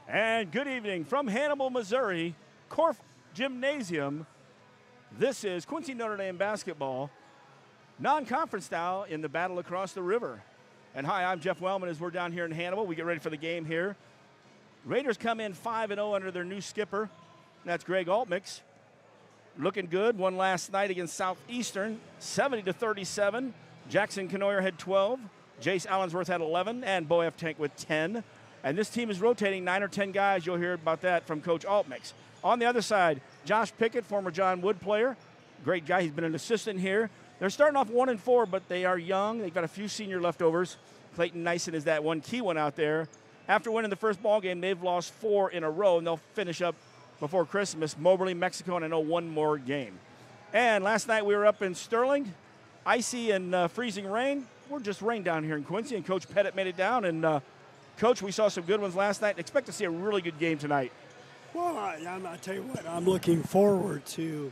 And good evening from Hannibal, Missouri, Korf Gymnasium. This is Quincy Notre Dame basketball, non-conference style in the battle across the river. And hi, I'm Jeff Wellman as we're down here in Hannibal. We get ready for the game here. Raiders come in 5-0 under their new skipper. That's Greg Altmix. Looking good. Won last night against Southeastern, 70-37. Jackson Canoyer had 12. Jace Allensworth had 11, and Bo F. Tank with 10. And this team is rotating 9 or 10 guys. You'll hear about that from Coach Altmix. On the other side, Josh Pickett, former John Wood player. Great guy. He's been an assistant here. They're starting off 1-4, but they are young. They've got a few senior leftovers. Clayton Nyson is that one key one out there. After winning the first ball game, they've lost 4 in a row, and they'll finish up before Christmas. Moberly, Mexico, and I know one more game. And last night we were up in Sterling. Icy and freezing rain. We're just rain down here in Quincy, and Coach Pettit made it down. And Coach, we saw some good ones last night. Expect to see a really good game tonight. Well, I tell you what, I'm looking forward to,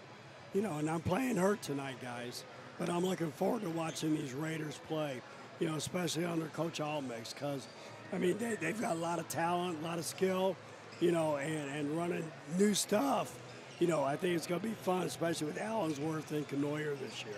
and I'm playing hurt tonight, guys, but I'm looking forward to watching these Raiders play, especially under Coach Altmix, because, they've got a lot of talent, a lot of skill, and running new stuff. I think it's going to be fun, especially with Allensworth and Canoyer this year.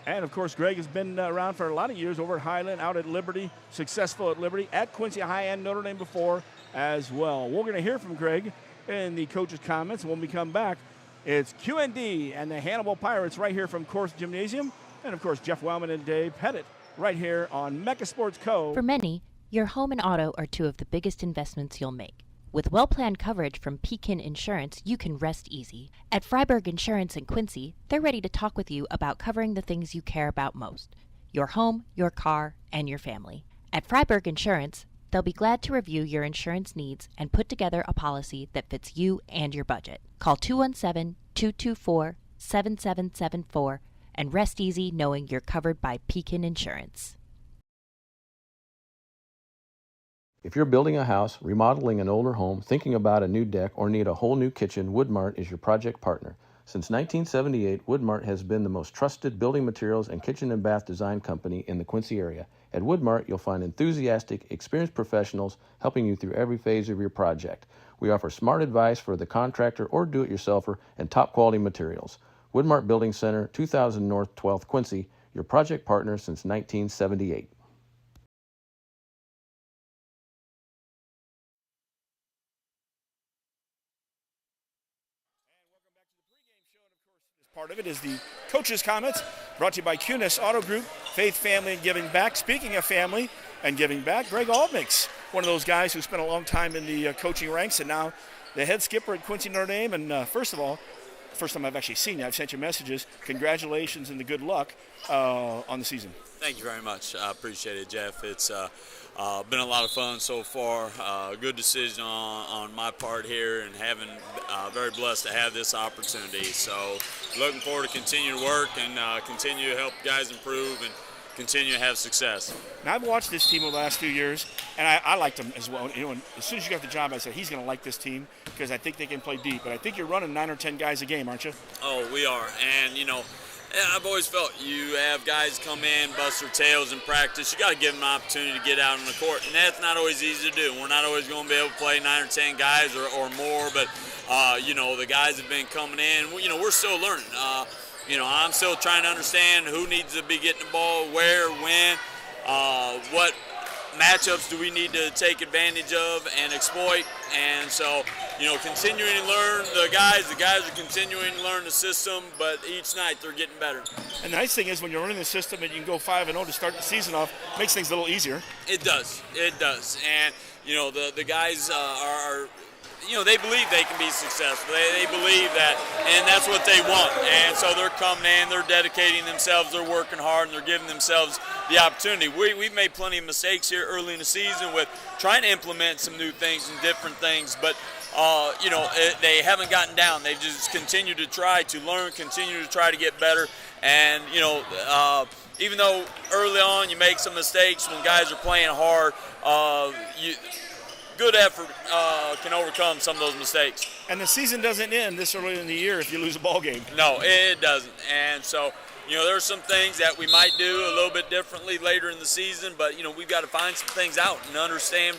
And, of course, Greg has been around for a lot of years over at Highland, out at Liberty, successful at Liberty, at Quincy High and Notre Dame before as well. We're going to hear from Greg in the coach's comments. When we come back, it's QND and the Hannibal Pirates right here from Korf Gymnasium. And, of course, Jeff Wellman and Dave Pettit right here on Mecca Sports Co. For many, your home and auto are two of the biggest investments you'll make. With well-planned coverage from Pekin Insurance, you can rest easy. At Freiberg Insurance in Quincy, they're ready to talk with you about covering the things you care about most: your home, your car, and your family. At Freiberg Insurance, they'll be glad to review your insurance needs and put together a policy that fits you and your budget. Call 217-224-7774 and rest easy knowing you're covered by Pekin Insurance. If you're building a house, remodeling an older home, thinking about a new deck, or need a whole new kitchen, Woodmart is your project partner. Since 1978, Woodmart has been the most trusted building materials and kitchen and bath design company in the Quincy area. At Woodmart, you'll find enthusiastic, experienced professionals helping you through every phase of your project. We offer smart advice for the contractor or do-it-yourselfer and top-quality materials. Woodmart Building Center, 2000 North 12th Quincy, your project partner since 1978. Part of it is the coach's comments, brought to you by QND Auto Group, Faith, Family, and Giving Back. Speaking of family and giving back, Greg Altmix, one of those guys who spent a long time in the coaching ranks and now the head skipper at Quincy Notre Dame. And first of all, first time I've actually seen you, I've sent you messages. Congratulations and the good luck on the season. Thank you very much. I appreciate it, Jeff. It's been a lot of fun so far. Good decision on my part here, and very blessed to have this opportunity. So looking forward to continue to work and continue to help guys improve and continue to have success. Now, I've watched this team over the last few years, and I liked them as well. And as soon as you got the job, I said, he's going to like this team because I think they can play deep. But I think you're running 9 or 10 guys a game, aren't you? Oh, we are. And, I've always felt you have guys come in, bust their tails in practice. You got to give them an opportunity to get out on the court, and that's not always easy to do. We're not always going to be able to play 9 or 10 guys or more, but, the guys have been coming in. We're still learning. I'm still trying to understand who needs to be getting the ball, where, when, what matchups do we need to take advantage of and exploit. And so, continuing to learn the guys are continuing to learn the system, but each night they're getting better. And the nice thing is when you're running the system and you can go 5-0 to start the season off, makes things a little easier. It does. And, the guys are they believe they can be successful. They believe that, and that's what they want. And so they're coming in, they're dedicating themselves, they're working hard, and they're giving themselves the opportunity. We've made plenty of mistakes here early in the season with trying to implement some new things and different things, but they haven't gotten down. They've just continued to try to learn, continue to try to get better. And, even though early on you make some mistakes when guys are playing hard, good effort can overcome some of those mistakes. And the season doesn't end this early in the year if you lose a ball game. No, it doesn't. And so, there are some things that we might do a little bit differently later in the season, but, we've got to find some things out and understand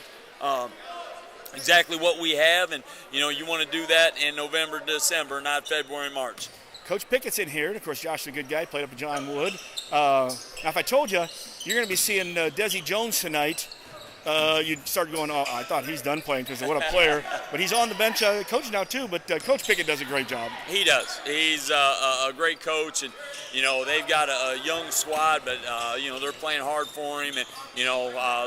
exactly what we have, and you want to do that in November, December, not February, March. Coach Pickett's in here, and of course Josh is a good guy, played up at John Wood. Now if I told you you're going to be seeing Desi Jones tonight, you'd start going, oh, I thought he's done playing because what a player. But he's on the bench coaching now too, but Coach Pickett does a great job. He does. He's a great coach, and they've got a young squad, but they're playing hard for him, and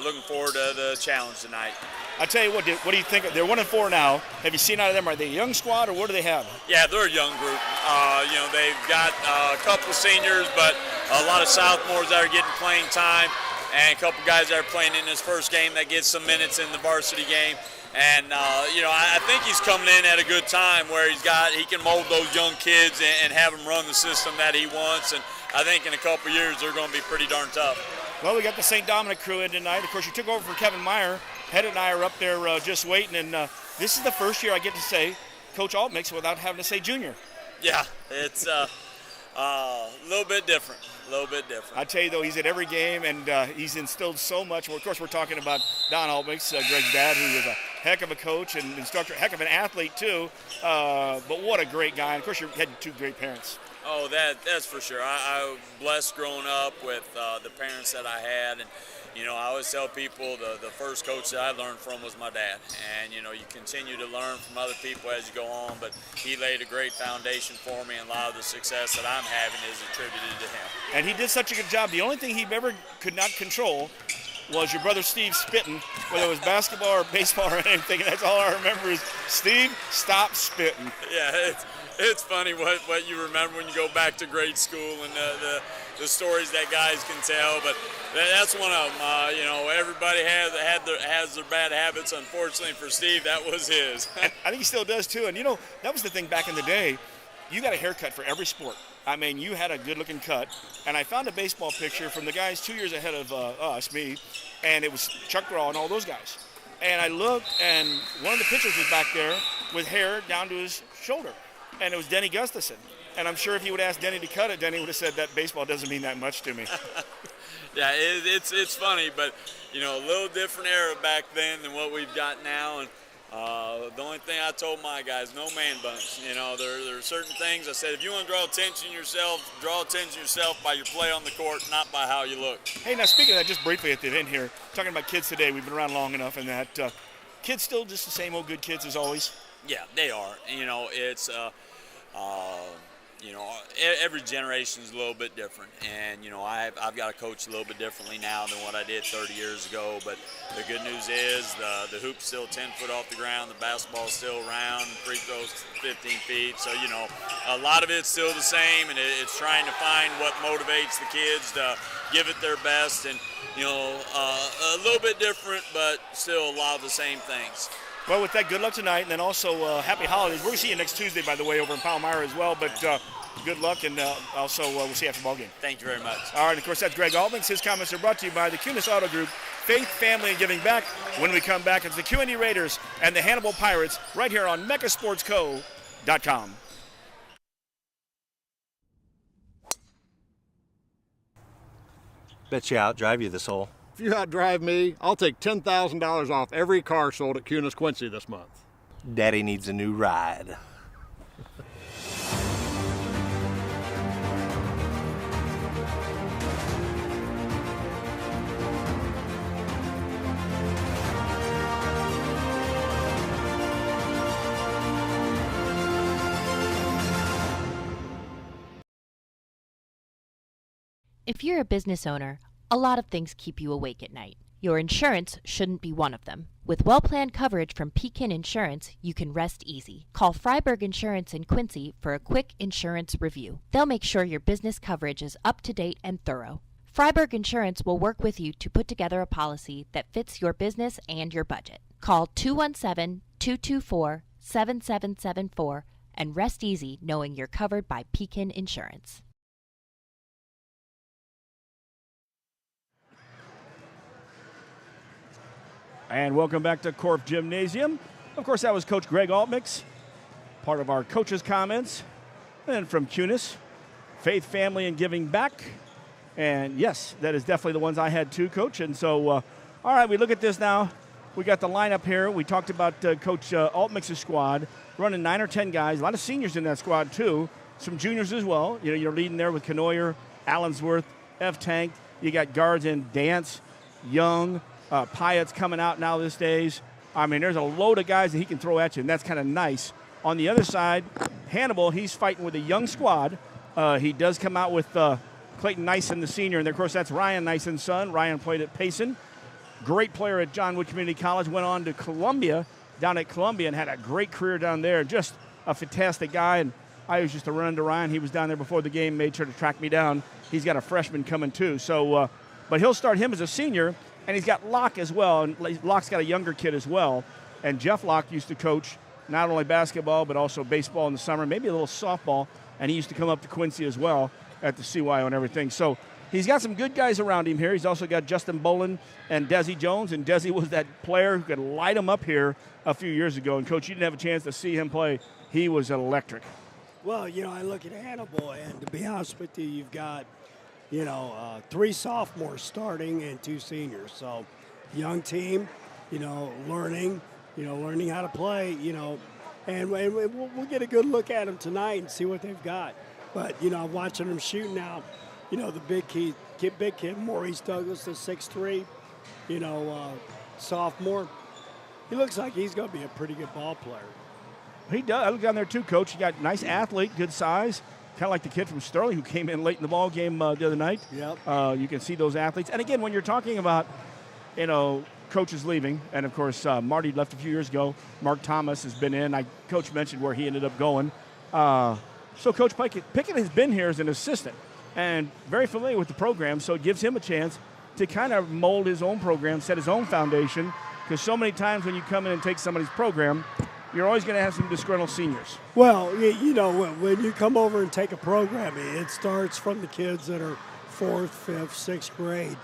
looking forward to the challenge tonight. I tell you what do you think? They're 1-4 now. Have you seen out of them? Are they a young squad, or what do they have? Yeah, they're a young group. They've got a couple of seniors, but a lot of sophomores that are getting playing time, and a couple guys that are playing in his first game that get some minutes in the varsity game. And I think he's coming in at a good time where he can mold those young kids and have them run the system that he wants. And I think in a couple of years they're going to be pretty darn tough. Well, we got the St. Dominic crew in tonight. Of course, you took over for Kevin Meyer. Pettit and I are up there just waiting, and this is the first year I get to say Coach Altmix without having to say junior. Yeah, it's a little bit different. I tell you, though, he's at every game, and he's instilled so much. Well, of course, we're talking about Don Altmix, Greg's dad, who is a heck of a coach and instructor, heck of an athlete, too. But what a great guy. And, of course, you had two great parents. Oh, that's for sure. I was blessed growing up with the parents that I had, and I always tell people the first coach that I learned from was my dad, and you continue to learn from other people as you go on, but he laid a great foundation for me, and a lot of the success that I'm having is attributed to him. And he did such a good job. The only thing he ever could not control was your brother Steve spitting, whether it was basketball or baseball or anything. That's all I remember is, Steve, stop spitting. Yeah, it's funny what you remember when you go back to grade school and the stories that guys can tell, but that's one of them. Everybody has their bad habits. Unfortunately for Steve, that was his. And I think he still does too. And that was the thing back in the day. You got a haircut for every sport. I mean, you had a good-looking cut. And I found a baseball picture from the guys 2 years ahead of me, and it was Chuck Graw and all those guys. And I looked, and one of the pitchers was back there with hair down to his shoulder, and it was Denny Gustafson. And I'm sure if you would ask Denny to cut it, Denny would have said that baseball doesn't mean that much to me. Yeah, it's funny, but a little different era back then than what we've got now. And the only thing I told my guys, no man buns. There are certain things I said, if you want to draw attention to yourself by your play on the court, not by how you look. Hey, now speaking of that, just briefly at the end here, talking about kids today, we've been around long enough, and that kids still just the same old good kids as always. Yeah, they are. It's every generation is a little bit different, and I've got to coach a little bit differently now than what I did 30 years ago. But the good news is the hoop's still 10 foot off the ground, the basketball's still round, free throws 15 feet. So a lot of it's still the same, and it's trying to find what motivates the kids to give it their best, and a little bit different, but still a lot of the same things. Well, with that, good luck tonight, and then also happy holidays. We're going to see you next Tuesday, by the way, over in Palmyra as well, but good luck, and also we'll see you after the ball game. Thank you very much. All right, and of course, that's Greg Altmix. His comments are brought to you by the Kunis Auto Group, Faith, Family, and Giving Back. When we come back, it's the QND Raiders and the Hannibal Pirates right here on MeccaSportsCo.com. Bet you outdrive you this hole. If you outdrive me, I'll take $10,000 off every car sold at Kunis Quincy this month. Daddy needs a new ride. If you're a business owner, a lot of things keep you awake at night. Your insurance shouldn't be one of them. With well-planned coverage from Pekin Insurance, you can rest easy. Call Freiberg Insurance in Quincy for a quick insurance review. They'll make sure your business coverage is up to date and thorough. Freiberg Insurance will work with you to put together a policy that fits your business and your budget. Call 217-224-7774 and rest easy knowing you're covered by Pekin Insurance. And welcome back to Korf Gymnasium. Of course, that was Coach Greg Altmix, part of our coaches' comments. And from Kunis, Faith, Family, and Giving Back. And yes, that is definitely the ones I had too, Coach. And so, all right, we look at this now. we got the lineup here. We talked about Coach Altmix's squad, running 9 or 10 guys. A lot of seniors in that squad, too. Some juniors as well. You know, you're leading there with Canoyer, Allensworth, F-Tank. You got guards in Dance, Young, Pyatt's coming out now these days. I mean, there's a load of guys that he can throw at you, and that's kind of nice. On the other side, Hannibal, he's fighting with a young squad. He does come out with Clayton Nyson, the senior, and of course that's Ryan Nyson's son. Ryan played at Payson. Great player at John Wood Community College, went on to Columbia, down at Columbia, and had a great career down there. Just a fantastic guy, and I was just a run into Ryan. He was down there before the game, made sure to track me down. He's got a freshman coming too. So, but he'll start him as a senior, and he's got Locke as well, and Locke's got a younger kid as well. And Jeff Locke used to coach not only basketball but also baseball in the summer, maybe a little softball, and he used to come up to Quincy as well at the CYO and everything. So he's got some good guys around him here. He's also got Justin Bolin and Desi Jones, and Desi was that player who could light him up here a few years ago. And, Coach, you didn't have a chance to see him play. He was electric. Well, you know, I look at Hannibal, and to be honest with you, you've got, 3 sophomores starting and 2 seniors. So, young team, learning how to play, and we'll get a good look at them tonight and see what they've got. But, I'm watching them shoot now. The big kid, Maurice Douglas, the 6'3", sophomore. He looks like he's going to be a pretty good ball player. He does. I look down there too, Coach. You got nice athlete, good size, kind of like the kid from Sterling who came in late in the ball game the other night. Yep. You can see those athletes. And again, when you're talking about, coaches leaving, and of course Marty left a few years ago. Mark Thomas has been in. Coach mentioned where he ended up going. So Coach Pickett has been here as an assistant and very familiar with the program, so it gives him a chance to kind of mold his own program, set his own foundation, because so many times when you come in and take somebody's program, you're always going to have some disgruntled seniors. Well, when you come over and take a program, it starts from the kids that are 4th, 5th, 6th grade,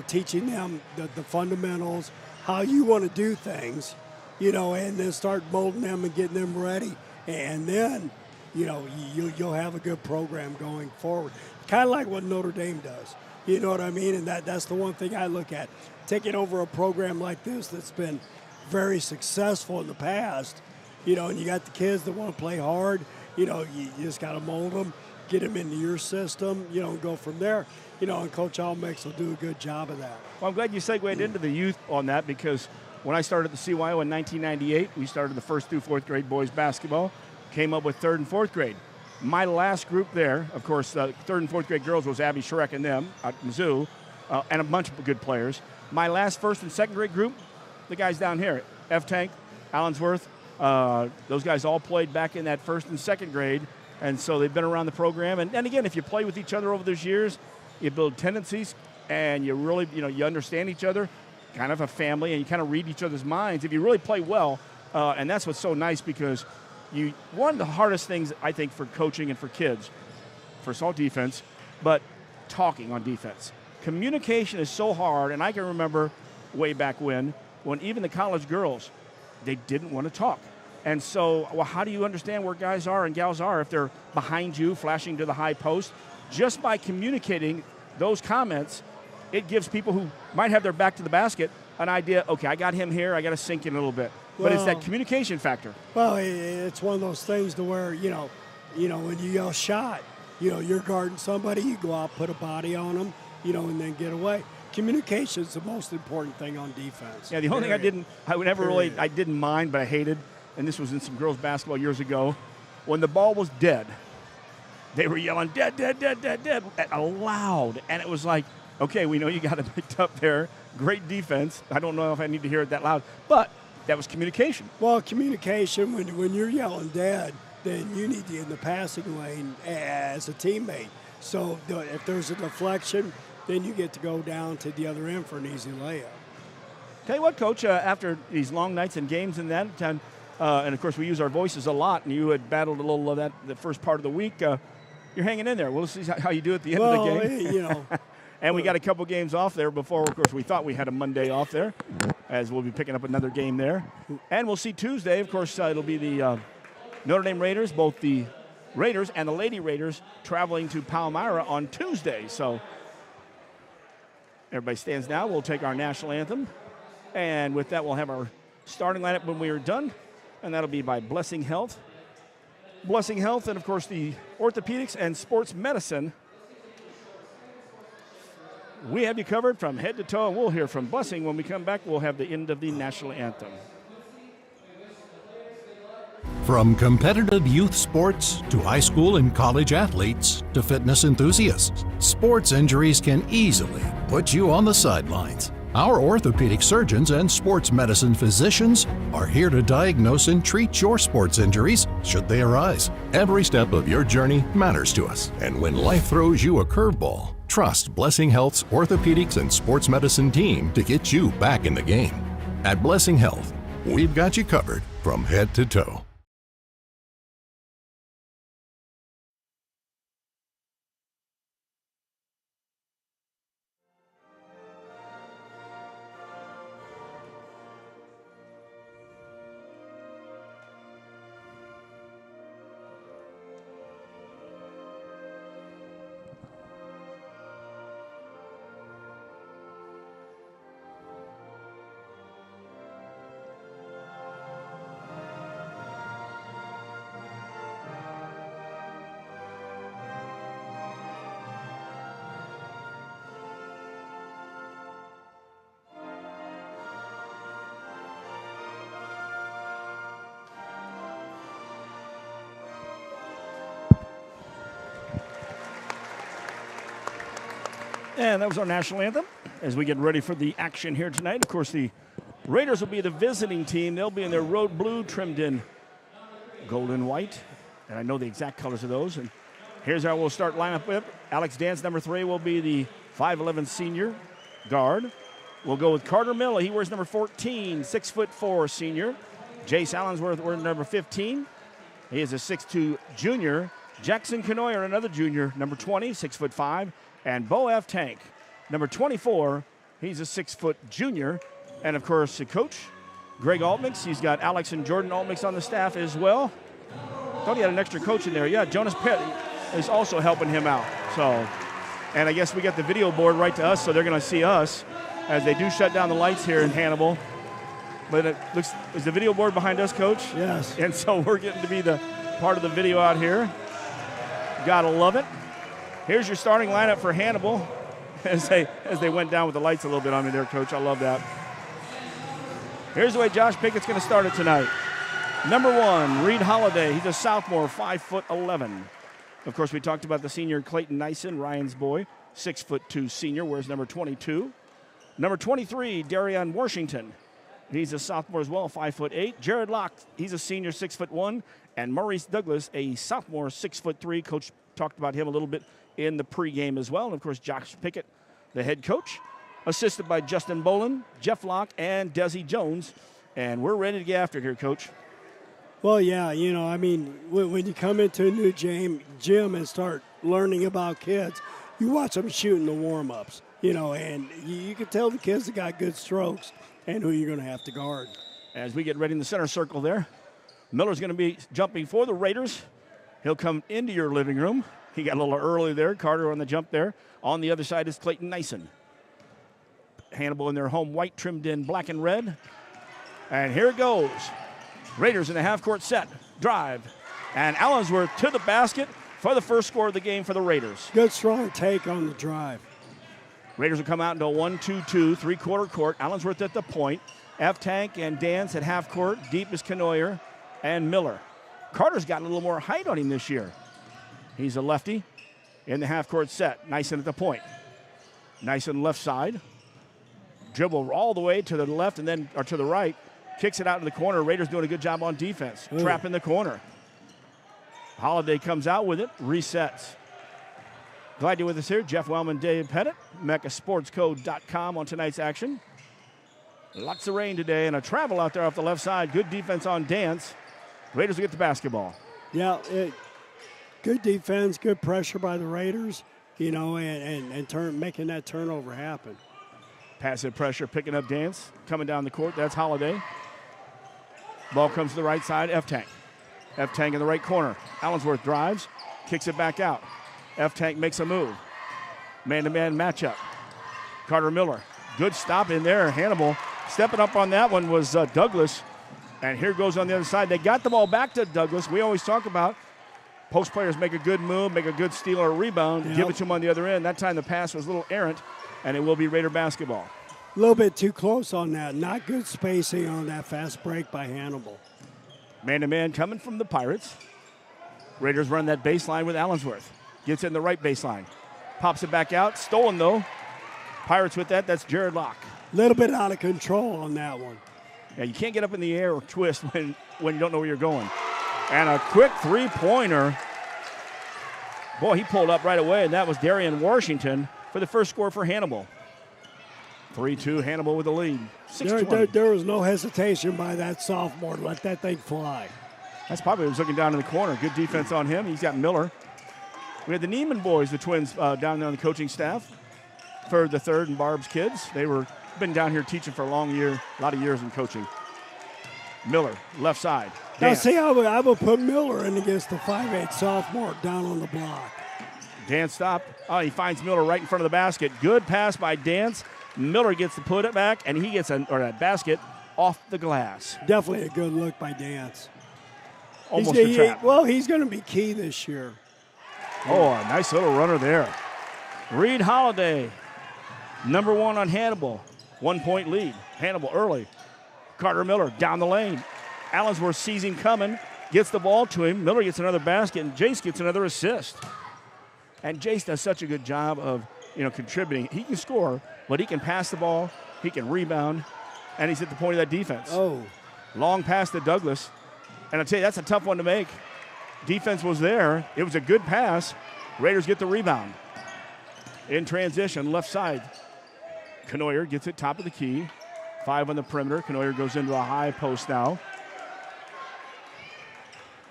teaching them the fundamentals, how you want to do things, and then start molding them and getting them ready. And then, you'll have a good program going forward. Kind of like what Notre Dame does. You know what I mean? And that's the one thing I look at. Taking over a program like this that's been very successful in the past, and you got the kids that want to play hard, you just got to mold them, get them into your system, and go from there. And Coach Almix will do a good job of that. Well, I'm glad you segued into the youth on that, because when I started the CYO in 1998, we started the 1st through 4th grade boys basketball, came up with 3rd and 4th grade. My last group there, of course, 3rd and 4th grade girls was Abby Shrek and them at Mizzou, and a bunch of good players. My last 1st and 2nd grade group, the guys down here, F-Tank, Allensworth, those guys all played back in that 1st and 2nd grade, and so they've been around the program. And again, if you play with each other over those years, you build tendencies, and you really, you understand each other, kind of a family, and you kind of read each other's minds. If you really play well, and that's what's so nice, because one of the hardest things, I think, for coaching and for kids, first of all, defense, but talking on defense. Communication is so hard, and I can remember way back when even the college girls, they didn't want to talk. And so, how do you understand where guys are and gals are if they're behind you, flashing to the high post? Just by communicating those comments, it gives people who might have their back to the basket an idea, okay, I got him here, I got to sink in a little bit. But it's that communication factor. Well, it's one of those things to where, when you yell shot, you're guarding somebody, you go out, put a body on them, and then get away. Communication is the most important thing on defense. Yeah, the only thing I didn't mind, but I hated, and this was in some girls' basketball years ago, when the ball was dead, they were yelling, dead, dead, dead, dead, dead, loud. And it was like, okay, we know you got it picked up there. Great defense. I don't know if I need to hear it that loud, but that was communication. Well, communication, when you're yelling dead, then you need to be in the passing lane as a teammate. So if there's a deflection, then you get to go down to the other end for an easy layup. Tell you what, Coach, after these long nights and games and that, and of course we use our voices a lot, and you had battled a little of that the first part of the week, you're hanging in there. We'll see how you do at the end of the game. And we got a couple games off there before, of course, we thought we had a Monday off there, as we'll be picking up another game there. And we'll see Tuesday, of course, it'll be the Notre Dame Raiders, both the Raiders and the Lady Raiders, traveling to Palmyra on Tuesday. So everybody stands now. We'll take our national anthem. And with that, we'll have our starting lineup when we are done, and that'll be by Blessing Health. Blessing Health, and of course the orthopedics and sports medicine. We have you covered from head to toe, and we'll hear from Blessing. When we come back, we'll have the end of the national anthem. From competitive youth sports to high school and college athletes to fitness enthusiasts, sports injuries can easily put you on the sidelines. Our orthopedic surgeons and sports medicine physicians are here to diagnose and treat your sports injuries should they arise. Every step of your journey matters to us, and when life throws you a curveball, trust Blessing Health's orthopedics and sports medicine team to get you back in the game. At Blessing Health, we've got you covered from head to toe. And that was our national anthem as we get ready for the action here tonight. Of course, the Raiders will be the visiting team. They'll be in their road blue trimmed in gold and white. And I know the exact colors of those. And here's how we'll start lineup with. Alex Dance, number 3, will be the 5'11 senior guard. We'll go with Carter Miller. He wears number 14, 6'4 senior. Jace Allensworth wears number 15. He is a 6'2 junior. Jackson Canoyer, another junior, number 20, 6'5". And Bo F. Tank, number 24, he's a 6' junior. And, of course, the coach, Greg Altmix. He's got Alex and Jordan Altmix on the staff as well. Thought he had an extra coach in there. Yeah, Jonas Pitt is also helping him out. So, and I guess we got the video board right to us, so they're going to see us as they do shut down the lights here in Hannibal. But it looks, is the video board behind us, Coach? Yes. And so we're getting to be the part of the video out here. Gotta love it. Here's your starting lineup for Hannibal as they went down with the lights a little bit on me there, Coach. I love that. Here's the way Josh Pickett's going to start it tonight. Number 1, Reed Holiday. He's a sophomore, 5'11". Of course, we talked about the senior Clayton Nyson, Ryan's boy, 6'2" senior, wears number 22. Number 23, Darian Washington. He's a sophomore as well, 5'8". Jared Locke, he's a senior, 6'1". And Maurice Douglas, a sophomore, 6'3". Coach talked about him a little bit in the pregame as well. And, of course, Josh Pickett, the head coach, assisted by Justin Bolin, Jeff Locke, and Desi Jones. And we're ready to get after it here, Coach. Well, yeah, you know, I mean, when you come into a new gym and start learning about kids, you watch them shooting the warm-ups, you know, and you can tell the kids that got good strokes and who you're going to have to guard. As we get ready in the center circle there, Miller's going to be jumping for the Raiders. He'll come into your living room. He got a little early there. Carter on the jump there. On the other side is Clayton Nyson. Hannibal in their home white, trimmed in black and red. And here it goes. Raiders in the half-court set. Drive. And Allensworth to the basket for the first score of the game for the Raiders. Good strong take on the drive. Raiders will come out into a 1-2-2, three-quarter court. Allensworth at the point. F-Tank and Dance at half-court. Deep is Canoyer and Miller. Carter's got a little more height on him this year. He's a lefty in the half-court set. Nyson at the point. Nyson left side. Dribble all the way to the left and then, or to the right. Kicks it out in the corner. Raiders doing a good job on defense. Ooh. Trap in the corner. Holiday comes out with it. Resets. Glad you're with us here. Jeff Wellman, Dave Pettit. MeccaSportsCode.com on tonight's action. Lots of rain today and a travel out there off the left side. Good defense on Dance. Raiders will get the basketball. Yeah, good defense, good pressure by the Raiders, you know, and making that turnover happen. Passive pressure, picking up Dance, coming down the court. That's Holiday. Ball comes to the right side, F-Tank. F-Tank in the right corner. Allensworth drives, kicks it back out. F-Tank makes a move. Man-to-man matchup. Carter Miller, good stop in there. Hannibal Stepping up on that one was Douglas. And here goes on the other side. They got the ball back to Douglas. We always talk about post players make a good move, make a good steal or a rebound, give it to him on the other end. That time the pass was a little errant, and it will be Raider basketball. A little bit too close on that. Not good spacing on that fast break by Hannibal. Man-to-man coming from the Pirates. Raiders run that baseline with Allensworth. Gets in the right baseline. Pops it back out. Stolen, though. Pirates with that. That's Jared Locke. A little bit out of control on that one. Yeah, you can't get up in the air or twist when you don't know where you're going. And a quick three-pointer. Boy, he pulled up right away, and that was Darian Washington for the first score for Hannibal. 3-2, Hannibal with the lead. There was no hesitation by that sophomore to let that thing fly. That's probably was looking down in the corner. Good defense on him. He's got Miller. We had the Neiman boys, the twins, down there on the coaching staff for the third and Barb's kids. They were been down here teaching for a lot of years in coaching. Miller, left side. Now, see, I would put Miller in against the 5'8 sophomore down on the block. Dance stopped. Oh, he finds Miller right in front of the basket. Good pass by Dance. Miller gets to put it back, and he gets that basket off the glass. Definitely a good look by Dance. Almost a trap. Well, he's going to be key this year. Oh, a nice little runner there. Reed Holiday, number one on Hannibal. 1 point lead. Hannibal early. Carter Miller down the lane. Allensworth sees him coming, gets the ball to him. Miller gets another basket, and Jace gets another assist. And Jace does such a good job of, contributing. He can score, but he can pass the ball, he can rebound, and he's at the point of that defense. Oh. Long pass to Douglas. And I'll tell you, that's a tough one to make. Defense was there. It was a good pass. Raiders get the rebound. In transition, left side. Knoyer gets it top of the key. 5 on the perimeter. Knoyer goes into a high post now.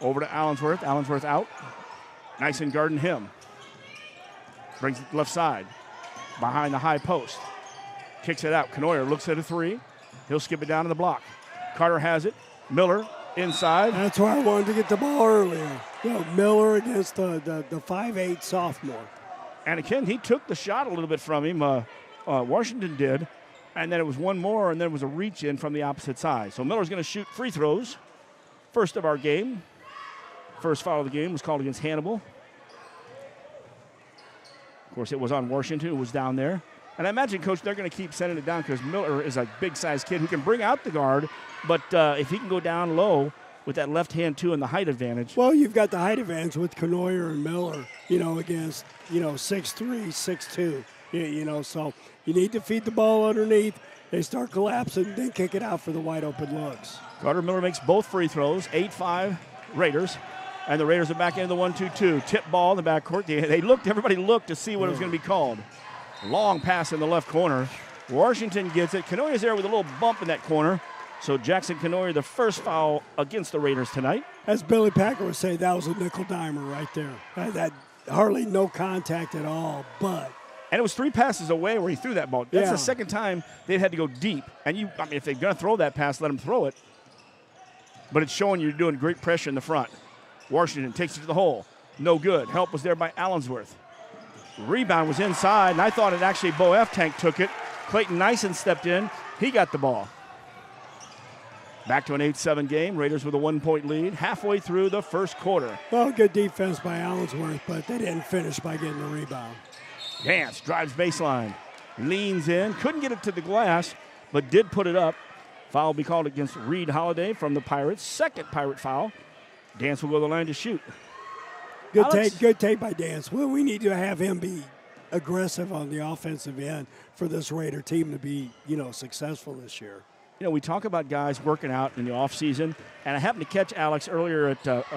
Over to Allensworth. Allensworth out. Nice and guarding him. Brings it left side. Behind the high post. Kicks it out. Knoyer looks at a three. He'll skip it down to the block. Carter has it. Miller inside. That's why I wanted to get the ball earlier. Miller against the 5'8 sophomore. And again, he took the shot a little bit from him. Washington did. And then it was one more, and then it was a reach in from the opposite side. So Miller's going to shoot free throws. First of our game. First foul of the game was called against Hannibal. Of course, it was on Washington, who was down there. And I imagine, Coach, they're going to keep sending it down because Miller is a big-sized kid who can bring out the guard. But if he can go down low with that left hand, too, and the height advantage. Well, you've got the height advantage with Knoyer and Miller, against, 6'3", 6'2". So you need to feed the ball underneath. They start collapsing, then kick it out for the wide-open looks. Carter Miller makes both free throws, 8-5 Raiders. And the Raiders are back into the 1-2-2. Tip ball in the backcourt. Everybody looked to see what it was going to be called. Long pass in the left corner. Washington gets it. Knoyer's there with a little bump in that corner. So Jackson Knoyer, the first foul against the Raiders tonight. As Billy Packer would say, that was a nickel dimer right there. That hardly no contact at all, but. And it was 3 passes away where he threw that ball. That's the second time they'd had to go deep. And if they're going to throw that pass, let them throw it. But it's showing you're doing great pressure in the front. Washington takes it to the hole. No good. Help was there by Allensworth. Rebound was inside, and I thought it actually Bo F. Tank took it. Clayton Nyson stepped in. He got the ball. Back to an 8-7 game. Raiders with a 1-point lead halfway through the first quarter. Well, good defense by Allensworth, but they didn't finish by getting the rebound. Dance drives baseline. Leans in. Couldn't get it to the glass, but did put it up. Foul will be called against Reed Holiday from the Pirates. Second Pirate foul. Dance will go to the line to shoot. Good take by Dance. Well, we need to have him be aggressive on the offensive end for this Raider team to be, successful this year. We talk about guys working out in the offseason, and I happened to catch Alex earlier at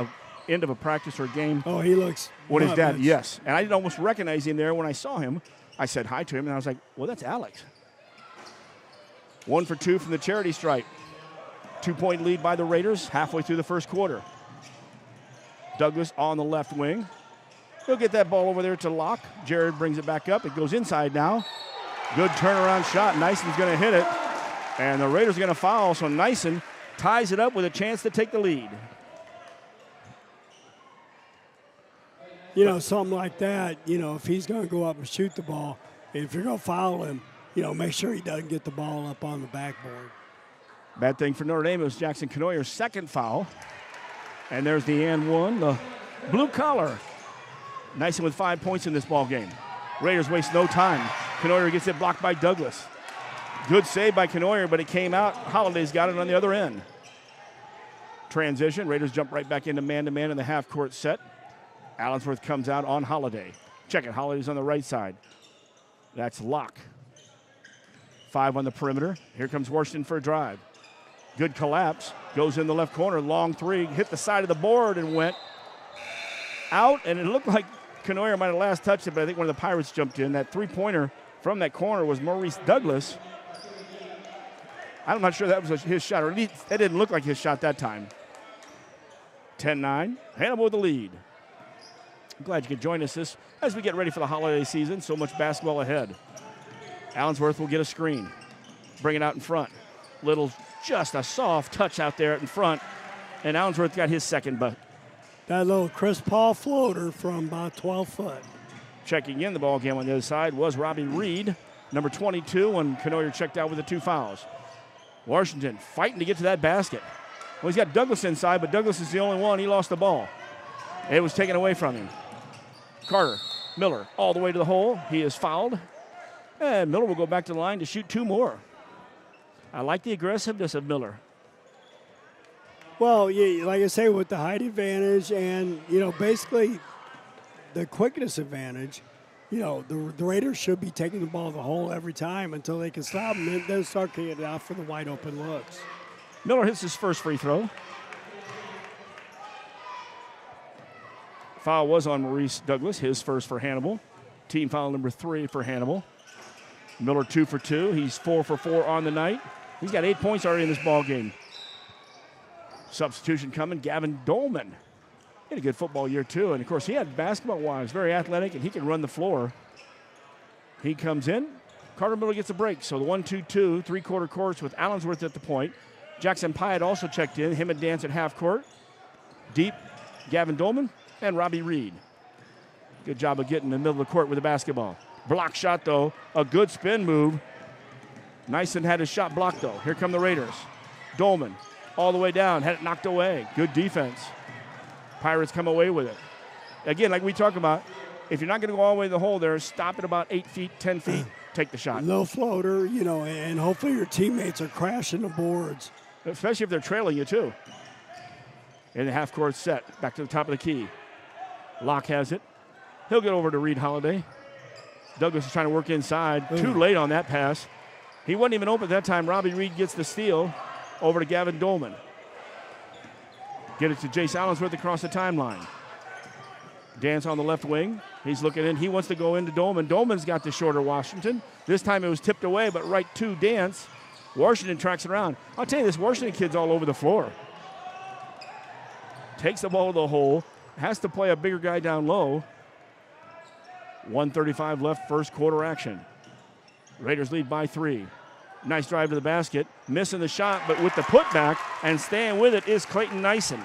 end of a practice or a game. Oh, he looks. With his dad, yes. And I didn't almost recognize him there when I saw him. I said hi to him, and I was like, well, that's Alex. 1 for 2 from the charity stripe. 2-point lead by the Raiders halfway through the first quarter. Douglas on the left wing. He'll get that ball over there to Locke. Jared brings it back up. It goes inside now. Good turnaround shot. Nyson's going to hit it. And the Raiders are going to foul, so Nyson ties it up with a chance to take the lead. Something like that, if he's going to go up and shoot the ball, if you're going to foul him, make sure he doesn't get the ball up on the backboard. Bad thing for Notre Dame. It was Jackson Canoyer's second foul. And there's the and one, the blue collar. Nyson with 5 points in this ball game. Raiders waste no time. Canoyer gets it blocked by Douglas. Good save by Canoyer, but it came out. Holiday's got it on the other end. Transition. Raiders jump right back into man-to-man in the half-court set. Allensworth comes out on Holiday. Check it. Holiday's on the right side. That's Locke. 5 on the perimeter. Here comes Washington for a drive. Good collapse. Goes in the left corner. Long three. Hit the side of the board and went out. And it looked like Canoyer might have last touched it, but I think one of the Pirates jumped in. That three-pointer from that corner was Maurice Douglas. I'm not sure that was his shot, or at least that didn't look like his shot that time. 10-9. Hannibal with the lead. I'm glad you could join us as we get ready for the holiday season. So much basketball ahead. Allensworth will get a screen. Bring it out in front. Just a soft touch out there in front. And Allensworth got his second bucket. That little Chris Paul floater from about 12 foot. Checking in the ball game on the other side was Robbie Reed, number 22, when Canoyer checked out with the 2 fouls. Washington fighting to get to that basket. Well, he's got Douglas inside, but Douglas is the only one. He lost the ball. It was taken away from him. Carter, Miller, all the way to the hole. He is fouled. And Miller will go back to the line to shoot 2 more. I like the aggressiveness of Miller. Well, yeah, like I say, with the height advantage and, basically the quickness advantage, the Raiders should be taking the ball to the hole every time until they can stop them and then start kicking it out for the wide open looks. Miller hits his first free throw. Foul was on Maurice Douglas, his first for Hannibal. Team foul number 3 for Hannibal. Miller 2 for 2. He's 4 for 4 on the night. He's got 8 points already in this ball game. Substitution coming, Gavin Dolman. He had a good football year, too. And, of course, he had basketball-wise, very athletic, and he can run the floor. He comes in. Carter Miller gets a break. So the 1-2-2, three-quarter courts with Allensworth at the point. Jackson Pyatt also checked in. Him and Dance at half court. Deep, Gavin Dolman and Robbie Reed. Good job of getting in the middle of the court with the basketball. Block shot, though. A good spin move. Nyson had his shot blocked, though. Here come the Raiders. Dolman all the way down. Had it knocked away. Good defense. Pirates come away with it. Again, like we talk about, if you're not going to go all the way to the hole there, stop at about 8 feet, 10 feet, take the shot. No floater, and hopefully your teammates are crashing the boards. Especially if they're trailing you, too. In the half-court set. Back to the top of the key. Locke has it. He'll get over to Reed Holiday. Douglas is trying to work inside. Too late on that pass. He wasn't even open at that time. Robbie Reed gets the steal over to Gavin Dolman. Get it to Jace Allensworth across the timeline. Dance on the left wing. He's looking in. He wants to go into Dolman. Dolman's got the shorter Washington. This time it was tipped away, but right to Dance. Washington tracks it around. I'll tell you, this Washington kid's all over the floor. Takes the ball to the hole. Has to play a bigger guy down low. 1:35 left, first quarter action. Raiders lead by 3. Nice drive to the basket. Missing the shot, but with the putback and staying with it is Clayton Nyson.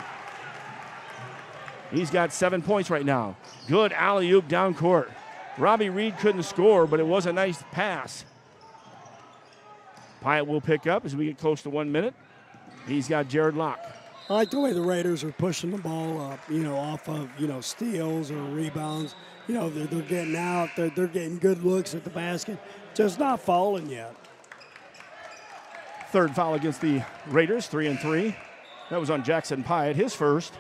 He's got 7 points right now. Good alley-oop down court. Robbie Reed couldn't score, but it was a nice pass. Pyatt will pick up as we get close to 1 minute. He's got Jared Locke. I like the way the Raiders are pushing the ball up, off of, steals or rebounds. They're getting out. They're getting good looks at the basket. Just not falling yet. Third foul against the Raiders, 3 and 3. That was on Jackson Pyatt, his first.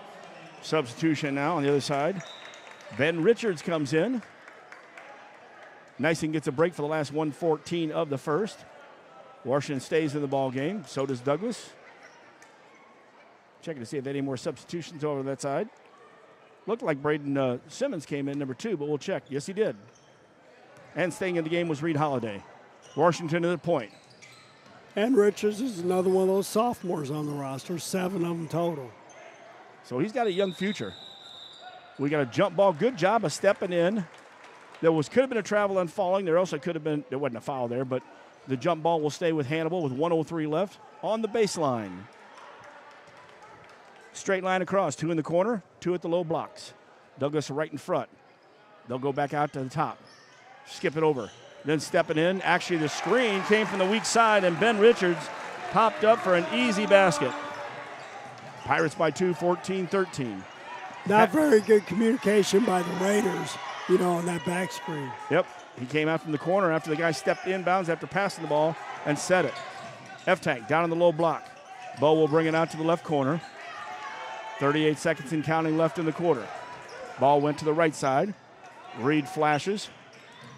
Substitution now on the other side. Ben Richards comes in. Nyson gets a break for the last 1:14 of the first. Washington stays in the ball game. So does Douglas. Checking to see if any more substitutions over that side. Looked like Braden Simmons came in, number 2, but we'll check. Yes, he did. And staying in the game was Reed Holiday. Washington at the point. And Richards is another one of those sophomores on the roster, 7 of them total. So he's got a young future. We got a jump ball. Good job of stepping in. Could have been a travel and falling. There also could have been, there wasn't a foul there, but the jump ball will stay with Hannibal with 1:03 left on the baseline. Straight line across, 2 in the corner, 2 at the low blocks. Douglas right in front. They'll go back out to the top. Skip it over. Then stepping in, actually the screen came from the weak side, and Ben Richards popped up for an easy basket. Pirates by 2, 14-13. Not very good communication by the Raiders, on that back screen. Yep, he came out from the corner after the guy stepped inbounds after passing the ball and set it. F-Tank down in the low block. Bo will bring it out to the left corner. 38 seconds and counting left in the quarter. Ball went to the right side. Reed flashes.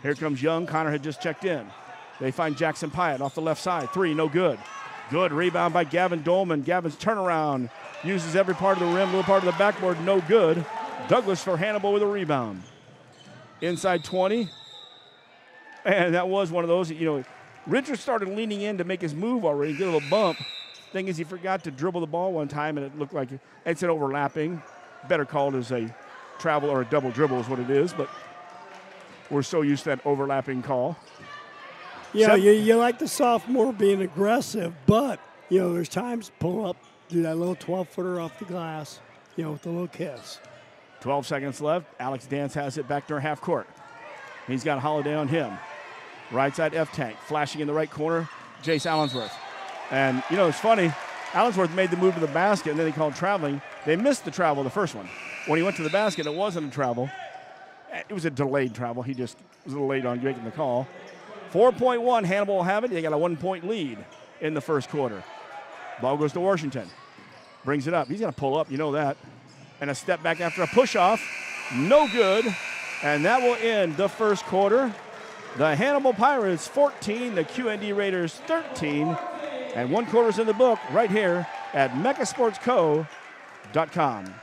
Here comes Young. Connor had just checked in. They find Jackson Pyatt off the left side. 3, no good. Good rebound by Gavin Dolman. Gavin's turnaround. Uses every part of the rim, little part of the backboard, no good. Douglas for Hannibal with a rebound. Inside 20. And that was one of those, Richards started leaning in to make his move already, get a little bump. Thing is, he forgot to dribble the ball one time, and it looked like it's an overlapping. Better called as a travel or a double dribble is what it is, but we're so used to that overlapping call. Yeah, you like the sophomore being aggressive, but, there's times pull up, do that little 12-footer off the glass, with the little kiss. 12 seconds left. Alex Dance has it back near half court. He's got Holiday on him. Right side F-Tank, flashing in the right corner, Jace Allensworth. And, it's funny, Allensworth made the move to the basket, and then they called traveling. They missed the travel, the first one. When he went to the basket, it wasn't a travel. It was a delayed travel. He just was a little late on making the call. 4.1, Hannibal will have it. They got a 1-point lead in the first quarter. Ball goes to Washington. Brings it up. He's going to pull up, you know that. And a step back after a push-off. No good. And that will end the first quarter. The Hannibal Pirates 14, the QND Raiders 13. And 1 quarter's in the book right here at meccasportsco.com.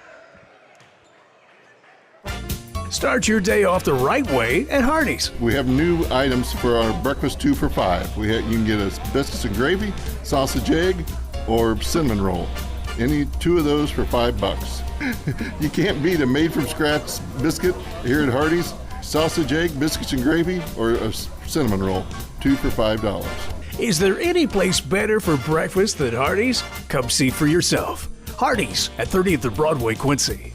Start your day off the right way at Hardee's. We have new items for our breakfast 2 for $5. You can get a biscuits and gravy, sausage egg, or cinnamon roll. Any 2 of those for $5. You can't beat a made-from-scratch biscuit here at Hardee's. Sausage egg, biscuits and gravy, or a cinnamon roll. 2 for $5. Is there any place better for breakfast than Hardee's? Come see for yourself. Hardee's at 30th and Broadway, Quincy.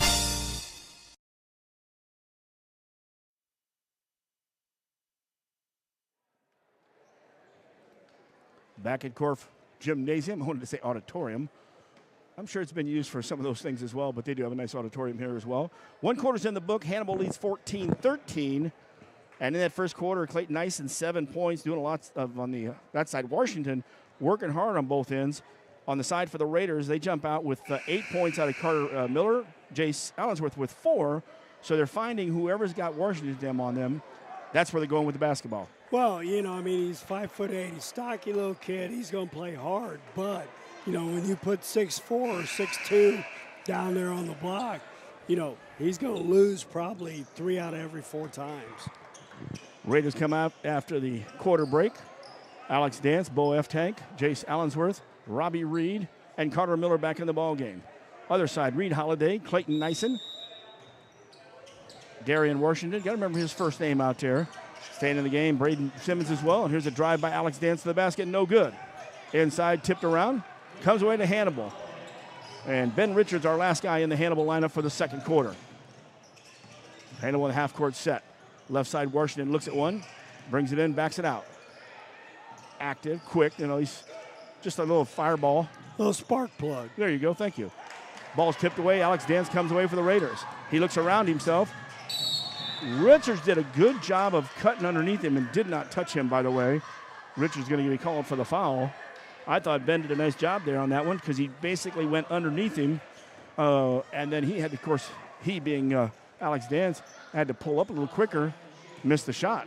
Back at Korf Gymnasium. I wanted to say auditorium. I'm sure it's been used for some of those things as well, but they do have a nice auditorium here as well. 1 quarter's in the book. Hannibal leads 14-13. And in that first quarter, Clayton Nyson, 7 points, doing a lot of on that side. Washington working hard on both ends. On the side for the Raiders, they jump out with 8 points out of Carter Miller, Jace Allensworth with 4. So they're finding whoever's got Washington on them. That's where they're going with the basketball. Well, he's 5'8". He's a stocky little kid. He's going to play hard. But, when you put 6'4" or 6'2" down there on the block, he's going to lose probably 3 out of every 4 times. Raiders come out after the quarter break. Alex Dance, Bo F-Tank, Jace Allensworth, Robbie Reed, and Carter Miller back in the ball game. Other side, Reed Holiday, Clayton Nyson, Darian Washington. Got to remember his first name out there. Staying in the game, Braden Simmons as well. And here's a drive by Alex Dance to the basket, no good. Inside, tipped around, comes away to Hannibal. And Ben Richards, our last guy in the Hannibal lineup for the second quarter. Hannibal in the half-court set. Left side, Washington looks at one, brings it in, backs it out. Active, quick, he's just a little fireball. Little spark plug. There you go, thank you. Ball's tipped away. Alex Dance comes away for the Raiders. He looks around himself. Richards did a good job of cutting underneath him and did not touch him, by the way. Richards going to be called for the foul. I thought Ben did a nice job there on that one because he basically went underneath him. And then he had, of course, he being Alex Dance, had to pull up a little quicker, missed the shot.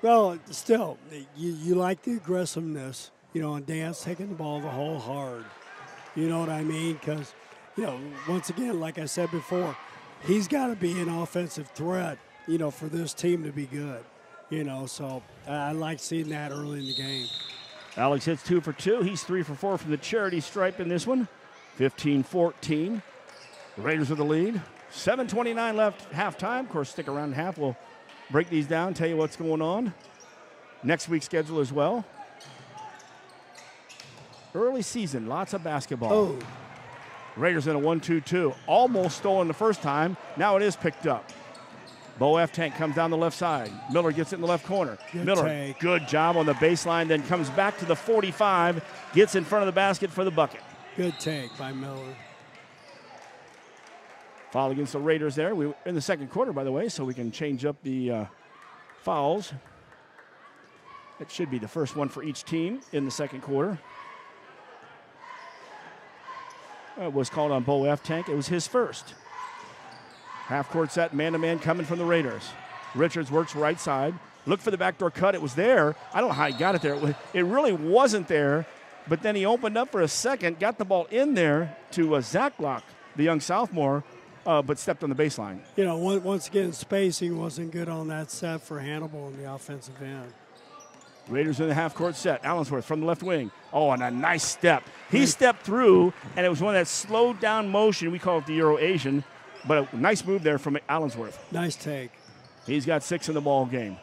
Well, still, you like the aggressiveness, on Dance taking the ball the whole hard. You know what I mean? Because, once again, like I said before, he's got to be an offensive threat, for this team to be good. So I like seeing that early in the game. Alex hits 2 for 2. He's 3 for 4 from the charity stripe in this one. 15-14. Raiders with the lead. 7:29 left halftime. Of course, stick around half. We'll break these down, tell you what's going on. Next week's schedule as well. Early season, lots of basketball. Oh. Raiders in a 1-2-2. Almost stolen the first time. Now it is picked up. Bo F. Tank comes down the left side. Miller gets it in the left corner. Miller, take. good job on the baseline, then comes back to the 45, gets in front of the basket for the bucket. Good take by Miller. Foul against the Raiders there. We're in the second quarter, by the way, so we can change up the fouls. It should be the first one for each team in the second quarter. It was called on Bo F. Tank. It was his first. Half-court set, man-to-man coming from the Raiders. Richards works right side. Look for the backdoor cut. It was there. I don't know how he got it there. It really wasn't there, but then he opened up for a second, got the ball in there to Zach Locke, the young sophomore, but stepped on the baseline. You know, once again, spacing wasn't good on that set for Hannibal in the offensive end. Raiders in the half-court set. Allensworth from the left wing. Oh, and a nice step. He stepped through, and it was one of that slowed down motion. We call it the Euro-Asian, but a nice move there from Allensworth. Nice take. He's got 6 in the ball game.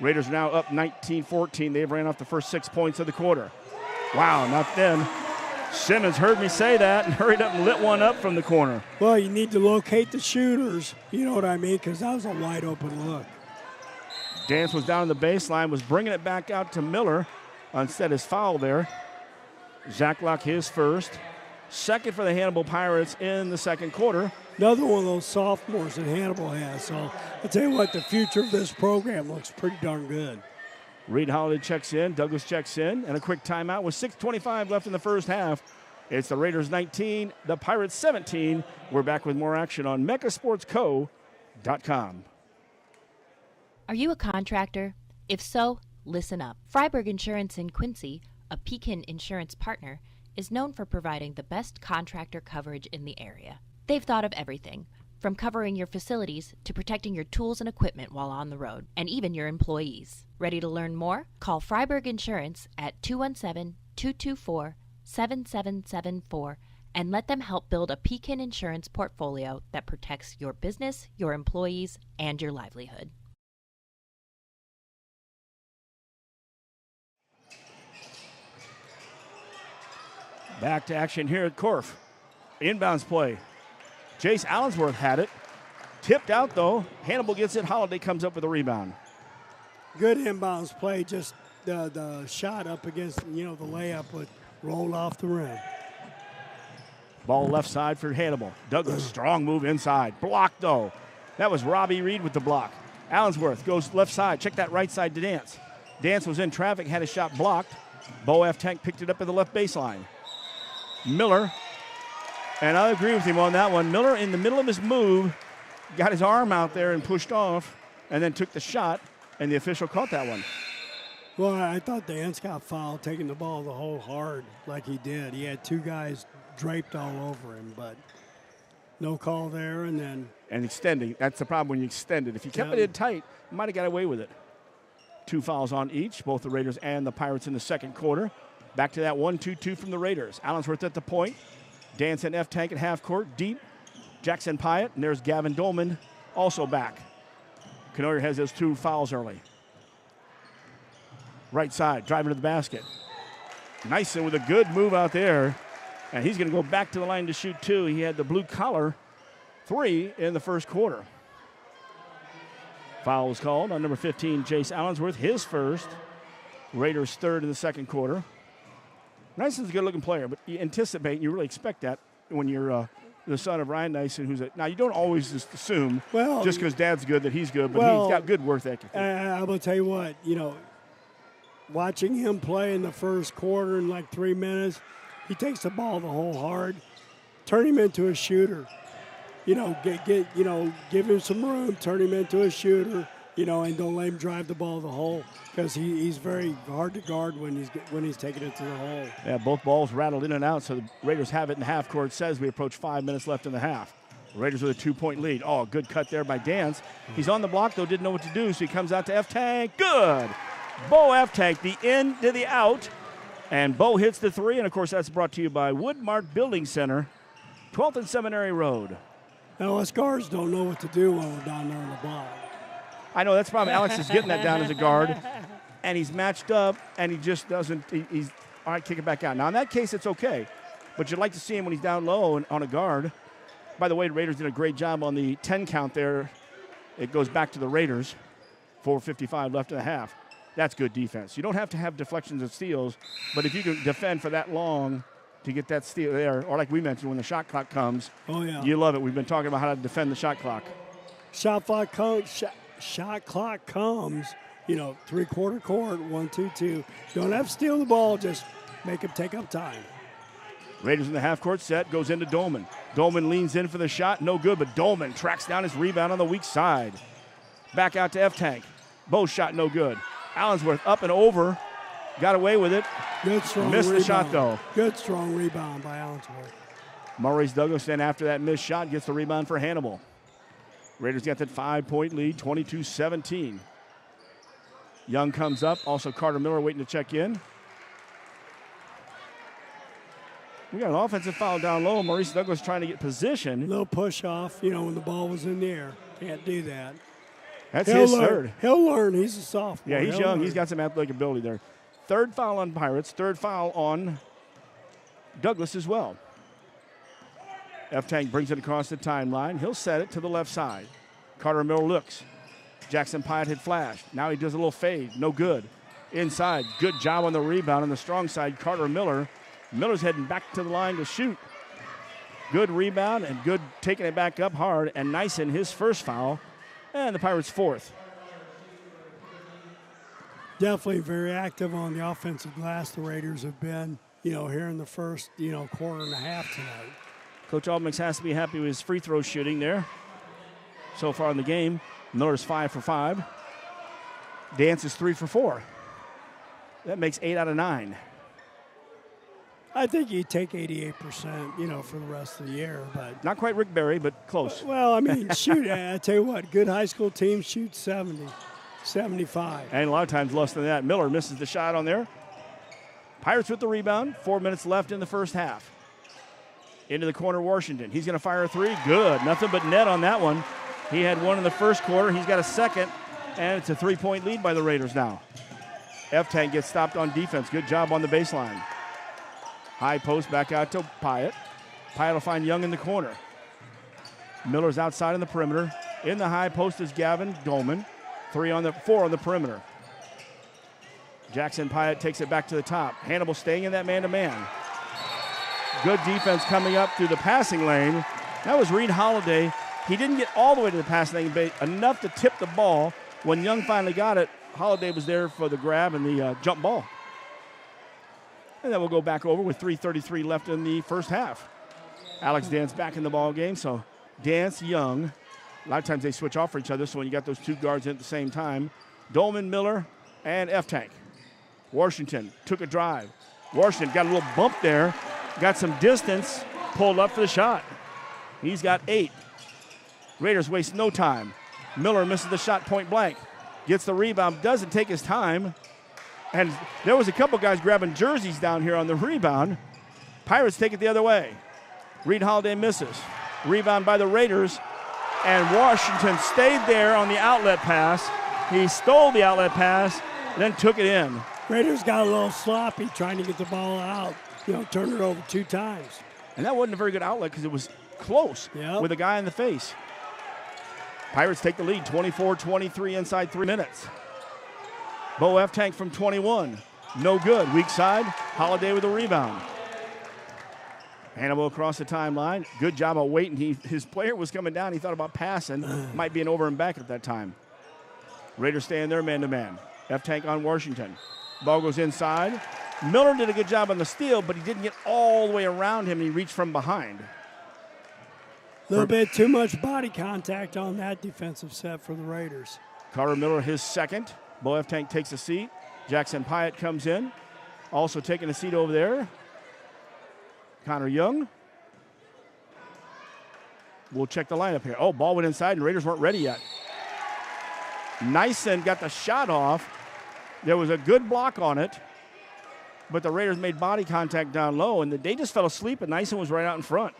Raiders are now up 19-14. They've ran off the first 6 points of the quarter. Wow, not then. Simmons heard me say that and hurried up and lit one up from the corner. Well, you need to locate the shooters. You know what I mean? Because that was a wide open look. Dance was down on the baseline, was bringing it back out to Miller. Instead, his foul there. Zach Locke, his first. Second for the Hannibal Pirates in the second quarter. Another one of those sophomores that Hannibal has. So I'll tell you what, the future of this program looks pretty darn good. Reed Holiday checks in, Douglas checks in, and a quick timeout with 6:25 left in the first half. It's the Raiders 19, the Pirates 17. We're back with more action on MechaSportsCo.com. Are you a contractor? If so, listen up. Freiberg Insurance in Quincy, a Pekin insurance partner, is known for providing the best contractor coverage in the area. They've thought of everything, from covering your facilities to protecting your tools and equipment while on the road, and even your employees. Ready to learn more? Call Freiberg Insurance at 217-224-7774 and let them help build a Pekin insurance portfolio that protects your business, your employees, and your livelihood. Back to action here at Korf. Inbounds play. Jace Allensworth had it. Tipped out, though. Hannibal gets it. Holiday comes up with a rebound. Good inbounds play. Just the shot up against, the layup would roll off the rim. Ball left side for Hannibal. Douglas, strong move inside. Blocked, though. That was Robbie Reed with the block. Allensworth goes left side. Check that right side to Dance. Dance was in traffic, had his shot blocked. Bo F. Tank picked it up at the left baseline. Miller, and I agree with him on that one. Miller, in the middle of his move, got his arm out there and pushed off, and then took the shot, and the official caught that one. Well, I thought Dance got fouled, taking the ball the whole hard like he did. He had 2 guys draped all over him, but no call there, and then... And extending. That's the problem when you extend it. If you kept it in tight, you might have got away with it. 2 fouls on each, both the Raiders and the Pirates in the second quarter. Back to that 1-2-2 from the Raiders. Allensworth at the point. Dance and F. Tank at half court. Deep. Jackson Pyatt. And there's Gavin Dolman also back. Canoyer has those 2 fouls early. Right side. Driving to the basket. Nice with a good move out there. And he's going to go back to the line to shoot 2. He had the blue collar 3 in the first quarter. Foul was called on number 15, Jace Allensworth. His first. Raiders third in the second quarter. Nyson's a good-looking player, but you anticipate, you really expect that when you're the son of Ryan Nyson, now you don't always just assume just because Dad's good that he's good, but he's got good work ethic. I will tell you what, watching him play in the first quarter in like 3 minutes, he takes the ball the whole hard, turn him into a shooter. Give him some room, turn him into a shooter. And don't let him drive the ball the hole because he's very hard to guard when he's taking it to the hole. Yeah, both balls rattled in and out, so the Raiders have it in half court. Says we approach 5 minutes left in the half. The Raiders with a 2-point lead. Oh, good cut there by Dance. He's on the block, though, didn't know what to do, so he comes out to F-Tank. Good. Bo F-Tank, the in to the out. And Bo hits the 3, and, of course, that's brought to you by Woodmart Building Center, 12th and Seminary Road. Now, us guards don't know what to do when we're down there on the block. I know that's the problem. Alex is getting that down as a guard, and he's matched up, and he just doesn't. He's all right. Kick it back out. Now in that case, it's okay, but you'd like to see him when he's down low and on a guard. By the way, the Raiders did a great job on the 10 count there It goes back to the Raiders. 4:55 left in the half. That's good defense. You don't have to have deflections and steals, but if you can defend for that long to get that steal there, or like we mentioned, when the shot clock comes, you love it. We've been talking about how to defend the shot clock. Shot clock comes, you know, three-quarter court, 1-2-2. Don't have to steal the ball, just make them take up time. Raiders in the half-court set, goes into Dolman. Dolman leans in for the shot, no good, but Dolman tracks down his rebound on the weak side. Back out to F-Tank. Both shot no good. Allensworth up and over, got away with it. Good strong Missed rebound. the shot, though. Good strong rebound by Allensworth. Maurice Douglas then after that missed shot gets the rebound for Hannibal. Raiders got that 5-point lead, 22-17. Young comes up, also Carter Miller waiting to check in. We got an offensive foul down low. Maurice Douglas trying to get position. Little push off, you know, when the ball was in the air. Can't do that. That's his third. He'll learn. He's a sophomore. Yeah, he's young. He's got some athletic ability there. Third foul on Pirates. Third foul on Douglas as well. F-Tank brings it across the timeline. He'll set it to the left side. Carter Miller looks. Jackson Pyatt had flashed. Now he does a little fade. No good. Inside. Good job on the rebound on the strong side. Carter Miller. Miller's heading back to the line to shoot. Good rebound and good taking it back up hard. And Nyson, his first foul. And the Pirates' fourth. Definitely very active on the offensive glass. The Raiders have been, you know, here in the first, you know, quarter and a half tonight. Coach Almix has to be happy with his free throw shooting there. So far in the game, Miller's 5 for 5. Dance is 3 for 4. That makes 8 out of 9. I think you take 88%, you know, for the rest of the year, but not quite Rick Barry, but close. Well, I mean, shoot, I tell you what, good high school teams shoot 70, 75. And a lot of times less than that. Miller misses the shot on there. Pirates with the rebound. 4 minutes left in the first half. Into the corner, Washington. He's going to fire a three. Good. Nothing but net on that one. He had one in the first quarter. He's got a second, and it's a 3-point lead by the Raiders now. F-Tank gets stopped on defense. Good job on the baseline. High post back out to Pyatt. Pyatt will find Young in the corner. Miller's outside on the perimeter. In the high post is Gavin Dolman. 4 on the perimeter. Jackson Pyatt takes it back to the top. Hannibal staying in that man-to-man. Good defense coming up through the passing lane. That was Reed Holiday. He didn't get all the way to the passing lane, but enough to tip the ball. When Young finally got it, Holiday was there for the grab and the jump ball. And then we'll go back over with 3:33 left in the first half. Alex Dance back in the ball game, so Dance, Young. A lot of times they switch off for each other, so when you got those two guards in at the same time, Dolman, Miller, and F-Tank. Washington took a drive. Washington got a little bump there, got some distance, pulled up for the shot. He's got 8. Raiders waste no time. Miller misses the shot point blank. Gets the rebound, doesn't take his time. And there was a couple guys grabbing jerseys down here on the rebound. Pirates take it the other way. Reed Holiday misses. Rebound by the Raiders. And Washington stayed there on the outlet pass. He stole the outlet pass, then took it in. Raiders got a little sloppy trying to get the ball out. You know, turned it over 2 times. And that wasn't a very good outlet because it was close with a guy in the face. Pirates take the lead, 24-23 inside 3 minutes. Bo F-Tank from 21. No good. Weak side. Holiday with a rebound. Hannibal across the timeline. Good job of waiting. His player was coming down. He thought about passing. Might be an over and back at that time. Raiders stay in there man-to-man. F-Tank on Washington. Ball goes inside. Miller did a good job on the steal, but he didn't get all the way around him. He reached from behind. A little bit too much body contact on that defensive set for the Raiders. Carter Miller, his second. Bo F-Tank takes a seat. Jackson Pyatt comes in. Also taking a seat over there. Connor Young. We'll check the lineup here. Oh, ball went inside, and Raiders weren't ready yet. Nyson got the shot off. There was a good block on it, but the Raiders made body contact down low, and they just fell asleep, and Nyson was right out in front.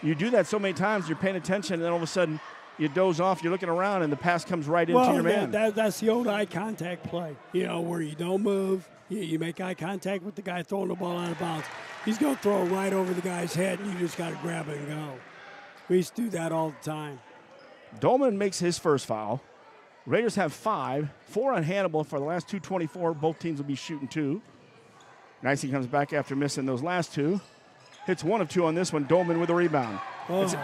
You do that so many times, you're paying attention, and then all of a sudden you doze off, you're looking around, and the pass comes right into your man. That's the old eye contact play, you know, where you don't move. You make eye contact with the guy throwing the ball out of bounds. He's going to throw it right over the guy's head, and you just got to grab it and go. We used to do that all the time. Dolman makes his first foul. Raiders have 5, 4 on Hannibal for the last 2:24. Both teams will be shooting 2. Nicey comes back after missing those last 2. Hits 1 of 2 on this one. Dolman with a rebound. Oh. It's an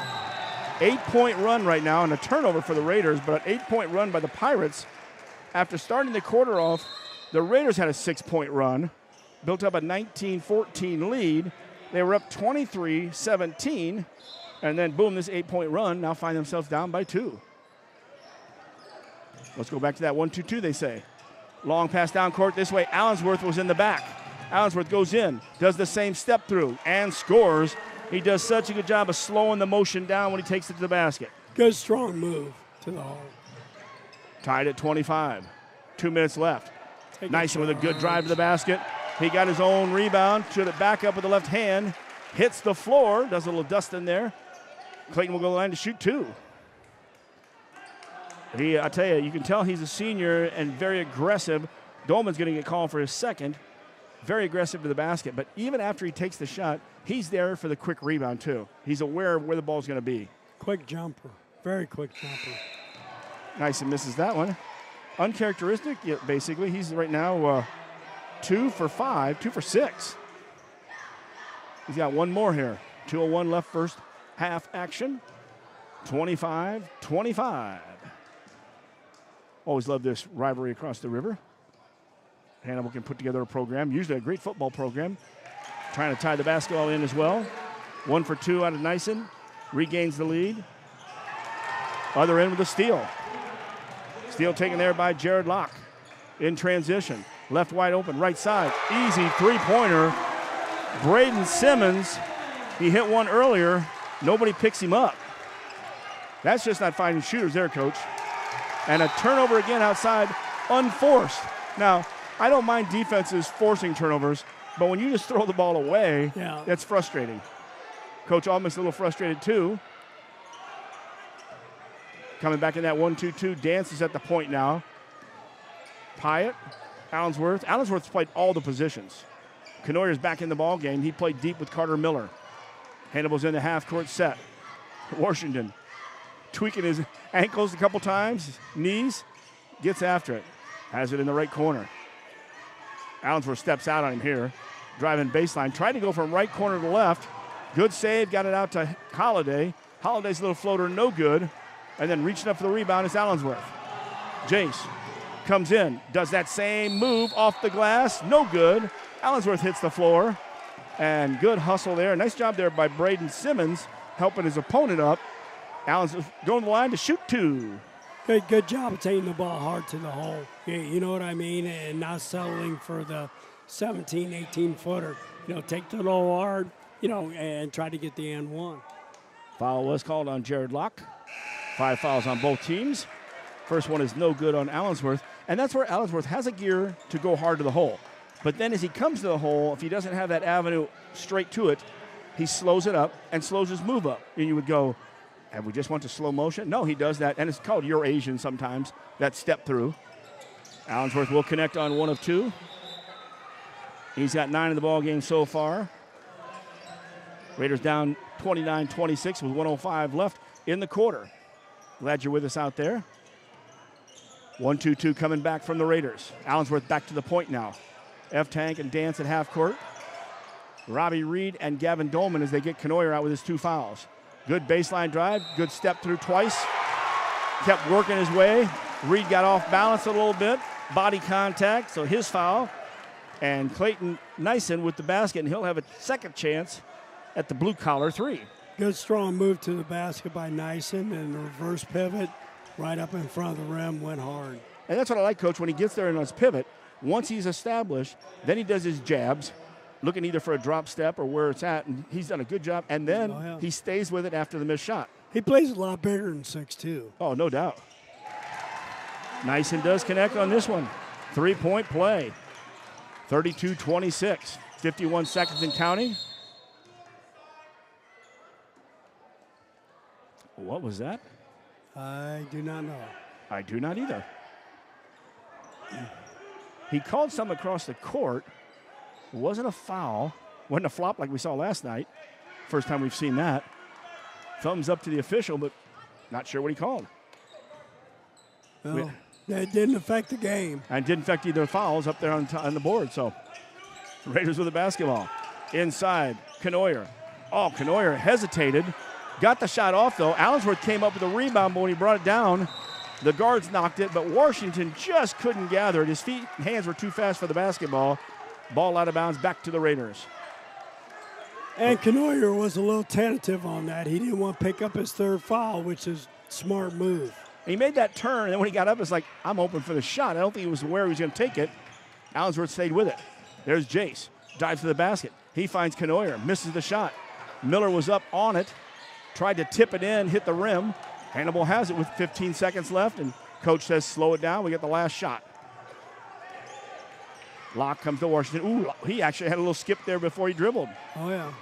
8-point run right now and a turnover for the Raiders, but an 8-point run by the Pirates. After starting the quarter off, the Raiders had a 6-point run, built up a 19-14 lead. They were up 23-17, and then boom, this 8-point run, now find themselves down by 2. Let's go back to that 1-2-2, they say. Long pass down court this way. Allensworth was in the back. Allensworth goes in, does the same step through, and scores. He does such a good job of slowing the motion down when he takes it to the basket. Good, strong move to the hole. Tied at 25. 2 minutes left. Nice with a good drive to the basket. He got his own rebound, should it back up with the left hand, hits the floor, does a little dust in there. Clayton will go to the line to shoot 2. I tell you, you can tell he's a senior and very aggressive. Dolman's going to get called for his second. Very aggressive to the basket, but even after he takes the shot, he's there for the quick rebound too. He's aware of where the ball's going to be. Quick jumper, very quick jumper. Nice and misses that one. Uncharacteristic, yeah, basically. He's right now 2 for 5, 2 for 6. He's got one more here. 2:01 left first half action. 25-25. Always love this rivalry across the river. Hannibal can put together a program, usually a great football program. Trying to tie the basketball in as well. 1 for 2 out of Nyson. Regains the lead. Other end with a steal. Steal taken there by Jared Locke. In transition. Left wide open, right side. Easy three-pointer. Braden Simmons. He hit one earlier. Nobody picks him up. That's just not finding shooters there, Coach. And a turnover again outside, unforced. Now, I don't mind defenses forcing turnovers, but when you just throw the ball away, that's frustrating. Coach Almost a little frustrated too. Coming back in that 1-2-2. Dance is at the point now. Pyatt, Allensworth. Allensworth's played all the positions. Canoyer's back in the ball game. He played deep with Carter Miller. Hannibal's in the half-court set. Washington tweaking his ankles a couple times, knees, gets after it. Has it in the right corner. Allensworth steps out on him here. Driving baseline. Tried to go from right corner to left. Good save. Got it out to Holiday. Holiday's little floater, no good. And then reaching up for the rebound is Allensworth. Jace comes in. Does that same move off the glass. No good. Allensworth hits the floor. And good hustle there. Nice job there by Braden Simmons helping his opponent up. Allensworth going to the line to shoot 2. Good job of taking the ball hard to the hole. Yeah, you know what I mean? And not settling for the 17, 18-footer. Take the low hard, and try to get the and one. Foul was called on Jared Locke. 5 fouls on both teams. First one is no good on Allensworth. And that's where Allensworth has a gear to go hard to the hole. But then as he comes to the hole, if he doesn't have that avenue straight to it, he slows it up and slows his move up. And you would go, and we just went to slow motion? No, he does that, and it's called Eurasian sometimes, that step through. Allensworth will connect on 1 of 2. He's got 9 in the ball game so far. Raiders down 29-26 with 1:05 left in the quarter. Glad you're with us out there. 1-2-2 coming back from the Raiders. Allensworth back to the point now. F-Tank and Dance at half court. Robbie Reed and Gavin Dolman as they get Canoyer out with his 2 fouls. Good baseline drive, good step through twice. Kept working his way. Reed got off balance a little bit. Body contact, so his foul. And Clayton Nyson with the basket, and he'll have a second chance at the blue-collar 3. Good strong move to the basket by Nyson, and the reverse pivot right up in front of the rim, went hard. And that's what I like, Coach, when he gets there in his pivot. Once he's established, then he does his jabs, looking either for a drop step or where it's at, and he's done a good job. And then he stays with it after the missed shot. He plays a lot bigger than 6'2". Oh, no doubt. Nyson does connect on this one. 3-point play. 32-26. 51 seconds and counting. What was that? I do not know. I do not either. He called something across the court. It wasn't a foul. Wasn't a flop like we saw last night. First time we've seen that. Thumbs up to the official, but not sure what he called. Well, that didn't affect the game. And didn't affect either fouls up there on the board. So Raiders with the basketball. Inside, Knoyer. Oh, Knoyer hesitated. Got the shot off, though. Allensworth came up with a rebound, but when he brought it down, the guards knocked it, but Washington just couldn't gather it. His feet and hands were too fast for the basketball. Ball out of bounds, back to the Raiders. And Knoyer was a little tentative on that. He didn't want to pick up his third foul, which is a smart move. He made that turn, and then when he got up, it's like, I'm open for the shot. I don't think he was aware he was going to take it. Allensworth stayed with it. There's Jace. Dives to the basket. He finds Knoyer. Misses the shot. Miller was up on it. Tried to tip it in, hit the rim. Hannibal has it with 15 seconds left, and coach says slow it down. We get the last shot. Locke comes to Washington. Ooh, he actually had a little skip there before he dribbled. Oh, yeah.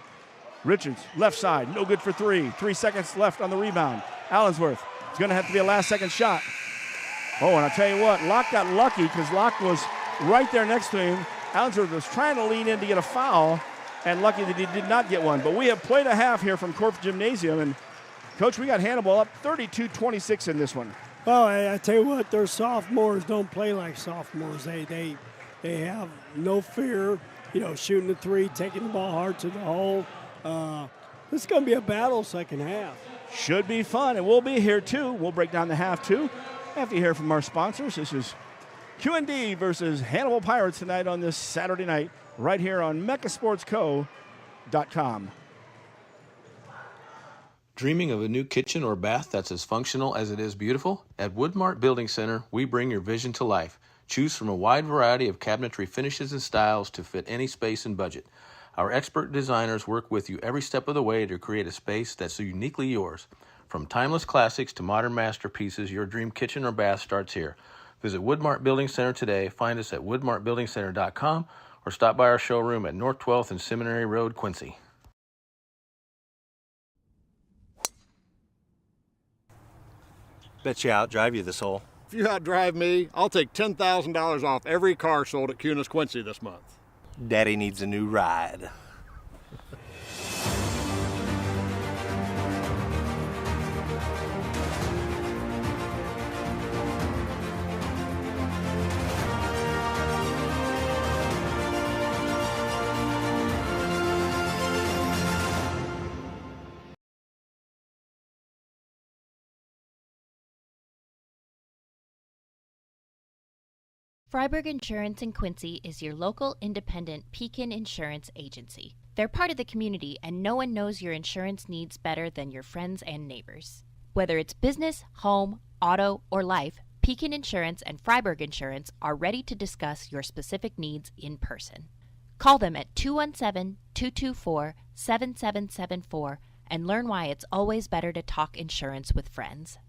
Richards, left side, no good for three. 3 seconds left on the rebound. Allensworth, it's going to have to be a last-second shot. Oh, and I'll tell you what, Locke got lucky because Locke was right there next to him. Allensworth was trying to lean in to get a foul, and lucky that he did not get one. But we have played a half here from Korf Gymnasium, and Coach, we got Hannibal up 32-26 in this one. Well, I tell you what, their sophomores don't play like sophomores. They have no fear, shooting the three, taking the ball hard to the hole. This is going to be a battle second half. Should be fun, and we'll be here too. We'll break down the half too after you hear from our sponsors. This is QND versus Hannibal Pirates tonight on this Saturday night right here on mechasportsco.com. Dreaming of a new kitchen or bath that's as functional as it is beautiful? At Woodmart Building Center, we bring your vision to life. Choose from a wide variety of cabinetry finishes and styles to fit any space and budget. Our expert designers work with you every step of the way to create a space that's uniquely yours. From timeless classics to modern masterpieces, your dream kitchen or bath starts here. Visit Woodmart Building Center today. Find us at woodmartbuildingcenter.com or stop by our showroom at North 12th and Seminary Road, Quincy. Bet you outdrive you this hole. If you outdrive me, I'll take $10,000 off every car sold at QND Quincy this month. Daddy needs a new ride. Freiburg Insurance in Quincy is your local independent Pekin insurance agency. They're part of the community, and no one knows your insurance needs better than your friends and neighbors. Whether it's business, home, auto, or life, Pekin Insurance and Freiburg Insurance are ready to discuss your specific needs in person. Call them at 217-224-7774 and learn why it's always better to talk insurance with friends.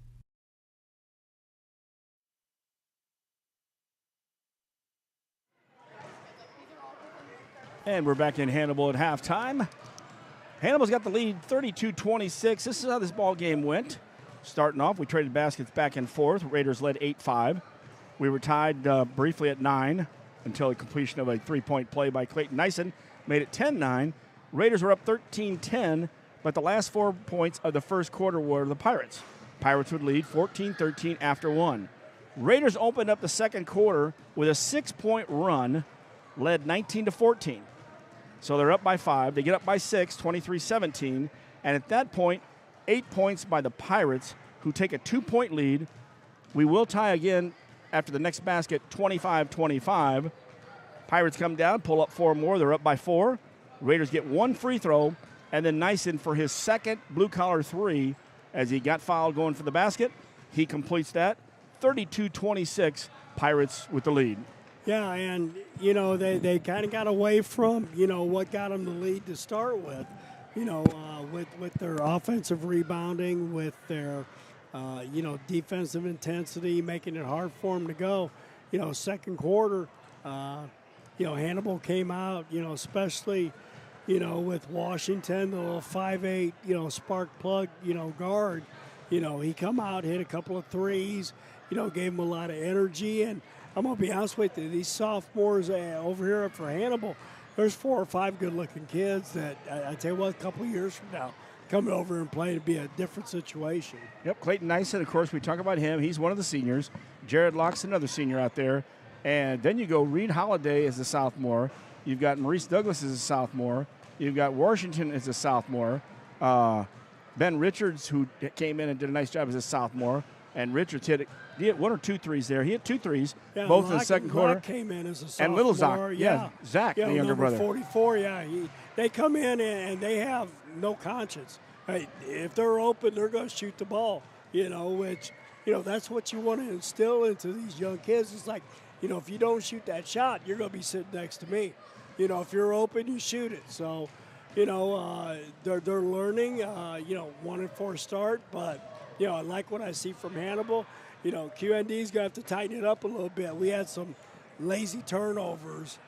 And we're back in Hannibal at halftime. Hannibal's got the lead 32-26. This is how this ball game went. Starting off, we traded baskets back and forth. Raiders led 8-5. We were tied briefly at 9 until the completion of a three-point play by Clayton Nyson made it 10-9. Raiders were up 13-10, but the last 4 points of the first quarter were the Pirates. Pirates would lead 14-13 after 1. Raiders opened up the second quarter with a 6-point run, led 19-14. So they're up by 5. They get up by 6, 23-17. And at that point, 8 points by the Pirates, who take a 2-point lead. We will tie again after the next basket, 25-25. Pirates come down, pull up 4 more. They're up by 4. Raiders get 1 free throw, and then Nyson for his second blue-collar 3 as he got fouled going for the basket. He completes that. 32-26, Pirates with the lead. Yeah, and, they kind of got away from, what got them the lead to start with, with their offensive rebounding, with their, defensive intensity, making it hard for them to go. Second quarter, Hannibal came out, especially, with Washington, the little 5'8", spark plug, guard. He come out, hit a couple of threes, gave him a lot of energy, and I'm going to be honest with you, these sophomores over here for Hannibal, there's 4 or 5 good-looking kids that, I tell you what, a couple of years from now, coming over and playing to be a different situation. Yep, Clayton Nyson, of course, we talk about him. He's one of the seniors. Jared Locke's another senior out there. And then you go Reed Holiday as a sophomore. You've got Maurice Douglas as a sophomore. You've got Washington as a sophomore. Ben Richards, who came in and did a nice job as a sophomore. And Richards hit 1 or 2 threes there. He hit 2 threes, both in the second quarter. Locke came in as a sophomore. And little Zach. Zach, the younger brother. 44, they come in and they have no conscience. Hey, if they're open, they're going to shoot the ball, which, that's what you want to instill into these young kids. It's like, if you don't shoot that shot, you're going to be sitting next to me. If you're open, you shoot it. So, they're learning, 1-4 start, but, I like what I see from Hannibal. QND's going to have to tighten it up a little bit. We had some lazy turnovers,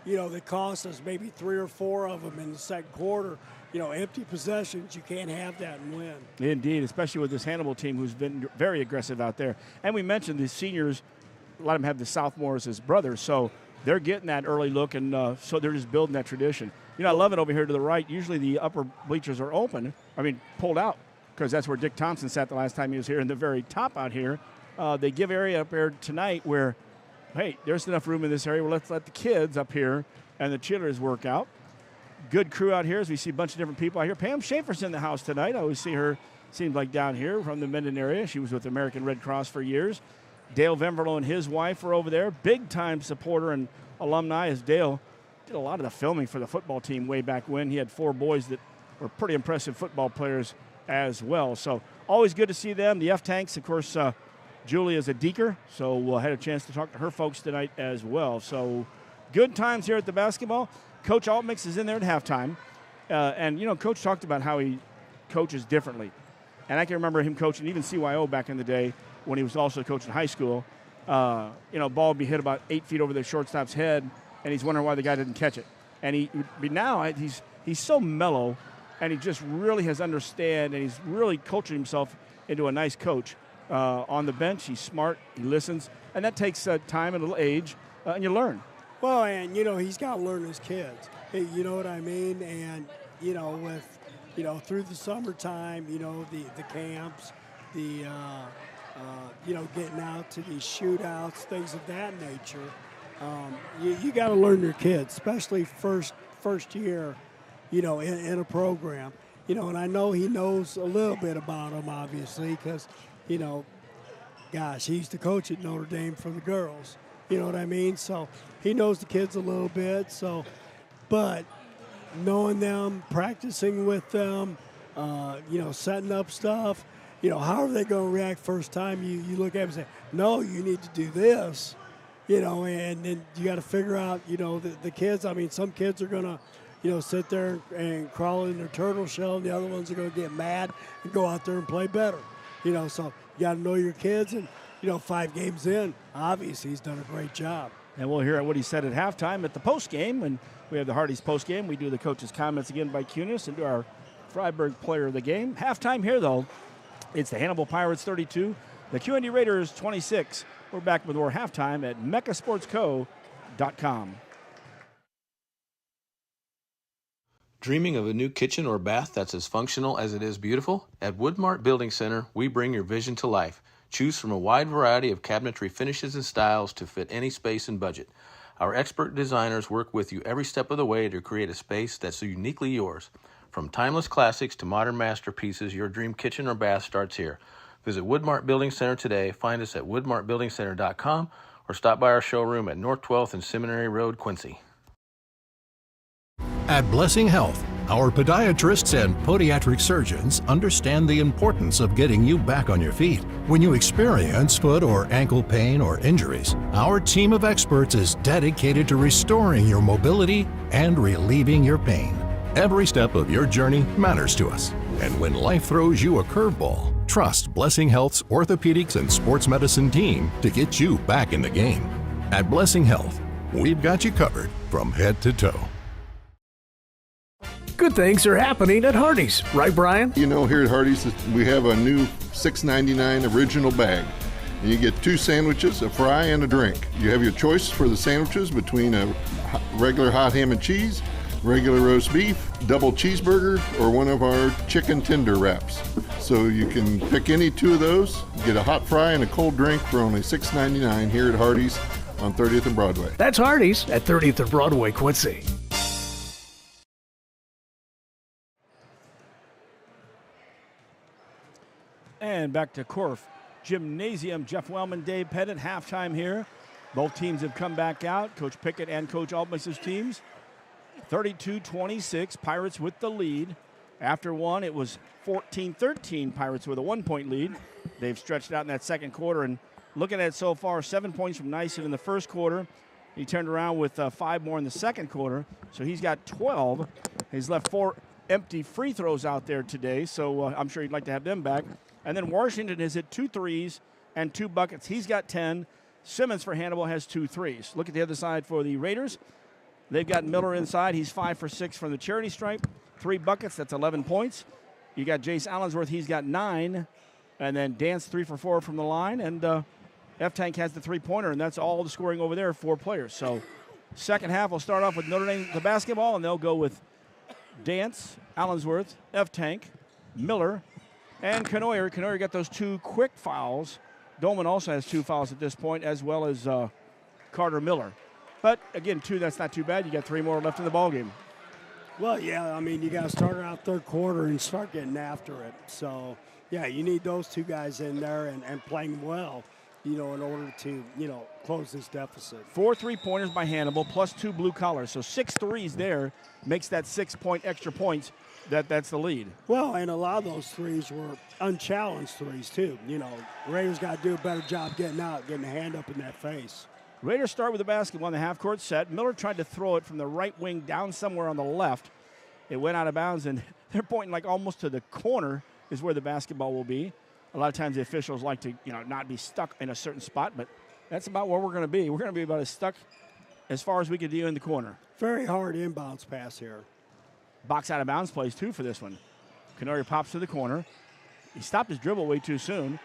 that cost us maybe 3 or 4 of them in the second quarter. Empty possessions, you can't have that and win. Indeed, especially with this Hannibal team who's been very aggressive out there. And we mentioned the seniors, a lot of them have the sophomores as brothers, so they're getting that early look, and so they're just building that tradition. I love it over here to the right. Usually the upper bleachers are pulled out, because that's where Dick Thompson sat the last time he was here, in the very top out here. They give area up there tonight where, hey, there's enough room in this area. Well, let's let the kids up here and the cheerleaders work out. Good crew out here as we see a bunch of different people out here. Pam Schaefer's in the house tonight. I always see her, seems like down here from the Minden area. She was with the American Red Cross for years. Dale Venverlo and his wife are over there. Big-time supporter and alumni, as Dale did a lot of the filming for the football team way back when. He had 4 boys that were pretty impressive football players as well. So always good to see them. The F-Tanks, of course, Julie is a deaker, so we'll had a chance to talk to her folks tonight as well. So good times here at the basketball. Coach Altmix is in there at halftime. And, Coach talked about how he coaches differently. And I can remember him coaching even CYO back in the day when he was also coaching high school. Ball would be hit about 8 feet over the shortstop's head, and he's wondering why the guy didn't catch it. And he's so mellow, and he just really has understand, and he's really coaching himself into a nice coach. On the bench, he's smart, he listens, and that takes time and a little age, and you learn. Well, and, he's got to learn his kids. You know what I mean? And, with, through the summertime, the camps, the, getting out to these shootouts, things of that nature, you got to learn your kids, especially first year, in a program. And I know he knows a little bit about them, obviously, because, he used to coach at Notre Dame for the girls. You know what I mean? So he knows the kids a little bit. So, but knowing them, practicing with them, setting up stuff, how are they going to react first time you look at them and say, no, you need to do this, and then you got to figure out, the kids. I mean, some kids are going to, sit there and crawl in their turtle shell, and the other ones are going to get mad and go out there and play better. So you got to know your kids, and 5 games in, obviously he's done a great job. And we'll hear what he said at halftime at the post game. When we have the Hardy's post game, we do the coach's comments again by Kunis and do our Freiburg player of the game. Halftime here, though, it's the Hannibal Pirates 32, the QND Raiders 26. We're back with more halftime at meccasportsco.com. Dreaming of a new kitchen or bath that's as functional as it is beautiful? At Woodmart Building Center, we bring your vision to life. Choose from a wide variety of cabinetry finishes and styles to fit any space and budget. Our expert designers work with you every step of the way to create a space that's uniquely yours. From timeless classics to modern masterpieces, your dream kitchen or bath starts here. Visit Woodmart Building Center today. Find us at woodmartbuildingcenter.com or stop by our showroom at North 12th and Seminary Road, Quincy. At Blessing Health, our podiatrists and podiatric surgeons understand the importance of getting you back on your feet. When you experience foot or ankle pain or injuries, our team of experts is dedicated to restoring your mobility and relieving your pain. Every step of your journey matters to us. And when life throws you a curveball, trust Blessing Health's orthopedics and sports medicine team to get you back in the game. At Blessing Health, we've got you covered from head to toe. Good things are happening at Hardee's, right, Brian? Here at Hardee's, we have a new $6.99 original bag. And you get 2 sandwiches, a fry, and a drink. You have your choice for the sandwiches between a regular hot ham and cheese, regular roast beef, double cheeseburger, or one of our chicken tender wraps. So you can pick any two of those, get a hot fry and a cold drink for only $6.99 here at Hardee's on 30th and Broadway. That's Hardee's at 30th and Broadway, Quincy. And back to Korf Gymnasium. Jeff Wellman, Dave Pettit, halftime here. Both teams have come back out, Coach Pickett and Coach Altmix's teams. 32-26, Pirates with the lead. After one, it was 14-13, Pirates with a 1-point lead. They've stretched out in that second quarter, and looking at it so far, 7 points from Nyson in the first quarter. He turned around with 5 more in the second quarter, so he's got 12. He's left 4 empty free throws out there today, so I'm sure he'd like to have them back. And then Washington has hit 2 threes and 2 buckets. He's got 10. Simmons for Hannibal has 2 threes. Look at the other side for the Raiders. They've got Miller inside. He's 5 for 6 from the charity stripe. 3 buckets, that's 11 points. You got Jace Allensworth, he's got 9. And then Dance 3 for 4 from the line. And F-Tank has the three-pointer, and that's all the scoring over there, 4 players. So second half will start off with Notre Dame, the basketball, and they'll go with Dance, Allensworth, F-Tank, Miller, and Canoyer. Canoyer got those 2 quick fouls. Dolman also has 2 fouls at this point, as well as Carter Miller. But, again, 2, that's not too bad. You got 3 more left in the ballgame. Well, yeah, I mean, you got to start out third quarter and start getting after it. So, yeah, you need those 2 guys in there and playing well, in order to, close this deficit. 4 3-pointers by Hannibal, plus 2 blue collars. So 6 threes there makes that 6-point extra points. That's the lead. Well, and a lot of those threes were unchallenged threes, too. Raiders got to do a better job getting out, getting a hand up in that face. Raiders start with the basketball in the half-court set. Miller tried to throw it from the right wing down somewhere on the left. It went out of bounds, and they're pointing like almost to the corner is where the basketball will be. A lot of times the officials like to, not be stuck in a certain spot, but that's about where we're going to be. We're going to be about as stuck as far as we can do in the corner. Very hard inbounds pass here. Box out of bounds plays, too, for this one. Canoyer pops to the corner. He stopped his dribble way too soon.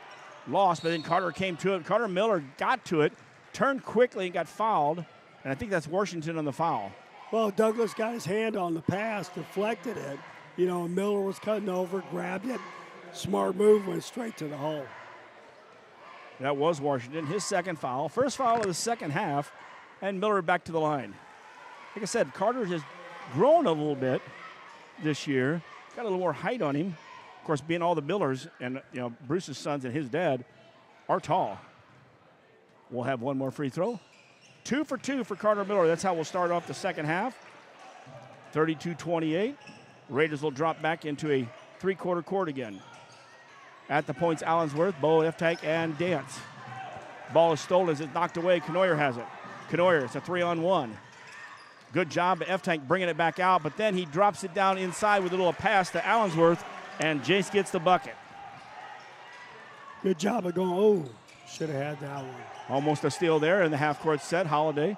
Lost, but then Carter came to it. Carter Miller got to it, turned quickly, and got fouled. And I think that's Washington on the foul. Well, Douglas got his hand on the pass, deflected it. Miller was cutting over, grabbed it. Smart move, went straight to the hole. That was Washington, his second foul. First foul of the second half, and Miller back to the line. Like I said, Carter has grown a little bit this year. Got a little more height on him. Of course, being all the Millers and Bruce's sons and his dad are tall. We'll have one more free throw. 2 for 2 for Carter Miller. That's how we'll start off the second half. 32-28. Raiders will drop back into a 3-quarter court again. At the points, Allensworth, Bo, F-Tank, and Dance. Ball is stolen as it's knocked away. Canoyer has it. Canoyer, it's a 3-on-1. Good job, F-Tank bringing it back out, but then he drops it down inside with a little pass to Allensworth, and Jace gets the bucket. Good job of going, should have had that one. Almost a steal there in the half-court set. Holiday,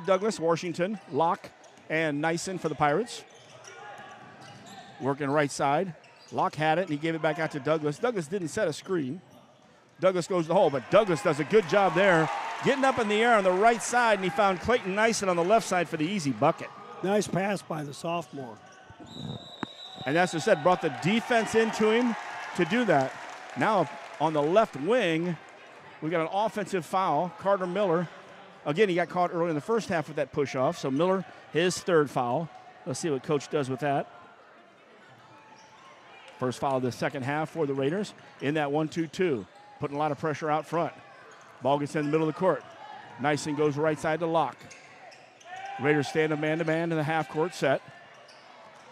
Douglas, Washington, Locke, and Nyson for the Pirates. Working right side. Locke had it, and he gave it back out to Douglas. Douglas didn't set a screen. Douglas goes to the hole, but Douglas does a good job there, getting up in the air on the right side, and he found Clayton Nyson on the left side for the easy bucket. Nice pass by the sophomore. And as I said, brought the defense into him to do that. Now on the left wing, we got an offensive foul. Carter Miller, again, he got caught early in the first half with that push-off, so Miller, his 3rd foul. Let's see what Coach does with that. First foul of the second half for the Raiders in that 1-2-2. Putting a lot of pressure out front. Ball gets in the middle of the court. Nyson goes right side to Locke. Raiders stand up man-to-man in the half-court set.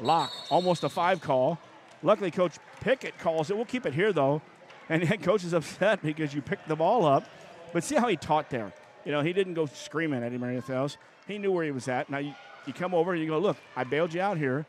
Locke, almost a 5 call. Luckily, Coach Pickett calls it. We'll keep it here, though. And Coach is upset because you picked the ball up. But see how he taught there. He didn't go screaming at him or anything else. He knew where he was at. Now, you come over and you go, look, I bailed you out here.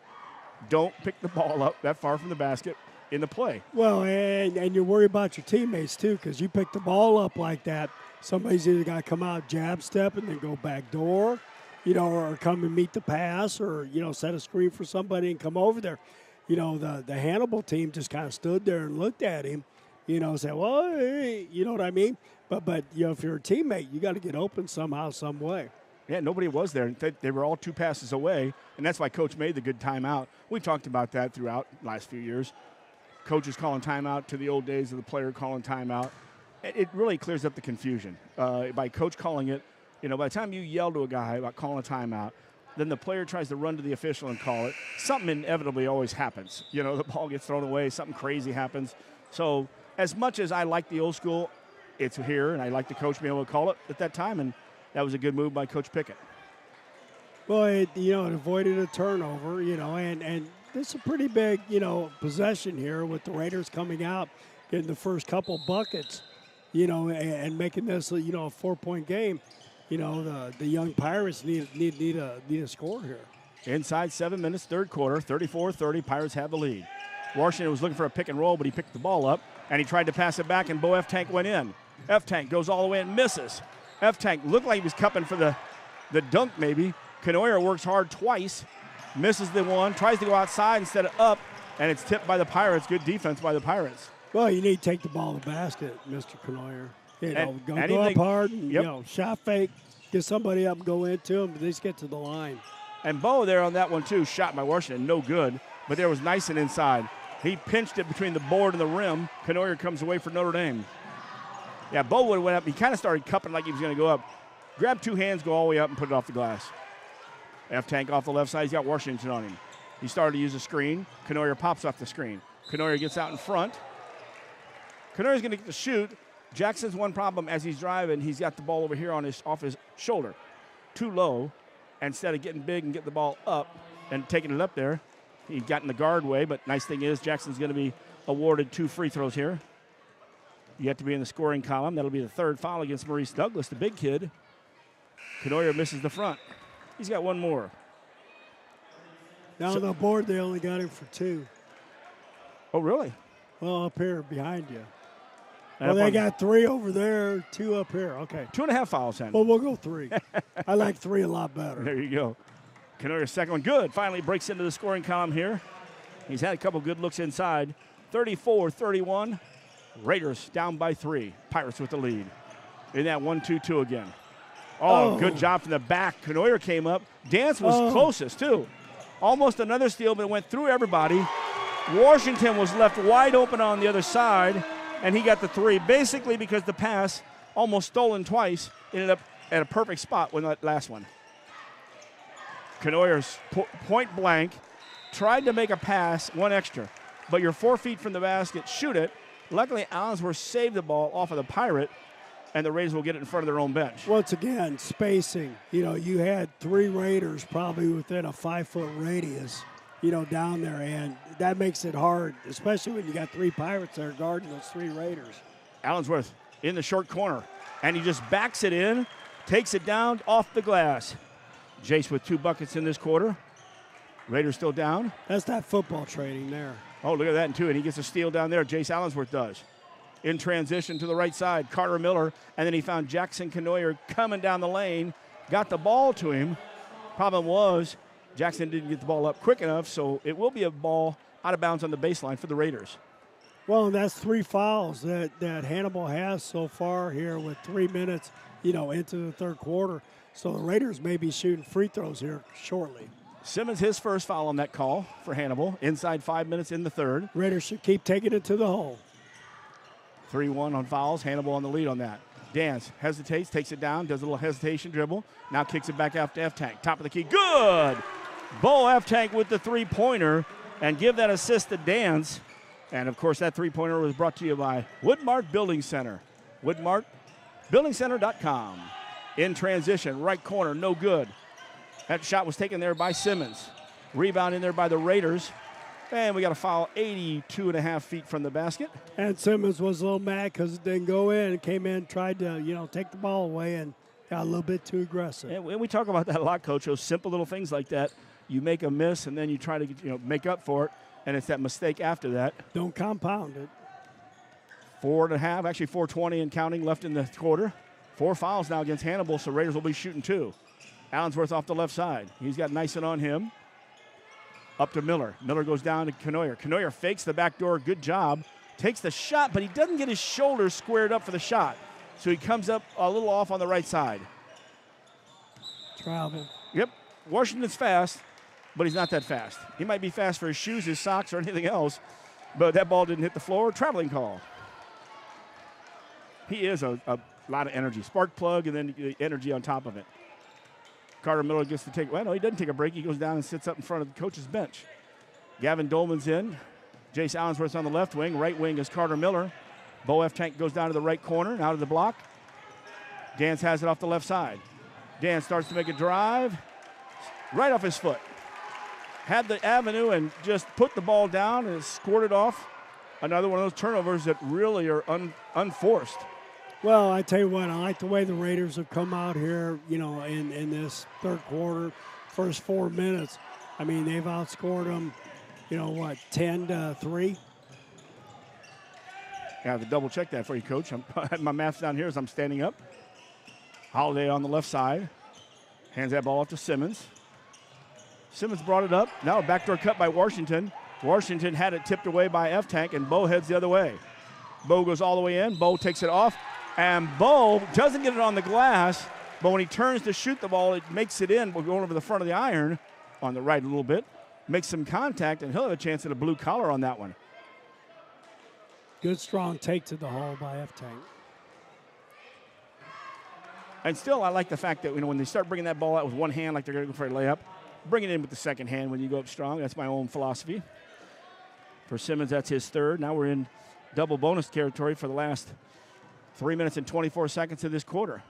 Don't pick the ball up that far from the basket in the play. Well, and you worry about your teammates, too, because you pick the ball up like that. Somebody's either got to come out, jab step, and then go back door, or come and meet the pass or, set a screen for somebody and come over there. The Hannibal team just kind of stood there and looked at him, said, well, hey, you know what I mean? But if you're a teammate, you got to get open somehow, some way. Yeah, nobody was there. They were all 2 passes away, and that's why Coach made the good timeout. We talked about that throughout the last few years. Coaches calling timeout to the old days of the player calling timeout. It really clears up the confusion. By Coach calling it, by the time you yell to a guy about calling a timeout, then the player tries to run to the official and call it. Something inevitably always happens. The ball gets thrown away, something crazy happens. So as much as I like the old school, it's here, and I like the coach being able to call it at that time, and that was a good move by Coach Pickett. Well, it avoided a turnover, and this is a pretty big, possession here with the Raiders coming out, getting the first couple buckets, and making this, a 4-point game. The young Pirates need a score here. Inside 7 minutes, third quarter, 34-30, Pirates have the lead. Washington was looking for a pick and roll, but he picked the ball up, and he tried to pass it back, and Bo F-Tank went in. F-Tank goes all the way and misses. F-Tank looked like he was cupping for the dunk maybe. Canoyer works hard twice, misses the one, tries to go outside instead of up, and it's tipped by the Pirates. Good defense by the Pirates. Well, you need to take the ball to the basket, Mr. Canoyer. Go up hard and, shot fake, get somebody up and go into them, but they just get to the line. And Bo there on that one, too, shot by Washington, no good, but there was Nyson inside. He pinched it between the board and the rim. Canoyer comes away for Notre Dame. Yeah, Bo would have went up. He kind of started cupping like he was going to go up. Grab 2 hands, go all the way up, and put it off the glass. F-Tank off the left side. He's got Washington on him. He started to use a screen. Canoyer pops off the screen. Canoyer gets out in front. Canoyer's going to get the shoot. Jackson's one problem as he's driving. He's got the ball over here off his shoulder. Too low. Instead of getting big and get the ball up and taking it up there, he got in the guard way. But nice thing is Jackson's going to be awarded 2 free throws here. You have to be in the scoring column. That'll be the 3rd foul against Maurice Douglas, the big kid. Canoyer misses the front. He's got 1 more. Now on the board, they only got him for 2. Oh, really? Well, up here behind you. Well, they got 3 over there, 2 up here. Okay. 2.5 fouls, then. Well, we'll go 3. I like 3 a lot better. There you go. Canoyer's second one. Good. Finally breaks into the scoring column here. He's had a couple good looks inside. 34-31. Raiders down by 3. Pirates with the lead. In that 1-2-2 again. Oh, good job from the back. Canoyer came up. Dance was closest, too. Almost another steal, but it went through everybody. Washington was left wide open on the other side, and he got the 3, basically because the pass, almost stolen twice, ended up at a perfect spot with that last one. Canoyer's point blank, tried to make a pass, 1 extra, but you're 4 feet from the basket, shoot it. Luckily, Allensworth saved the ball off of the Pirate, and the Raiders will get it in front of their own bench. Once again, spacing. You had 3 Raiders probably within a 5-foot radius, down there, and that makes it hard, especially when you got 3 Pirates that are guarding those 3 Raiders. Allensworth in the short corner, and he just backs it in, takes it down off the glass. Jace with 2 buckets in this quarter. Raiders still down. That's that football trading there. Oh, look at that, too, and he gets a steal down there. Jace Allensworth does. In transition to the right side, Carter Miller, and then he found Jackson Canoyer coming down the lane, got the ball to him. Problem was Jackson didn't get the ball up quick enough, so it will be a ball out of bounds on the baseline for the Raiders. Well, that's 3 fouls that Hannibal has so far here with 3 minutes, into the 3rd quarter. So the Raiders may be shooting free throws here shortly. Simmons, his first foul on that call for Hannibal, inside 5 minutes in the 3rd. Raiders should keep taking it to the hole. 3-1 on fouls. Hannibal on the lead on that. Dance hesitates, takes it down, does a little hesitation dribble. Now kicks it back out to F-Tank. Top of the key. Good! Bo F-Tank with the 3-pointer and give that assist to Dance. And, of course, that 3-pointer was brought to you by Woodmark Building Center. WoodmarkBuildingCenter.com. In transition, right corner, no good. That shot was taken there by Simmons. Rebound in there by the Raiders. And we got a foul 82.5 feet from the basket. And Simmons was a little mad because it didn't go in. Came in, tried to, take the ball away and got a little bit too aggressive. And we talk about that a lot, Coach. Those simple little things like that. You make a miss and then you try to make up for it. And it's that mistake after that. Don't compound it. 4.5, actually 4:20 and counting left in the quarter. 4 fouls now against Hannibal, so Raiders will be shooting 2. Allensworth off the left side. He's got Nyson on him. Up to Miller. Miller goes down to Canoyer. Canoyer fakes the back door. Good job. Takes the shot, but he doesn't get his shoulders squared up for the shot. So he comes up a little off on the right side. Travel. Yep. Washington's fast, but he's not that fast. He might be fast for his shoes, his socks, or anything else, but that ball didn't hit the floor. Traveling call. He is a lot of energy. Spark plug and then the energy on top of it. Carter Miller gets to take, well, no, he doesn't take a break. He goes down and sits up in front of the coach's bench. Gavin Dolman's in. Jace Allensworth's on the left wing. Right wing is Carter Miller. Bo F. Tank goes down to the right corner and out of the block. Dance has it off the left side. Dan starts to make a drive. Right off his foot. Had the avenue and just put the ball down and squirted off. Another one of those turnovers that really are unforced. Well, I tell you what, I like the way the Raiders have come out here, in this third quarter, first 4 minutes. I mean, they've outscored them, 10-3? I have to double check that for you, Coach. My math's down here as I'm standing up. Holiday on the left side. Hands that ball off to Simmons. Simmons brought it up. Now a backdoor cut by Washington. Washington had it tipped away by F-Tank, and Bo heads the other way. Bo goes all the way in. Bo takes it off, and Bo doesn't get it on the glass, but when he turns to shoot the ball, it makes it in. We're going over the front of the iron on the right a little bit. Makes some contact, and he'll have a chance at a blue collar on that one. Good, strong take to the hole by F-Tank. And still, I like the fact that, when they start bringing that ball out with one hand like they're going to go for a layup, bring it in with the second hand when you go up strong. That's my own philosophy. For Simmons, that's his third. Now we're in double bonus territory for the last 3 minutes and 24 seconds of this quarter.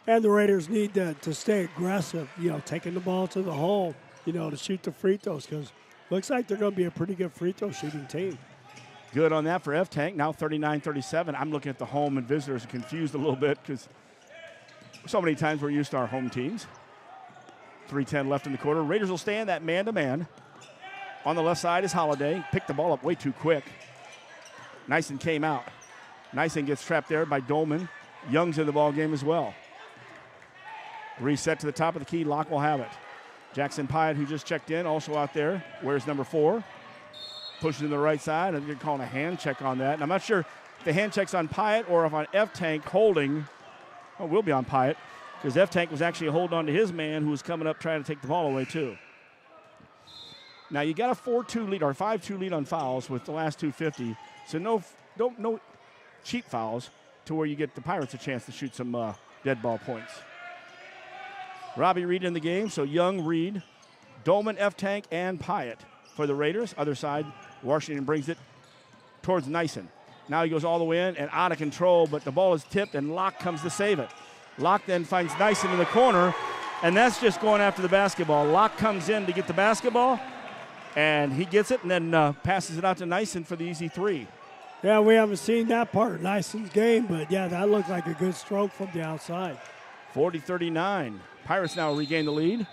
And the Raiders need to stay aggressive, taking the ball to the hole, to shoot the free throws, because looks like they're going to be a pretty good free throw shooting team. Good on that for F-Tank. Now 39-37. I'm looking at the home and visitors confused a little bit because so many times we're used to our home teams. 3:10 left in the quarter. Raiders will stay in that man-to-man. On the left side is Holiday. Picked the ball up way too quick. Nyson came out. Nyson gets trapped there by Dolman. Young's in the ball game as well. Reset to the top of the key. Locke will have it. Jackson Pyatt, who just checked in, also out there. Wears number 4. Pushes in the right side. I think they're calling a hand check on that. And I'm not sure if the hand check's on Pyatt or if on F-Tank holding. Oh, will be on Pyatt, because F-Tank was actually holding on to his man who was coming up trying to take the ball away too. Now you got a 4-2 lead or 5-2 lead on fouls with the last 2:50. So no cheap fouls to where you get the Pirates a chance to shoot some dead ball points. Robbie Reed in the game, so Young, Reed, Dolman, F-Tank, and Pyatt for the Raiders. Other side, Washington brings it towards Nyson. Now he goes all the way in and out of control, but the ball is tipped, and Locke comes to save it. Locke then finds Nyson in the corner, and that's just going after the basketball. Locke comes in to get the basketball, and he gets it and then passes it out to Nyson for the easy 3. Yeah, we haven't seen that part of Nyson's game, but, yeah, that looked like a good stroke from the outside. 40-39. Pirates now regain the lead.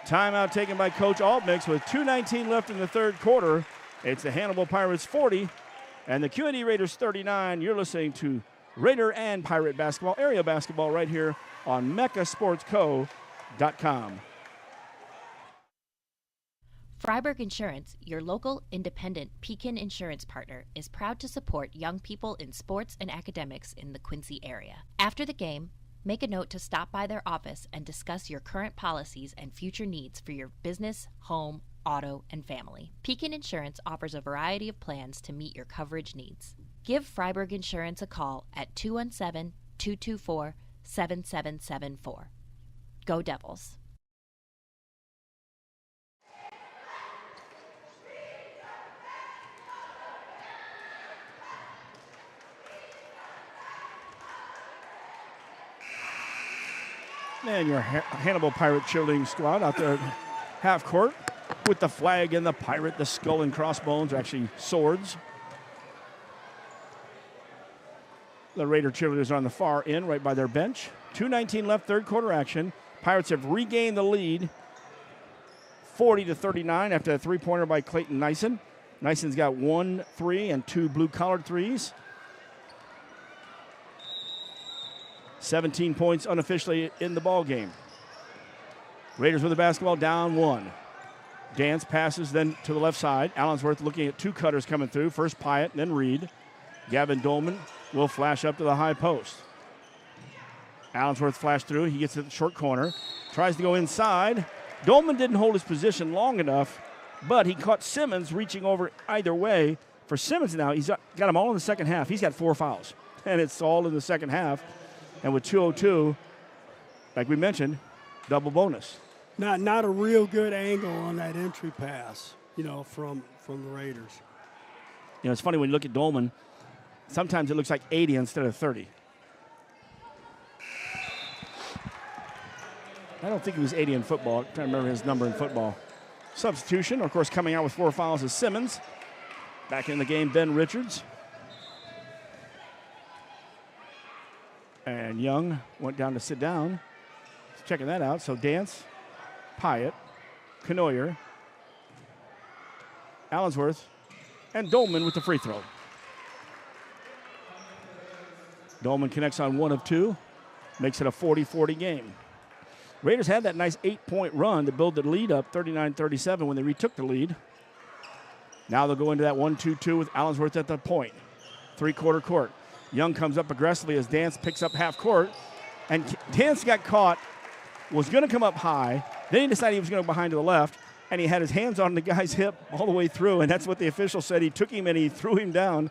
Timeout taken by Coach Altmix with 2:19 left in the third quarter. It's the Hannibal Pirates 40 and the QND Raiders 39. You're listening to Raider and Pirate basketball, area basketball right here on MeccaSportsCo.com. Freiburg Insurance, your local independent Pekin insurance partner, is proud to support young people in sports and academics in the Quincy area. After the game, make a note to stop by their office and discuss your current policies and future needs for your business, home, auto, and family. Pekin Insurance offers a variety of plans to meet your coverage needs. Give Freiburg Insurance a call at 217-224-7774. Go Devils. And your Hannibal Pirate cheerleading squad out there at half court with the flag and the pirate. The skull and crossbones are actually swords. The Raider cheerleaders are on the far end, right by their bench. 2:19 left, third quarter action. Pirates have regained the lead, 40-39 after a three-pointer by Clayton Nyson. Nyson's got 1 3 and 2 blue-collared threes. 17 points unofficially in the ball game. Raiders with the basketball, down 1. Dance passes then to the left side. Allensworth looking at 2 cutters coming through. First Pyatt, then Reed. Gavin Dolman will flash up to the high post. Allensworth flashed through. He gets to the short corner. Tries to go inside. Dolman didn't hold his position long enough, but he caught Simmons reaching over either way. For Simmons now, he's got them all in the second half. He's got 4 fouls, and it's all in the second half. And with 2:02, like we mentioned, double bonus. Not a real good angle on that entry pass, from the Raiders. It's funny when you look at Dolman, sometimes it looks like 80 instead of 30. I don't think he was 80 in football. I'm trying to remember his number in football. Substitution, of course, coming out with 4 fouls is Simmons. Back in the game, Ben Richards. And Young went down to sit down. Checking that out. So Dance, Pyatt, Knoyer, Allensworth, and Dolman with the free throw. Dolman connects on 1 of 2. Makes it a 40-40 game. Raiders had that nice 8-point run to build the lead up 39-37 when they retook the lead. Now they'll go into that 1-2-2 with Allensworth at the point. 3-quarter court. Young comes up aggressively as Dance picks up half court. And Dance got caught, was going to come up high. Then he decided he was going to go behind to the left. And he had his hands on the guy's hip all the way through. And that's what the official said. He took him and he threw him down.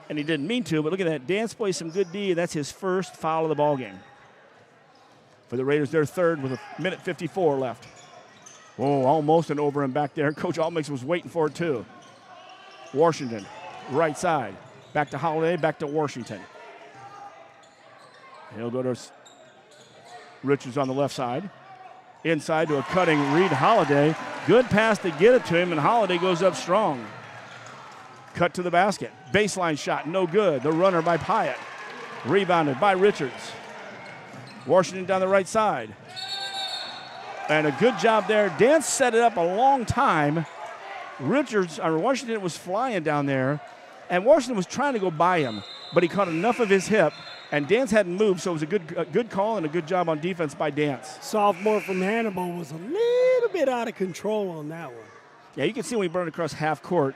And he didn't mean to. But look at that. Dance plays some good D. That's his first foul of the ball game. For the Raiders, their third with 1:54 left. Whoa, almost an over and back there. Coach Altmix was waiting for it too. Washington, right side. Back to Holiday, back to Washington. He'll go to Richards on the left side. Inside to a cutting Reed Holiday. Good pass to get it to him, and Holiday goes up strong. Cut to the basket. Baseline shot, no good. The runner by Pyatt. Rebounded by Richards. Washington down the right side. And a good job there. Dance set it up a long time. Washington was flying down there, and Washington was trying to go by him, but he caught enough of his hip, and Dance hadn't moved, so it was a good call and a good job on defense by Dance. Sophomore from Hannibal was a little bit out of control on that one. Yeah, you can see when he burned across half court,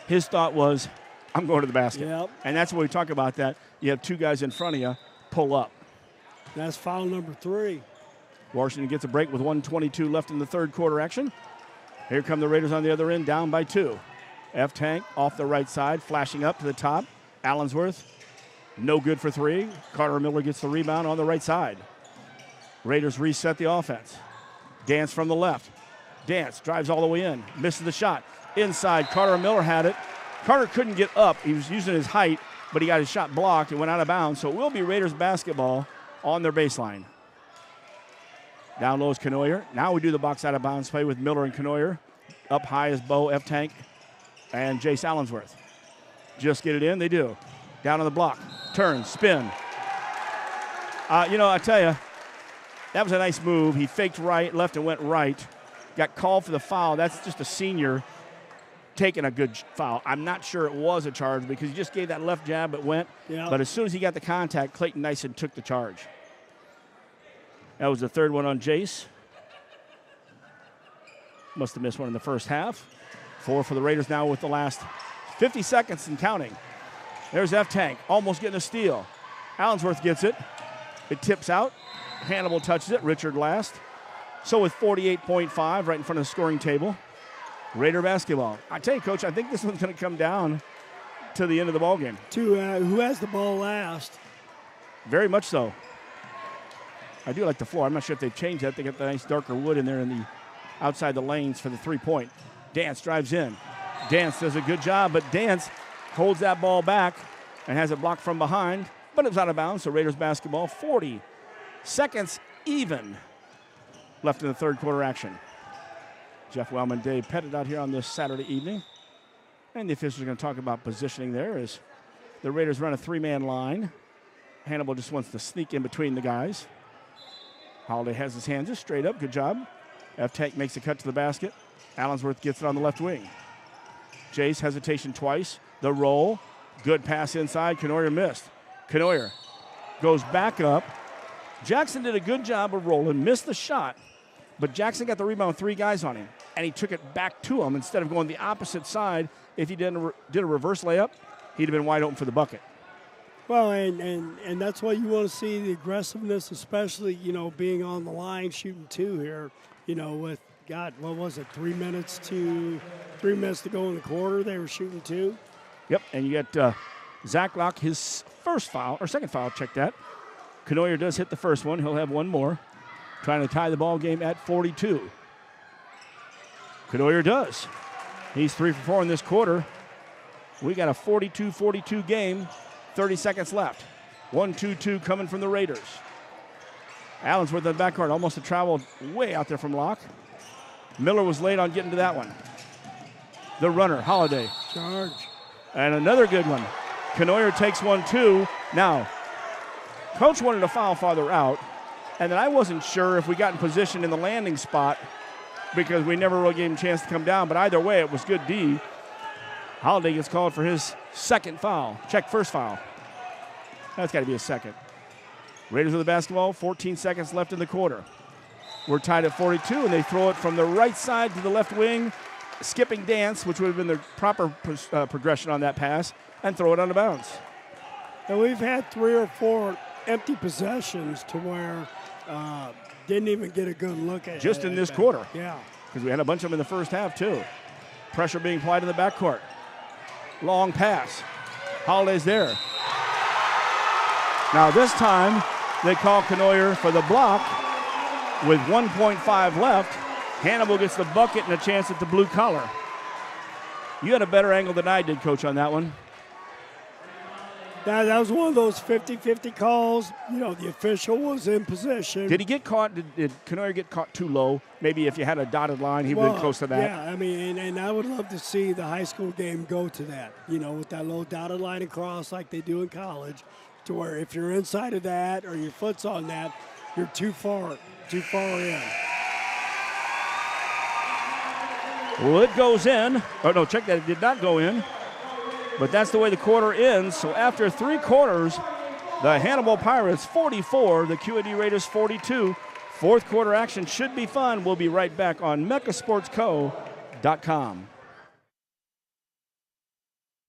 his thought was, I'm going to the basket. Yep. And that's when we talk about that. You have 2 guys in front of you, pull up. That's foul number 3. Washington gets a break with 1:22 left in the third quarter action. Here come the Raiders on the other end, down by 2. F-Tank off the right side, flashing up to the top. Allensworth, no good for 3. Carter Miller gets the rebound on the right side. Raiders reset the offense. Dance from the left. Dance drives all the way in, misses the shot. Inside, Carter Miller had it. Carter couldn't get up. He was using his height, but he got his shot blocked and went out of bounds. So it will be Raiders basketball on their baseline. Down low is Knoyer. Now we do the box out of bounds play with Miller and Knoyer. Up high is Bo, F-Tank, and Jace Allensworth. Just get it in, they do. Down on the block, turn, spin. I tell you, that was a nice move. He faked right, left and went right. Got called for the foul. That's just a senior taking a good foul. I'm not sure it was a charge because he just gave that left jab, it went. Yep. But as soon as he got the contact, Clayton Nyson took the charge. That was the third one on Jace. Must have missed one in the first half. 4 for the Raiders now with the last 50 seconds and counting. There's F-Tank, almost getting a steal. Allensworth gets it. It tips out. Hannibal touches it. Richard last. So with 48.5 right in front of the scoring table, Raider basketball. I tell you, Coach, I think this one's going to come down to the end of the ballgame. To who has the ball last. Very much so. I do like the floor. I'm not sure if they've changed that. They got the nice darker wood in there in the outside the lanes for the 3-point. Dance drives in. Dance does a good job, but Dance holds that ball back and has it blocked from behind, but it was out of bounds, so Raiders basketball. 40 seconds even left in the third quarter action. Jeff Wellman, Dave Pettit out here on this Saturday evening. And the officials are going to talk about positioning there as the Raiders run a 3-man line. Hannibal just wants to sneak in between the guys. Holiday has his hands just straight up. Good job. F-Tank makes a cut to the basket. Allensworth gets it on the left wing. Jace hesitation twice. The roll. Good pass inside. Knoyer missed. Knoyer goes back up. Jackson did a good job of rolling. Missed the shot. But Jackson got the rebound with 3 guys on him. And he took it back to him instead of going the opposite side. If he did a reverse layup, he'd have been wide open for the bucket. Well, and that's what you want to see, the aggressiveness, especially, being on the line, shooting two here, with, God, what was it, 3 minutes to go in the quarter, they were shooting two. Yep, and you got Zach Locke, his second foul, check that. Canoyer does hit the first one. He'll have one more, trying to tie the ball game at 42. Canoyer does. He's 3 for 4 in this quarter. We got a 42-42 game, 30 seconds left. 1-2-2 coming from the Raiders. Allensworth in the backcourt, almost a travel way out there from Locke. Miller was late on getting to that one. The runner, Holiday. Charge. And another good one. Canoyer takes 1-2. Now, Coach wanted a foul farther out, and then I wasn't sure if we got in position in the landing spot because we never really gave him a chance to come down, but either way, it was good D. Holiday gets called for his second foul. Check first foul. That's got to be a second. Raiders with the basketball, 14 seconds left in the quarter. We're tied at 42, and they throw it from the right side to the left wing, skipping dance, which would have been the proper progression on that pass, and throw it out of bounds. And we've had 3 or 4 empty possessions to where didn't even get a good look at it. Just in this quarter. Yeah. Because we had a bunch of them in the first half, too. Pressure being applied in the backcourt. Long pass. Holiday's there. Now this time, they call Canoyer for the block. With 1.5 left, Hannibal gets the bucket and a chance at the blue collar. You had a better angle than I did, Coach, on that one. That was one of those 50-50 calls. The official was in position. Did he get caught? Did Canoyer get caught too low? Maybe if you had a dotted line, he would have been close to that. Yeah, I mean, and I would love to see the high school game go to that, with that little dotted line across like they do in college, to where if you're inside of that or your foot's on that, you're too far in. Well, it goes in. Oh, no, check that. It did not go in. But that's the way the quarter ends. So after 3 quarters, the Hannibal Pirates 44, the QND Raiders 42. Fourth quarter action should be fun. We'll be right back on MeccaSportsCo.com.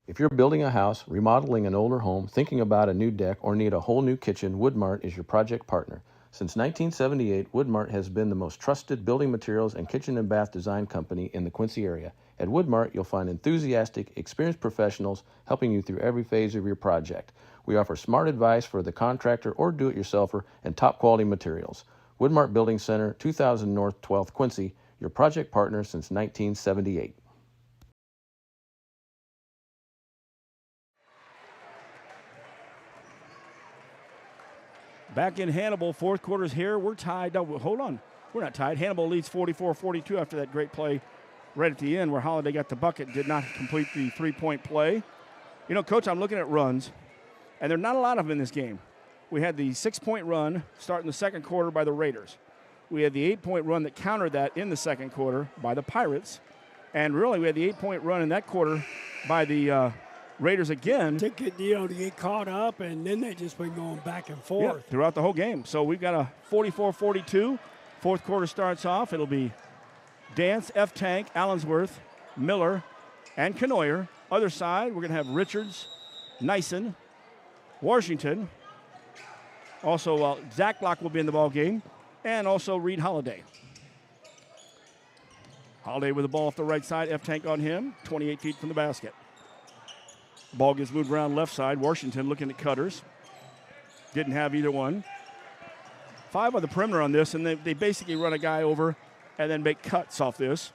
If you're building a house, remodeling an older home, thinking about a new deck, or need a whole new kitchen, Woodmart is your project partner. Since 1978, Woodmart has been the most trusted building materials and kitchen and bath design company in the Quincy area. At Woodmart, you'll find enthusiastic, experienced professionals helping you through every phase of your project. We offer smart advice for the contractor or do-it-yourselfer and top-quality materials. Woodmart Building Center, 2000 North 12th, Quincy, your project partner since 1978. Back in Hannibal, fourth quarter's here. We're tied. No, hold on. We're not tied. Hannibal leads 44-42 after that great play right at the end where Holiday got the bucket, did not complete the three-point play. Coach, I'm looking at runs, and there are not a lot of them in this game. We had the 6-point run starting the second quarter by the Raiders. We had the 8-point run that countered that in the second quarter by the Pirates. And really, we had the 8-point run in that quarter by the Raiders again. To get caught up, and then they just been going back and forth. Throughout the whole game. So we've got a 44-42. Fourth quarter starts off. It'll be Dance, F-Tank, Allensworth, Miller, and Canoyer. Other side, we're going to have Richards, Nyson, Washington. Also, Zach Locke will be in the ball game, and also Reed Holiday. Holiday with the ball off the right side. F-Tank on him, 28 feet from the basket. Ball gets moved around left side. Washington looking at cutters. Didn't have either one. 5 on the perimeter on this, and they basically run a guy over and then make cuts off this.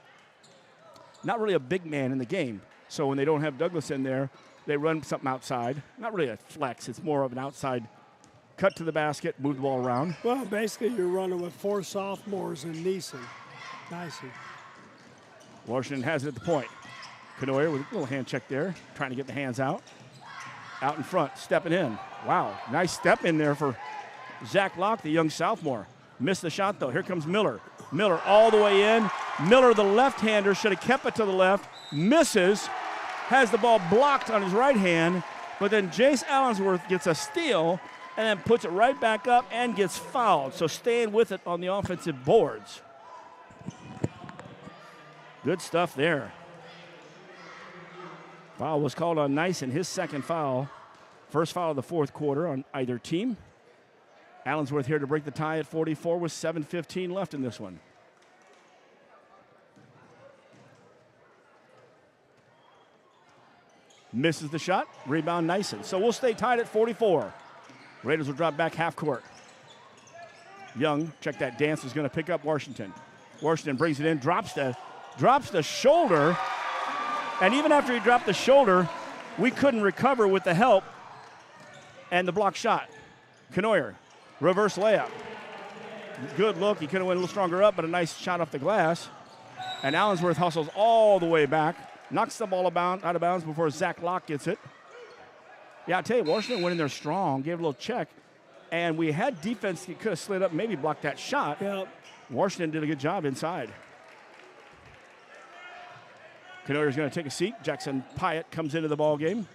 Not really a big man in the game. So when they don't have Douglas in there, they run something outside. Not really a flex. It's more of an outside cut to the basket, move the ball around. Well, basically you're running with 4 sophomores and Nyson. Washington has it at the point. Canoyer with a little hand check there, trying to get the hands out. Out in front, stepping in. Wow, nice step in there for Zach Locke, the young sophomore. Missed the shot, though. Here comes Miller. Miller all the way in. Miller, the left-hander, should have kept it to the left. Misses. Has the ball blocked on his right hand. But then Jace Allensworth gets a steal and then puts it right back up and gets fouled. So staying with it on the offensive boards. Good stuff there. Foul was called on Nyson, his second foul. First foul of the fourth quarter on either team. Allensworth here to break the tie at 44 with 7:15 left in this one. Misses the shot. Rebound Nyson. So we'll stay tied at 44. Raiders will drop back half court. Young, check that dance, is going to pick up Washington. Washington brings it in, drops the shoulder. And even after he dropped the shoulder, we couldn't recover with the help and the block shot. Knoyer, reverse layup. Good look. He could have went a little stronger up, but a nice shot off the glass. And Allensworth hustles all the way back. Knocks the ball out of bounds before Zach Locke gets it. Yeah, I tell you, Washington went in there strong, gave a little check, and we had defense that could have slid up, maybe blocked that shot. Yep. Washington did a good job inside. Knoyer's going to take a seat. Jackson Pyatt comes into the ball game.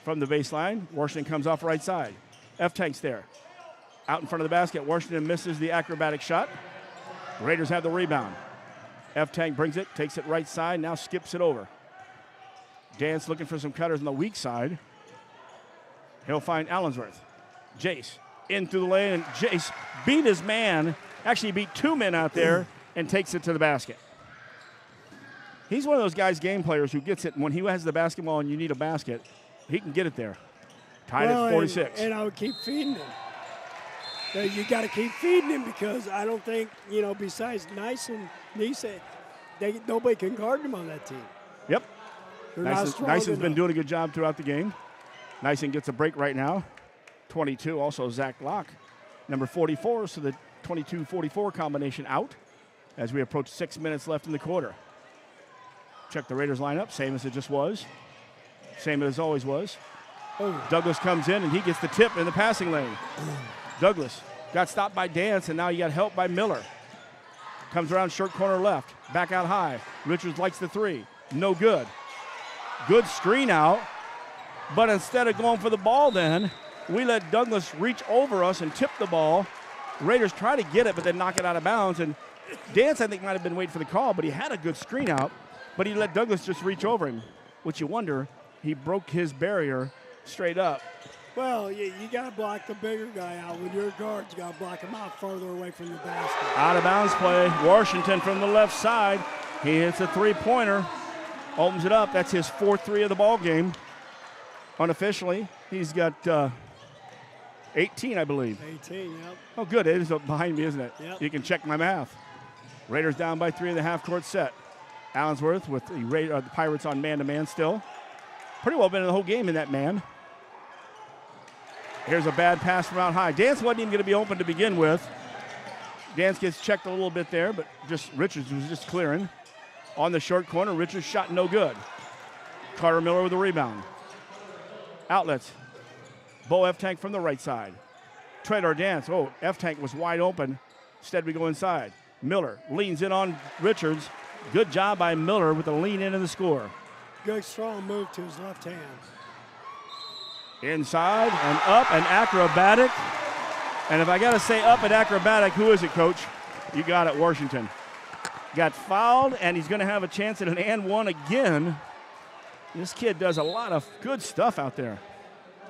From the baseline, Washington comes off right side. F-Tank's there. Out in front of the basket, Washington misses the acrobatic shot. Raiders have the rebound. F-Tank brings it, takes it right side, now skips it over. Dance looking for some cutters on the weak side. He'll find Allensworth. Jace in through the lane, and Jace beat his man, actually beat two men out there, and takes it to the basket. He's one of those guys, game players, who gets it when he has the basketball and you need a basket, he can get it there. Tied at 46. And I would keep feeding him. You got to keep feeding him because I don't think, besides Nice and Nisa, nobody can guard him on that team. Yep. Nison's been enough. doing a good job throughout the game. Nyson gets a break right now. 22, also Zach Locke. Number 44, so the 22-44 combination out as we approach 6 minutes left in the quarter. Check the Raiders lineup, same as it just was. Same as always was. Oh. Douglas comes in, and he gets the tip in the passing lane. Douglas got stopped by Dance, and now he got help by Miller. Comes around short corner left. Back out high. Richards likes the three. No good. Good screen out. But instead of going for the ball then, we let Douglas reach over us and tip the ball. Raiders try to get it, but then knock it out of bounds. And Dance, I think, might have been waiting for the call, but he had a good screen out. But he let Douglas just reach over him, which you wonder, he broke his barrier straight up. Well, you got to block the bigger guy out. When you're a guard, you got to block him out further away from the basket. Out of bounds play. Washington from the left side. He hits a three-pointer. Opens it up. That's his 4th-3 of the ball game. Unofficially, he's got 18, I believe. 18, yep. Oh, good. It is behind me, isn't it? Yep. You can check my math. Raiders down by 3 in the half-court set. Allensworth with the Pirates on man-to-man still. Pretty well been in the whole game in that man. Here's a bad pass from out high. Dance wasn't even going to be open to begin with. Dance gets checked a little bit there, but Richards was just clearing. On the short corner, Richards shot no good. Carter Miller with the rebound. Outlets. Bo F-Tank from the right side. Trade or Dance. Oh, F-Tank was wide open. Instead, we go inside. Miller leans in on Richards. Good job by Miller with the lean in and the score. Good strong move to his left hand. Inside and up and acrobatic. And if I got to say up and acrobatic, who is it, Coach? You got it, Washington. Got fouled, and he's going to have a chance at an and one again. This kid does a lot of good stuff out there.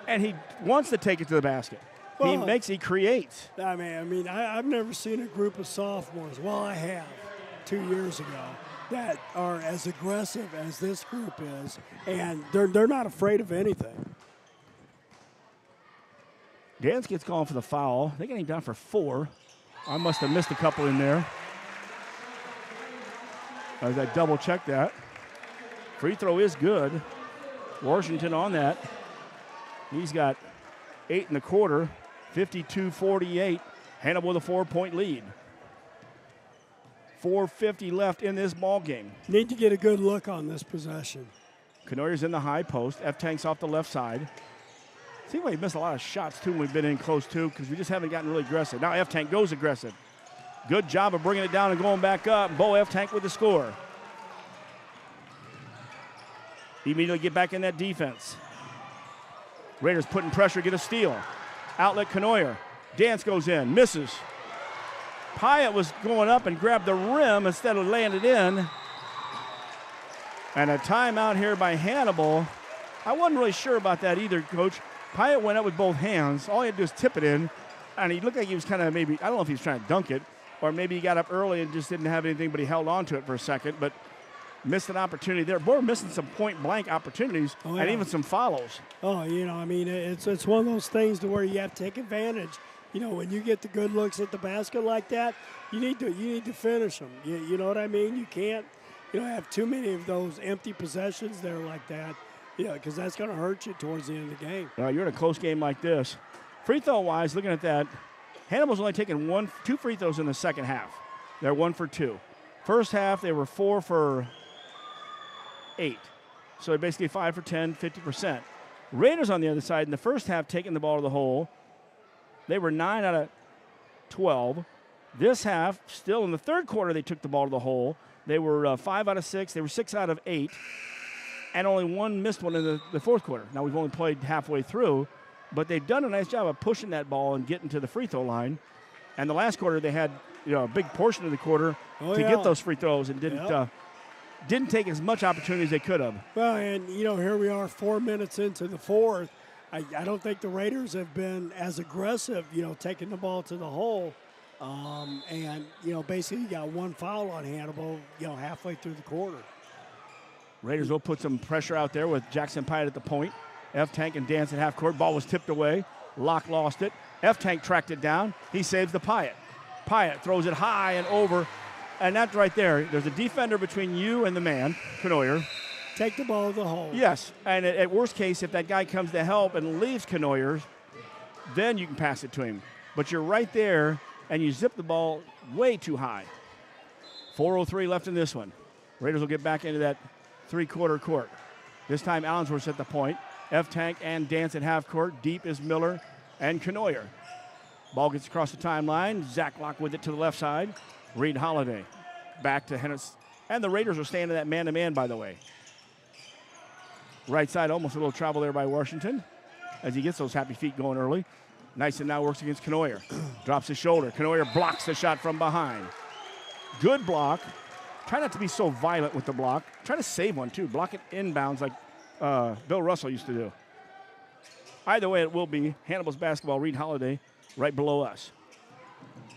And he wants to take it to the basket. Well, he creates. I've never seen a group of sophomores, well, I have 2 years ago, that are as aggressive as this group is, and they're not afraid of anything. Dance gets called for the foul. They get him down for 4. I must have missed a couple in there. As I double-check that. Free throw is good. Washington on that. He's got 8 in the quarter, 52-48. Hannibal with a 4-point lead. 4:50 left in this ball game. Need to get a good look on this possession. Knoyer's in the high post. F-Tank's off the left side. Seems like we missed a lot of shots, too, when we've been in close, too, because we just haven't gotten really aggressive. Now F-Tank goes aggressive. Good job of bringing it down and going back up. Bo F-Tank with the score. Immediately get back in that defense. Raiders putting pressure, get a steal. Outlet Knoyer. Dance goes in, misses. Pyatt was going up and grabbed the rim instead of laying it in. And a timeout here by Hannibal. I wasn't really sure about that either, Coach. Pyatt went up with both hands. All he had to do was tip it in, and he looked like he was kind of maybe, I don't know if he was trying to dunk it, or maybe he got up early and just didn't have anything, but he held on to it for a second, but missed an opportunity there. Boy, we're missing some point-blank opportunities and even some follows. Oh, it's one of those things to where you have to take advantage. When you get the good looks at the basket like that, you need to finish them. You know what I mean? You can't, have too many of those empty possessions there like that, because that's going to hurt you towards the end of the game. You're in a close game like this. Free throw-wise, looking at that, Hannibal's only taken 2 free throws in the second half. They're 1 for 2. First half, they were 4 for 8. So basically 5 for 10, 50%. Raiders on the other side in the first half taking the ball to the hole. They were 9 out of 12. This half, still in the third quarter, they took the ball to the hole. They were 5 out of 6. They were 6 out of 8. And only one missed one in the fourth quarter. Now we've only played halfway through, but they've done a nice job of pushing that ball and getting to the free throw line. And the last quarter, they had a big portion of the quarter to get those free throws and didn't take as much opportunity as they could have. Well, and, here we are 4 minutes into the fourth. I don't think the Raiders have been as aggressive, taking the ball to the hole. And basically you got one foul on Hannibal, halfway through the quarter. Raiders will put some pressure out there with Jackson Pyatt at the point. F-Tank and Dance at half court. Ball was tipped away. Locke lost it. F-Tank tracked it down. He saves the Pyatt. Pyatt throws it high and over. And that's right there. There's a defender between you and the man, Knoyer. Take the ball to the hole. Yes, and at worst case, if that guy comes to help and leaves Knoyer, then you can pass it to him. But you're right there, and you zip the ball way too high. 4:03 left in this one. Raiders will get back into that three-quarter court. This time Allensworth's at the point. F-Tank and Dance at half court. Deep is Miller and Knoyer. Ball gets across the timeline. Zach Locke with it to the left side. Reed Holiday back to Hennis. And the Raiders are staying in that man-to-man, by the way. Right side, almost a little travel there by Washington as he gets those happy feet going early. Nyson now works against Knoyer. Drops his shoulder. Knoyer blocks the shot from behind. Good block. Try not to be so violent with the block. Try to save one, too. Block it inbounds like Bill Russell used to do. Either way, it will be Hannibal's basketball. Reed Holiday right below us.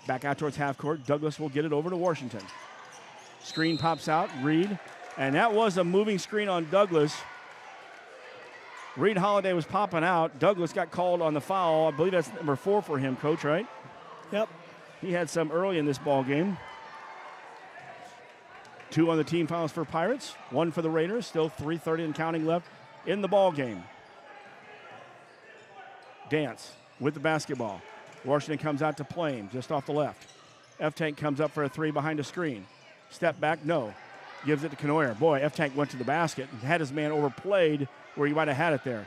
Back out towards half court. Douglas will get it over to Washington. Screen pops out. Reed. And that was a moving screen on Douglas. Reed Holiday was popping out. Douglas got called on the foul. I believe that's number 4 for him, Coach, right? Yep. He had some early in this ball game. 2 on the team fouls for Pirates. 1 for the Raiders. Still 3:30 and counting left in the ball game. Dance with the basketball. Washington comes out to play him just off the left. F-Tank comes up for a 3 behind a screen. Step back, no. Gives it to Knoyer. Boy, F-Tank went to the basket and had his man overplayed where he might have had it there.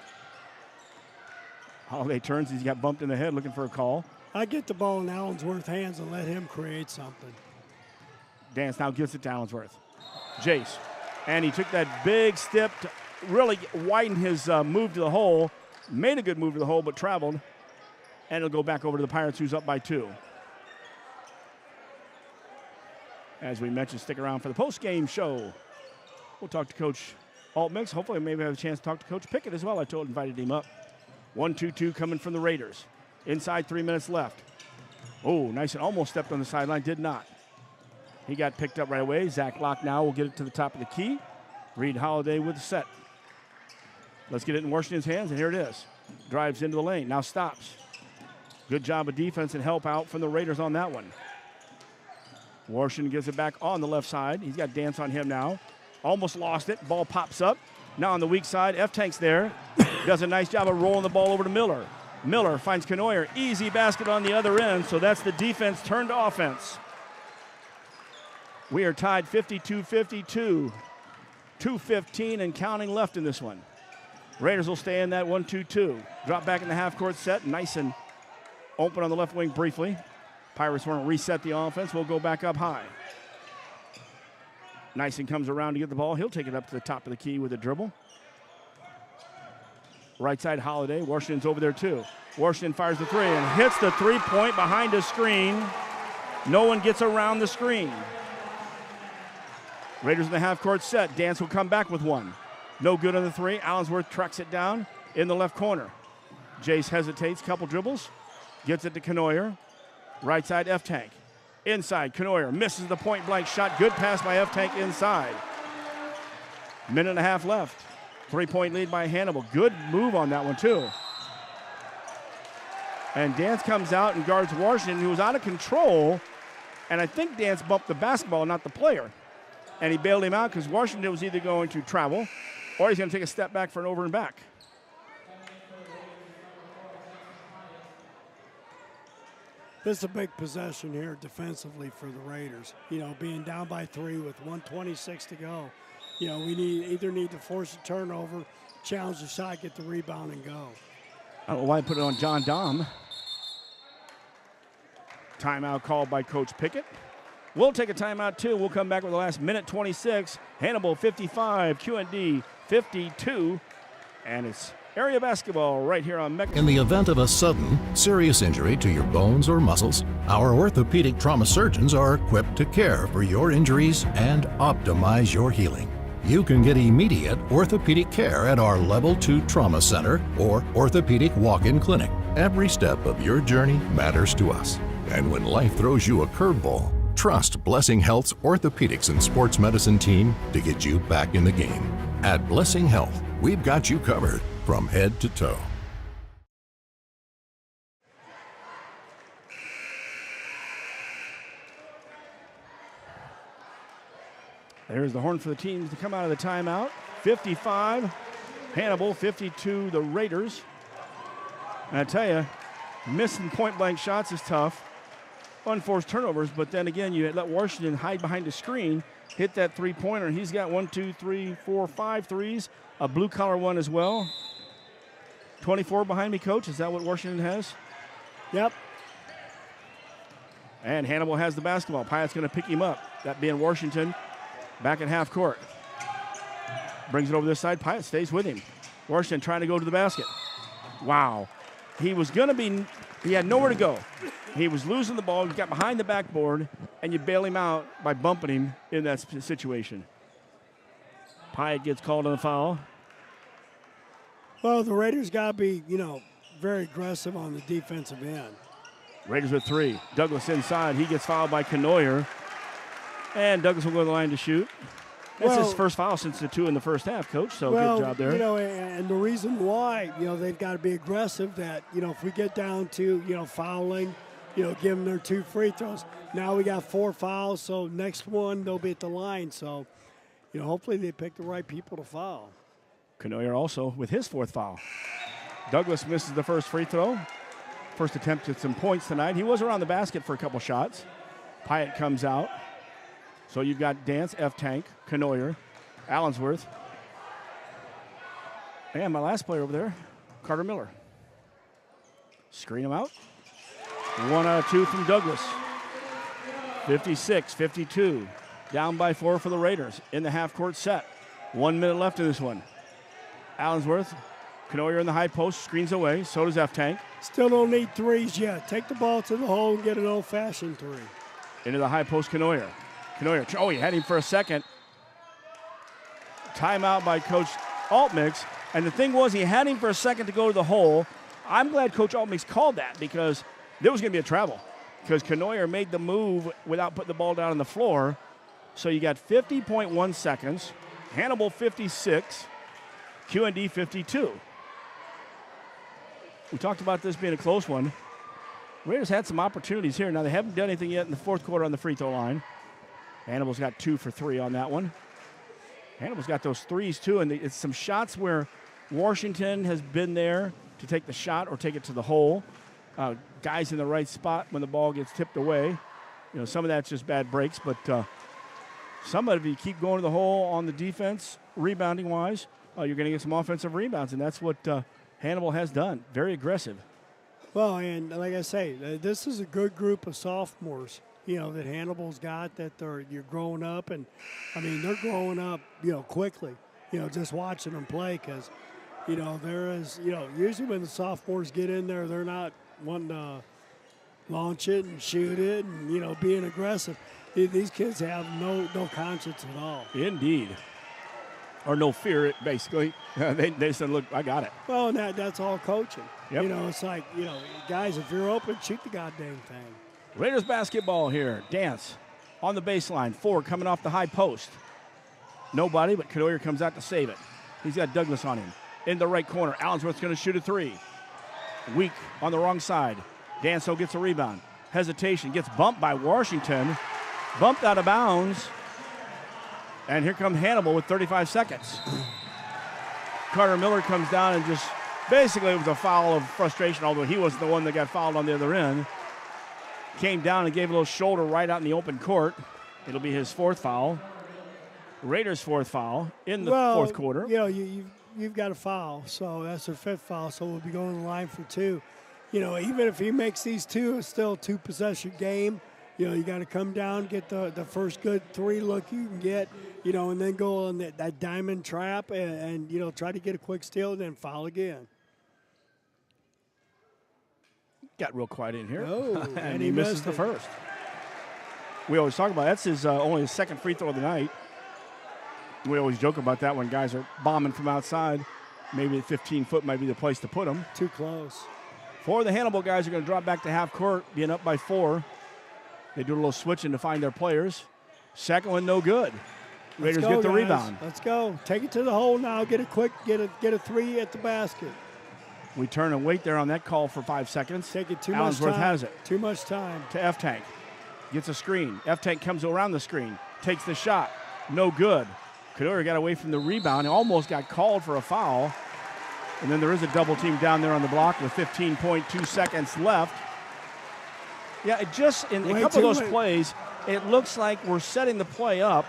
Holiday turns. He's got bumped in the head looking for a call. I get the ball in Allensworth's hands and let him create something. Dance now gives it to Allensworth. Jace. And he took that big step to really widen his move to the hole. Made a good move to the hole, but traveled. And it'll go back over to the Pirates, who's up by 2. As we mentioned, stick around for the post-game show. We'll talk to Coach Altmix. Hopefully, maybe have a chance to talk to Coach Pickett as well. Invited him up. 1-2-2 coming from the Raiders. Inside 3 minutes left. Oh, nice and almost stepped on the sideline. Did not. He got picked up right away. Zach Locke now will get it to the top of the key. Reed Holiday with the set. Let's get it in Washington's hands, and here it is. Drives into the lane. Now stops. Good job of defense and help out from the Raiders on that one. Washington gives it back on the left side. He's got Dance on him now. Almost lost it. Ball pops up. Now on the weak side, F-Tank's there. Does a nice job of rolling the ball over to Miller. Miller finds Knoyer. Easy basket on the other end, so that's the defense turned to offense. We are tied 52-52. 2:15 and counting left in this one. Raiders will stay in that 1-2-2. Drop back in the half-court set. Nice and open on the left wing briefly. Pirates want to reset the offense. We'll go back up high. Nyson comes around to get the ball. He'll take it up to the top of the key with a dribble. Right side, Holiday. Washington's over there, too. Washington fires the 3 and hits the 3-point behind a screen. No one gets around the screen. Raiders in the half-court set. Dance will come back with one. No good on the three. Allensworth tracks it down in the left corner. Jace hesitates, couple dribbles, gets it to Knoyer. Right side, F-Tank. Inside, Knoyer misses the point-blank shot. Good pass by F-Tank inside. Minute and a half left. 3-point lead by Hannibal. Good move on that one, too. And Dance comes out and guards Washington, who was out of control. And I think Dance bumped the basketball, not the player. And he bailed him out because Washington was either going to travel or he's going to take a step back for an over and back. This is a big possession here defensively for the Raiders. You know, being down by 3 with 1:26 to go. You know, we either need to force a turnover, challenge the shot, get the rebound, and go. I don't know why I put it on John Dom. Timeout called by Coach Pickett. We'll take a timeout, too. We'll come back with the last minute 26. Hannibal 55, QND 52. And it's area basketball right here on Mecca. In the event of a sudden, serious injury to your bones or muscles, our orthopedic trauma surgeons are equipped to care for your injuries and optimize your healing. You can get immediate orthopedic care at our Level 2 Trauma Center or Orthopedic Walk-In Clinic. Every step of your journey matters to us. And when life throws you a curveball, trust Blessing Health's orthopedics and sports medicine team to get you back in the game. At Blessing Health, we've got you covered from head to toe. There's the horn for the teams to come out of the timeout. 55, Hannibal, 52, the Raiders. And I tell you, missing point-blank shots is tough. Unforced turnovers, but then again, you let Washington hide behind the screen, hit that three-pointer. He's got 1, 2, 3, 4, 5 threes, a blue-collar one as well. 24 behind me, Coach. Is that what Washington has? Yep. And Hannibal has the basketball. Pyatt's going to pick him up. That being Washington back at half court. Brings it over this side. Pyatt stays with him. Washington trying to go to the basket. Wow. He was going to be, he had nowhere to go. He was losing the ball. He got behind the backboard, and you bail him out by bumping him in that situation. Pyatt gets called on the foul. Well, the Raiders got to be, you know, very aggressive on the defensive end. Raiders with 3. Douglas inside. He gets fouled by Knoyer. And Douglas will go to the line to shoot. That's his first foul since the 2 in the first half, Coach, so good job there. You know, and the reason why, you know, they've got to be aggressive that, you know, if we get down to, you know, fouling, you know, give them their 2 free throws. Now we got 4 fouls, so next one they'll be at the line. So, you know, hopefully they pick the right people to foul. Knoyer also with his 4th foul. Douglas misses the first free throw. First attempt at some points tonight. He was around the basket for a couple shots. Pyatt comes out. So you've got Dance, F-Tank, Knoyer, Allensworth. And my last player over there, Carter Miller. Screen him out. 1 out of 2 from Douglas. 56-52. Down by 4 for the Raiders in the half-court set. 1 minute left in this one. Allensworth, Knoyer in the high post, screens away. So does F-Tank. Still don't need threes yet. Take the ball to the hole and get an old-fashioned 3. Into the high post, Knoyer. Knoyer, oh, he had him for a second. Timeout by Coach Altmix. And the thing was, he had him for a second to go to the hole. I'm glad Coach Altmix called that because there was going to be a travel. Because Knoyer made the move without putting the ball down on the floor. So you got 50.1 seconds. Hannibal 56. QND 52. We talked about this being a close one. Raiders had some opportunities here. Now, they haven't done anything yet in the 4th quarter on the free throw line. Hannibal's got 2 for 3 on that one. Hannibal's got those threes, too, and it's some shots where Washington has been there to take the shot or take it to the hole. Guys in the right spot when the ball gets tipped away. You know, some of that's just bad breaks, but some of it, if you keep going to the hole on the defense, rebounding-wise, you're going to get some offensive rebounds, and that's what Hannibal has done. Very aggressive. Well, and like I say, this is a good group of sophomores, you know, that Hannibal's got, that you're growing up. And, I mean, they're growing up, you know, quickly, you know, just watching them play because, you know, there is, you know, usually when the sophomores get in there, they're not wanting to launch it and shoot it and, you know, being aggressive. These kids have no conscience at all. Indeed. or no fear, basically. They said, look, I got it. Well, that's all coaching. Yep. You know, it's like, you know, guys, if you're open, shoot the goddamn thing. Raiders basketball here. Dance on the baseline. Ford coming off the high post. Nobody, but Canoyer comes out to save it. He's got Douglas on him. In the right corner, Allensworth's going to shoot a three. Weak on the wrong side. Danso gets a rebound. Hesitation, gets bumped by Washington. Bumped out of bounds. And here comes Hannibal with 35 seconds. Carter Miller comes down and just, basically it was a foul of frustration, although he wasn't the one that got fouled on the other end. Came down and gave a little shoulder right out in the open court. It'll be his fourth foul. Raiders' fourth foul in the fourth quarter. You know, you've got a foul, so that's their fifth foul, so we'll be going to the line for two. You know, even if he makes these two, it's still a two-possession game. You know, you got to come down, get the first good three look you can get, you know, and then go on that diamond trap and, you know, try to get a quick steal and then foul again. Got real quiet in here. Oh, and he misses the first. We always talk about that's his only his second free throw of the night. We always joke about that when guys are bombing from outside. Maybe 15-foot might be the place to put them. Too close. Four of the Hannibal guys are going to drop back to half court, being up by 4. They do a little switching to find their players. Second one, no good. Raiders get the rebound. Let's go. Take it to the hole now. Get a three at the basket. We turn and wait there on that call for 5 seconds. Take it too much Allensworth time. has it. Too much time. To F-Tank. Gets a screen. F-Tank comes around the screen. Takes the shot. No good. Canoyer got away from the rebound. He almost got called for a foul. And then there is a double team down there on the block with 15.2 seconds left. Yeah, it just, in a couple of those plays, it looks like we're setting the play up,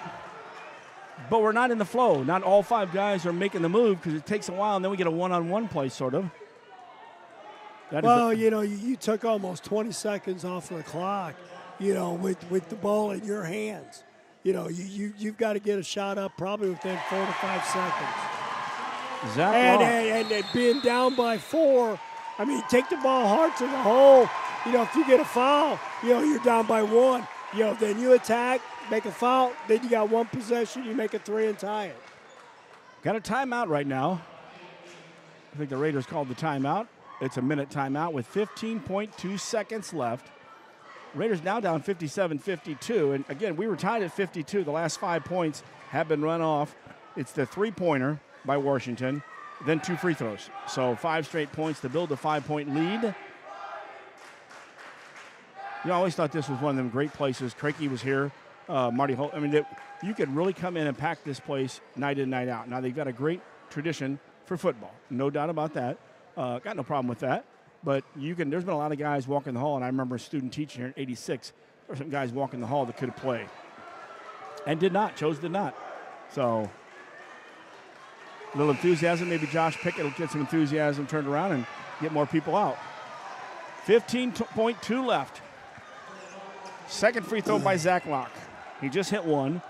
but we're not in the flow. Not all 5 guys are making the move because it takes a while, and then we get a one-on-one play, sort of. Well, you know, you took almost 20 seconds off of the clock, you know, with the ball in your hands. You know, you've got to get a shot up probably within 4 to 5 seconds. And being down by 4, I mean, take the ball hard to the hole. You know, if you get a foul, you know, you're down by 1. You know, then you attack, make a foul, then you got 1 possession, you make a 3 and tie it. Got a timeout right now. I think the Raiders called the timeout. It's a minute timeout with 15.2 seconds left. Raiders now down 57-52. And again, we were tied at 52. The last 5 points have been run off. It's the three-pointer by Washington, then 2 free throws. So 5 straight points to build a 5-point lead. You know, I always thought this was one of them great places. Crakey was here. Marty Holt. I mean, you could really come in and pack this place night in, night out. Now, they've got a great tradition for football. No doubt about that. Got no problem with that. But there's been a lot of guys walking the hall, and I remember a student teaching here in '86. There were some guys walking the hall that could have played and did not, did not. So a little enthusiasm. Maybe Josh Pickett will get some enthusiasm turned around and get more people out. 15.2 left. Second free throw by Zach Locke. He just hit one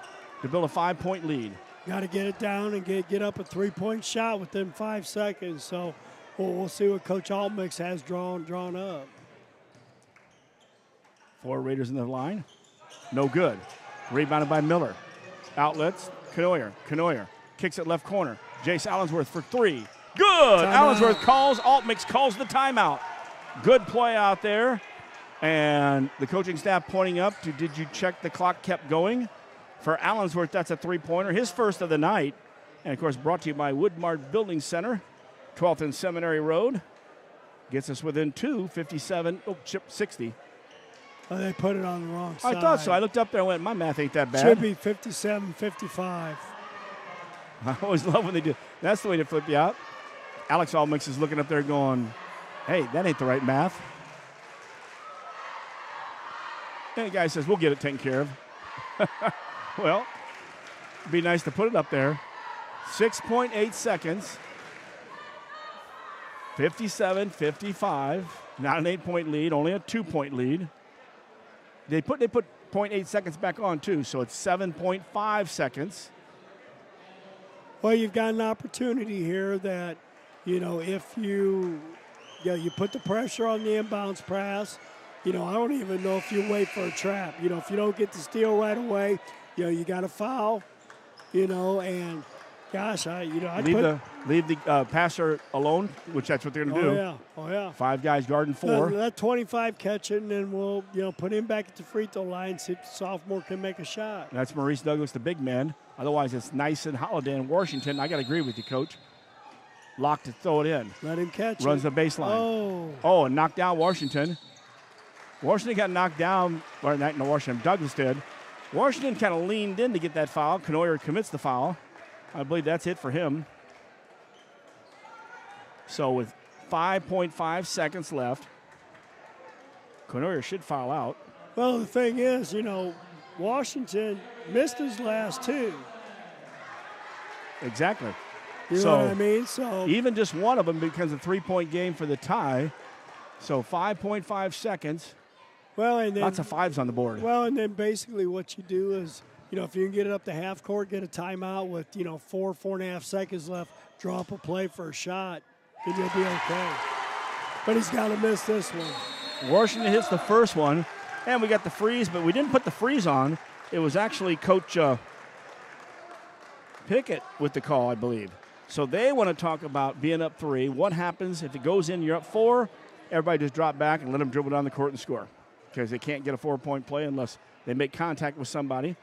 to build a 5-point lead. Got to get it down and get up a 3-point shot within 5 seconds. So we'll see what Coach Altmix has drawn up. 4 Raiders in the line. No good. Rebounded by Miller. Outlets. Canoyer kicks it left corner. Jace Allensworth for 3. Good. Allensworth Altmix calls the timeout. Good play out there. And the coaching staff pointing up to, did you check the clock kept going? For Allensworth, that's a 3-pointer, his first of the night. And, of course, brought to you by Woodmart Building Center, 12th and Seminary Road. Gets us within 2, 60. Oh, they put it on the wrong side. I thought so. I looked up there and went, my math ain't that bad. Should be 57-55. I always love when they do. That's the way to flip you out. Alex Altmix is looking up there going, hey, that ain't the right math. And the guy says, we'll get it taken care of. Well, it'd be nice to put it up there. 6.8 seconds. 57-55. Not an 8-point lead, only a 2-point lead. They put 0.8 seconds back on, too, so it's 7.5 seconds. Well, you've got an opportunity here that, you know, if you put the pressure on the inbounds pass. You know, I don't even know if you wait for a trap. You know, if you don't get the steal right away, you know, you got to foul, you know, and, Gosh, I'd leave the passer alone, which that's what they're going to do. Oh yeah. 5 guys guarding 4. Let 25 catch it, and then we'll put him back at the free throw line. See if the sophomore can make a shot. That's Maurice Douglas, the big man. Otherwise, it's Nyson, Holiday, and Washington. I got to agree with you, Coach. Locked to throw it in. Let him catch Runs it. the baseline. Oh, and knocked down Washington. Washington got knocked down. Or not Washington, Douglas did. Washington kind of leaned in to get that foul. Knoyer commits the foul. I believe that's it for him. So with 5.5 seconds left, Knoyer should foul out. Well, the thing is, Washington missed his last 2. Exactly. You know what I mean? So even just one of them becomes a 3-point game for the tie. So 5.5 seconds. Well, and then lots of 5s on the board. Well, and then basically what you do is, if you can get it up to half court, get a timeout with 4.5 seconds left, draw up a play for a shot, then you'll be okay. But he's got to miss this one. Washington hits the first one, and we got the freeze, but we didn't put the freeze on. It was actually Coach Pickett with the call, I believe. So they want to talk about being up 3. What happens if it goes in, you're up 4, everybody just drop back and let them dribble down the court and score. Because they can't get a 4-point play unless they make contact with somebody.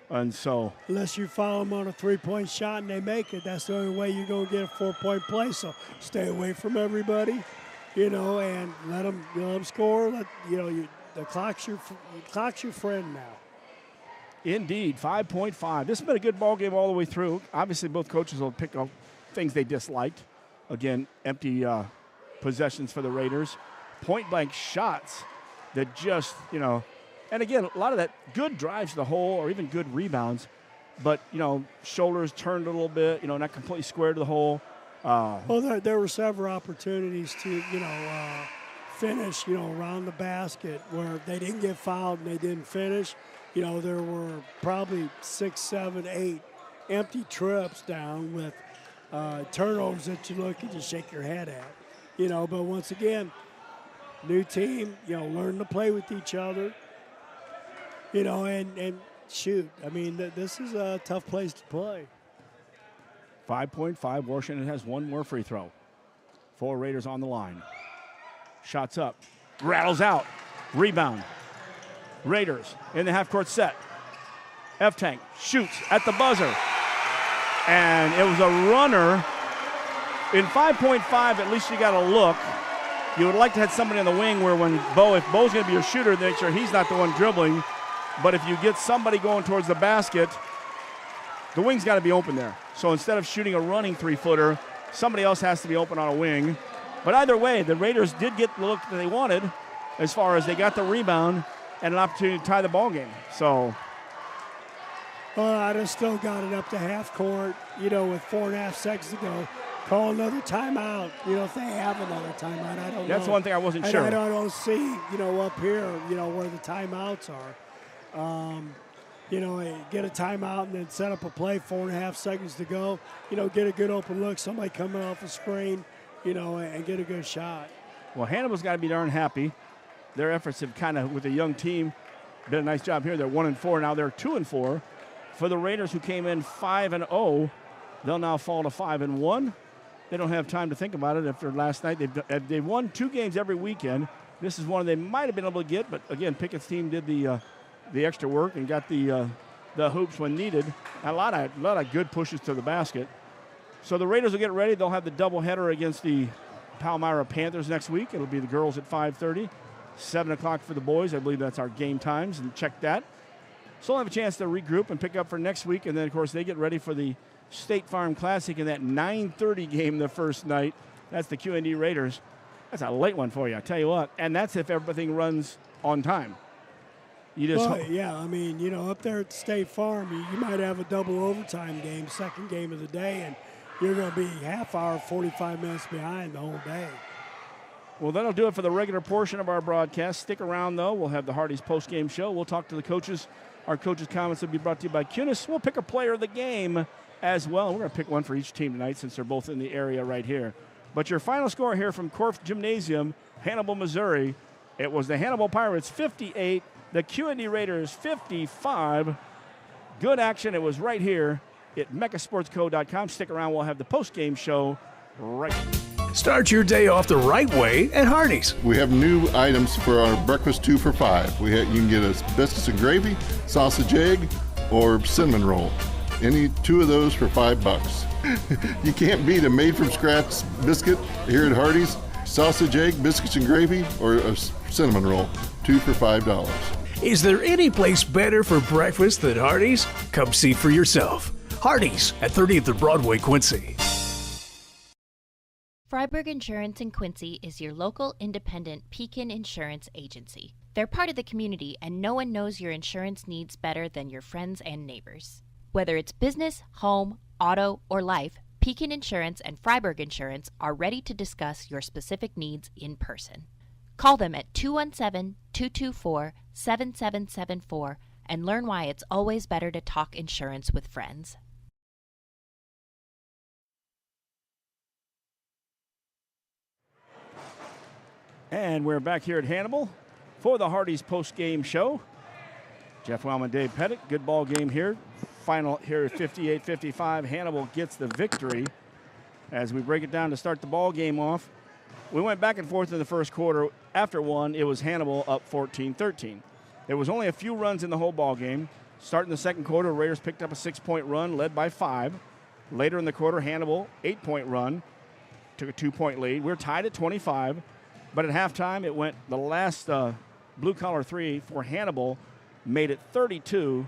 And so unless you foul them on a 3-point shot and they make it, that's the only way you're going to get a 4-point play. So stay away from everybody, and let them score. The clock's your friend now. Indeed, 5.5. This has been a good ball game all the way through. Obviously, both coaches will pick up things they disliked. Again, empty possessions for the Raiders. Point-blank shots that just, and again, a lot of that good drives to the hole or even good rebounds, but, shoulders turned a little bit, not completely square to the hole. Well, there were several opportunities to, finish, around the basket where they didn't get fouled and they didn't finish. There were probably 6, 7, 8 empty trips down with turnovers that you look and just shake your head at. But once again, new team, learn to play with each other, and shoot. I mean, this is a tough place to play. 5.5. Washington has one more free throw. 4 Raiders on the line. Shots up. Rattles out. Rebound. Raiders in the half-court set. F-Tank shoots at the buzzer. And it was a runner. In 5.5, at least you got to look. You would like to have somebody on the wing where if Bo's going to be your shooter, make sure he's not the one dribbling. But if you get somebody going towards the basket, the wing's got to be open there. So instead of shooting a running 3-footer, somebody else has to be open on a wing. But either way, the Raiders did get the look that they wanted as far as they got the rebound and an opportunity to tie the ball game. So, well, I'd have still got it up to half court, with 4.5 seconds to go. Call another timeout, if they have another timeout. I don't know. That's one thing I wasn't sure. I don't see, up here, where the timeouts are. Get a timeout and then set up a play, 4.5 seconds to go. Get a good open look, somebody coming off a screen, and get a good shot. Well, Hannibal's got to be darn happy. Their efforts have kind of, with a young team, did a nice job here. They're 1-4 now. They're 2-4. For the Raiders, who came in 5-0, they'll now fall to 5-1. They don't have time to think about it after last night. They've won 2 games every weekend. This is one they might have been able to get, but again, Pickett's team did the extra work and got the hoops when needed. A lot of good pushes to the basket. So the Raiders will get ready. They'll have the doubleheader against the Palmyra Panthers next week. It'll be the girls at 5:30, 7 o'clock for the boys. I believe that's our game times, and check that. So they'll have a chance to regroup and pick up for next week, and then, of course, they get ready for the State Farm Classic in that 9:30 game the first night. That's the QND Raiders. That's a late one for you, I tell you what. And that's if everything runs on time. Yeah, I mean, up there at State Farm, you might have a double overtime game, second game of the day, and you're going to be half hour, 45 minutes behind the whole day. Well, that'll do it for the regular portion of our broadcast. Stick around, though. We'll have the Hardy's post-game show. We'll talk to the coaches. Our coaches' comments will be brought to you by Kunis. We'll pick a player of the game as well. We're going to pick one for each team tonight since they're both in the area right here. But your final score here from Korf Gymnasium, Hannibal, Missouri, it was the Hannibal Pirates 58, the QND Raiders 55. Good action. It was right here at mechasportsco.com. Stick around. We'll have the post-game show right now. Start your day off the right way at Hardee's. We have new items for our breakfast 2 for $5. You can get a biscuits and gravy, sausage egg, or cinnamon roll. Any 2 of those for $5. You can't beat a made-from-scratch biscuit here at Hardee's. Sausage egg, biscuits and gravy, or a cinnamon roll. 2 for $5. Is there any place better for breakfast than Hardee's? Come see for yourself. Hardee's at 30th and Broadway, Quincy. Freiburg Insurance in Quincy is your local independent Pekin insurance agency. They're part of the community, and no one knows your insurance needs better than your friends and neighbors. Whether it's business, home, auto, or life, Pekin Insurance and Freiburg Insurance are ready to discuss your specific needs in person. Call them at 217-224-7774 and learn why it's always better to talk insurance with friends. And we're back here at Hannibal for the Hardee's post-game show. Jeff Wellman, Dave Pettit, good ball game here. Final here at 58-55. Hannibal gets the victory. As we break it down to start the ball game off, we went back and forth in the first quarter. After one, it was Hannibal up 14-13. There was only a few runs in the whole ball game. Starting the second quarter, Raiders picked up a 6-point run, led by 5. Later in the quarter, Hannibal, 8-point run, took a 2-point lead. We're tied at 25. But at halftime, it went the last blue-collar 3 for Hannibal, made it 32-26.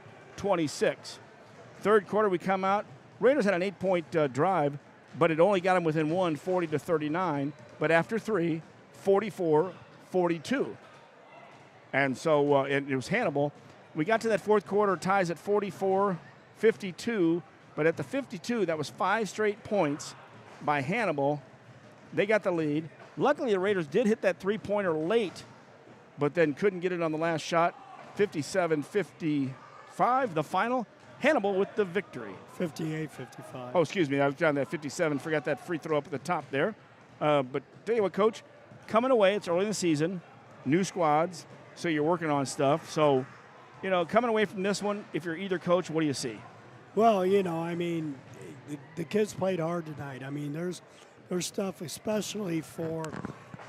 Third quarter, we come out. Raiders had an 8-point drive, but it only got them within 1, 40-39. But after 3, 44-42. And so it was Hannibal. We got to that fourth quarter, ties at 44-52. But at the 52, that was 5 straight points by Hannibal. They got the lead. Luckily, the Raiders did hit that three-pointer late, but then couldn't get it on the last shot. 57-55, the final. Hannibal with the victory. 58-55. Oh, excuse me. I was down that 57. Forgot that free throw up at the top there. But tell you what, Coach, coming away, it's early in the season, new squads, so you're working on stuff. So, coming away from this one, if you're either coach, what do you see? Well, the kids played hard tonight. I mean, there's stuff, especially for,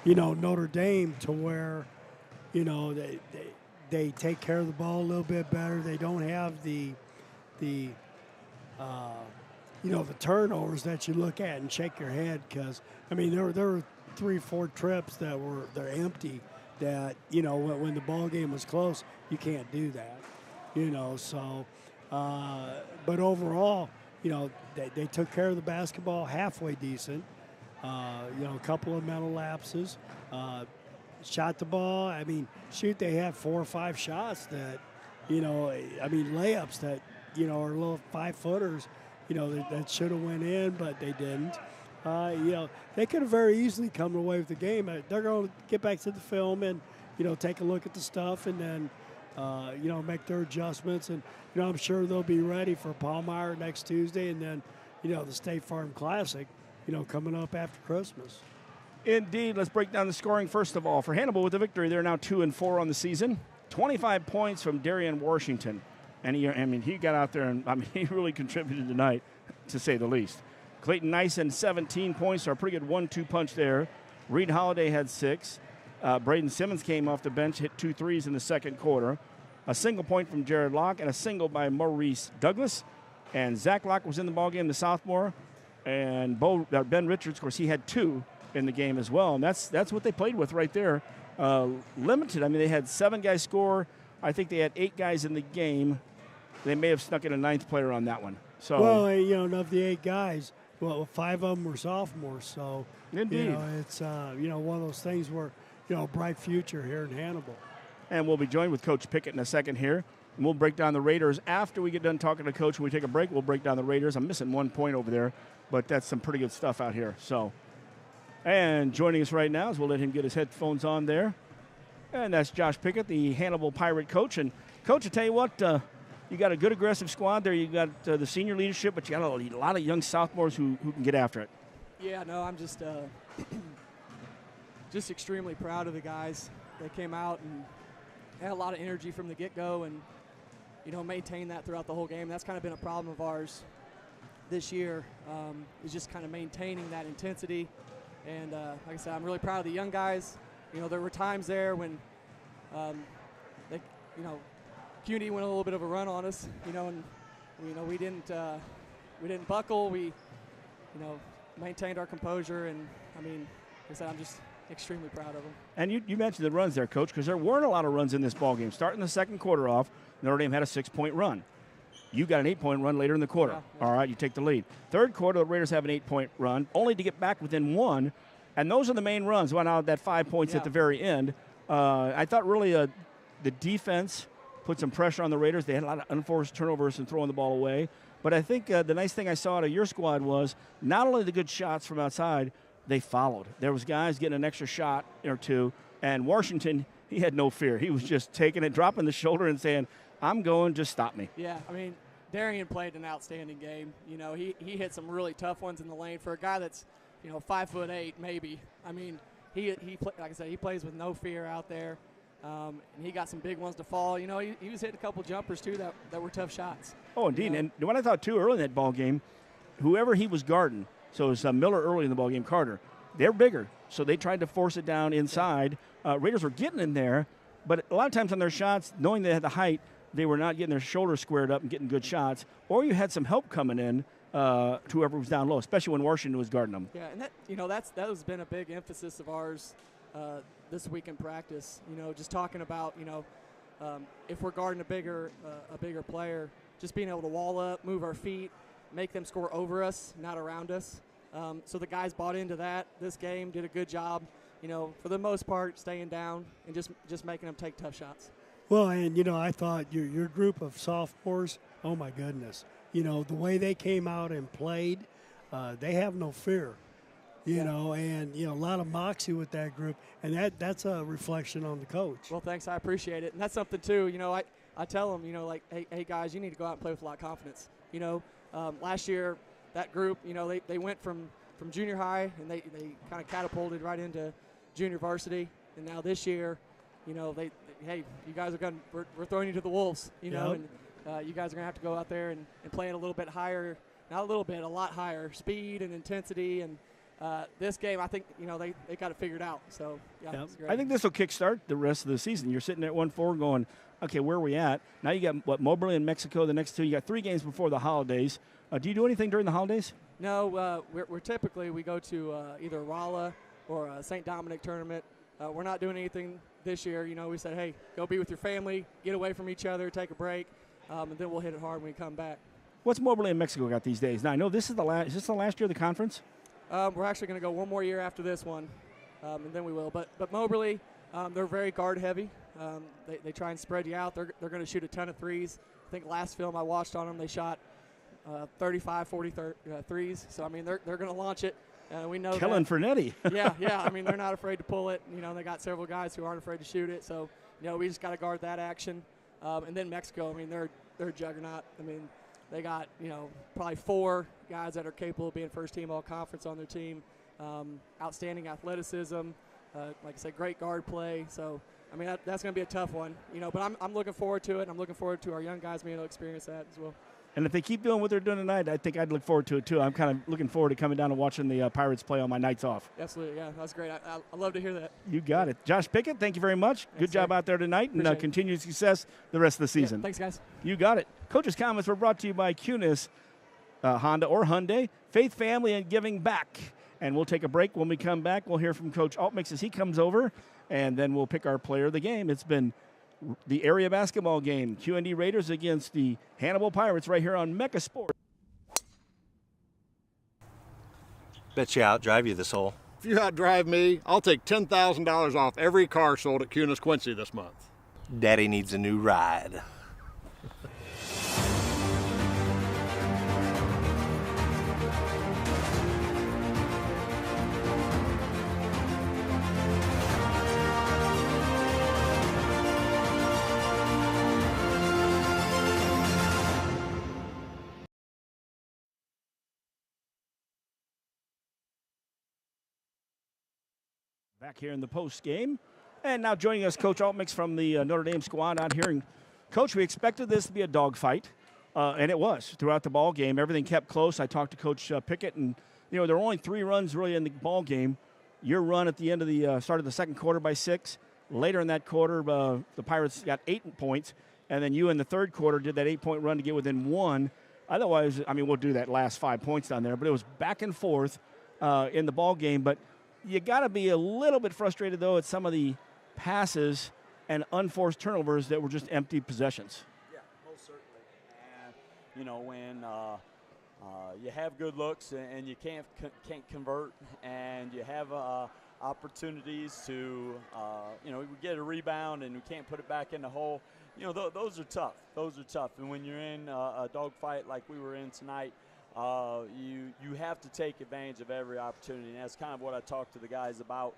Notre Dame, to where, they take care of the ball a little bit better. They don't have the turnovers that you look at and shake your head, because, there were 3-4 trips they're empty that, when the ball game was close, you can't do that, so, but overall, they took care of the basketball halfway decent. A couple of mental lapses, shot the ball. They had 4 or 5 shots that, layups that, are little 5-footers, that should have went in, but they didn't. They could have very easily come away with the game. They're going to get back to the film and, take a look at the stuff and then, make their adjustments. And, I'm sure they'll be ready for Palmyra next Tuesday and then, the State Farm Classic, coming up after Christmas. Indeed. Let's break down the scoring first of all. For Hannibal with the victory, they're now 2-4 on the season. 25 points from Darian Washington. And he got out there and, he really contributed tonight, to say the least. Clayton Nyson, 17 points, so a pretty good 1-2 punch there. Reed Holiday had 6. Braden Simmons came off the bench, hit 2 threes in the second quarter. A single point from Jared Locke and a single by Maurice Douglas. And Zach Locke was in the ballgame, the sophomore. And Ben Richards, of course, he had 2 in the game as well. And that's what they played with right there. Limited. They had 7 guys score. I think they had 8 guys in the game. They may have snuck in a 9th player on that one. So, well, of the 8 guys, 5 of them were sophomores. So, indeed, it's one of those things where bright future here in Hannibal. And we'll be joined with Coach Pickett in a second here. And we'll break down the Raiders after we get done talking to Coach. When we take a break, we'll break down the Raiders. I'm missing 1 point over there, but that's some pretty good stuff out here. So, and joining us right now is we'll let him get his headphones on there. And that's Josh Pickett, the Hannibal Pirate coach. And, Coach, I tell you what, you got a good aggressive squad there. You got the senior leadership, but you got a lot of young sophomores who can get after it. Yeah, no, I'm just extremely proud of the guys. They came out and had a lot of energy from the get-go and, maintained that throughout the whole game. That's kind of been a problem of ours this year is just kind of maintaining that intensity. And like I said, I'm really proud of the young guys. You know, there were times there when, they, you know, QND went a little bit of a run on us. You know, and we didn't buckle. We, you know, maintained our composure. And I mean, like I said, I'm just extremely proud of them. And you mentioned the runs there, Coach, because there weren't a lot of runs in this ball game. Starting the second quarter off, Notre Dame had a 6-point run. You got an 8-point run later in the quarter. Yeah. All right, you take the lead. Third quarter, the Raiders have an 8-point run, only to get back within 1. And those are the main runs. Went out that 5 points at the very end. I thought really the defense put some pressure on the Raiders. They had a lot of unforced turnovers and throwing the ball away. But I think the nice thing I saw out of your squad was not only the good shots from outside, they followed. There was guys getting an extra shot or two. And Washington, he had no fear. He was just taking it, dropping the shoulder and saying, I'm going, just stop me. Yeah, I mean, Darian played an outstanding game. You know, he hit some really tough ones in the lane for a guy that's, you know, 5'8" maybe. I mean, like I said, he plays with no fear out there, and he got some big ones to fall. You know, he was hitting a couple jumpers too that were tough shots. Oh, indeed. You know? And what I thought too early in that ball game, whoever he was guarding, so it was Miller early in the ball game, Carter. They're bigger, so they tried to force it down inside. Raiders were getting in there, but a lot of times on their shots, knowing they had the height, they were not getting their shoulders squared up and getting good shots. Or you had some help coming in to whoever was down low, especially when Washington was guarding them. Yeah, and that has been a big emphasis of ours this week in practice. You know, just talking about, you know, if we're guarding a bigger player, just being able to wall up, move our feet, make them score over us, not around us. So the guys bought into that this game, did a good job, you know, for the most part, staying down and just making them take tough shots. Well, and, you know, I thought your group of sophomores, oh, my goodness. You know, the way they came out and played, they have no fear, you know, and, you know, a lot of moxie with that group, and that's a reflection on the coach. Well, thanks. I appreciate it. And that's something, too, you know, I tell them, you know, like, hey, guys, you need to go out and play with a lot of confidence. You know, last year, that group, you know, they went from junior high, and they kind of catapulted right into junior varsity, and now this year, you know, hey, you guys are we're throwing you to the wolves, you know, and you guys are going to have to go out there and play it a little bit higher, not a little bit, a lot higher speed and intensity. And this game, I think, you know, they got it figured out. So, it's great. I think this will kickstart the rest of the season. You're sitting at 1-4 going, okay, where are we at? Now you got, Moberly and Mexico the next two. You got 3 games before the holidays. Do you do anything during the holidays? No, we're typically, we go to either Rolla or a St. Dominic tournament. We're not doing anything this year. You know, we said, hey, go be with your family, get away from each other, take a break, and then we'll hit it hard when we come back. What's Moberly and Mexico got these days? Now, I know this is is this the last year of the conference? We're actually going to go one more year after this one, and then we will. But Moberly, they're very guard heavy. They try and spread you out. They're going to shoot a ton of threes. I think last film I watched on them, they shot 35, 40 threes. So, I mean, they're going to launch it. We know Kellen Fernetti. yeah. I mean, they're not afraid to pull it. You know, they got several guys who aren't afraid to shoot it. So, you know, we just got to guard that action. And then Mexico, I mean, they're a juggernaut. I mean, they got, you know, probably 4 guys that are capable of being first team all conference on their team. Outstanding athleticism. Like I said, great guard play. So, I mean, that's going to be a tough one. You know, but I'm looking forward to it. And I'm looking forward to our young guys being able to experience that as well. And if they keep doing what they're doing tonight, I think I'd look forward to it, too. I'm kind of looking forward to coming down and watching the Pirates play on my nights off. Absolutely, yeah. That's great. I love to hear that. You got it. Josh Pickett, thank you very much. Good job out there tonight, and continued success the rest of the season. Yeah, thanks, guys. You got it. Coach's comments were brought to you by QND, Honda or Hyundai, Faith, Family, and Giving Back. And we'll take a break. When we come back, we'll hear from Coach Altmix as he comes over, and then we'll pick our player of the game. It's been the area basketball game, QND Raiders against the Hannibal Pirates right here on Mecca Sports. Bet you outdrive you this hole. If you outdrive me, I'll take $10,000 off every car sold at QND Quincy this month. Daddy needs a new ride. Back here in the post game. And now joining us, Coach Altmix from the Notre Dame squad out here. And Coach, we expected this to be a dogfight. And it was throughout the ball game. Everything kept close. I talked to Coach Pickett, and there were only 3 runs really in the ball game. Your run at the end of the start of the second quarter by 6. Later in that quarter, the Pirates got 8 points, and then you in the third quarter did that 8-point run to get within 1. Otherwise, we'll do that last 5 points down there, but it was back and forth in the ball game. But you got to be a little bit frustrated, though, at some of the passes and unforced turnovers that were just empty possessions. Yeah, most certainly. And, when you have good looks and you can't convert, and you have opportunities to, we get a rebound and we can't put it back in the hole, those are tough. Those are tough. And when you're in a dogfight like we were in tonight, you have to take advantage of every opportunity. And that's kind of what I talked to the guys about.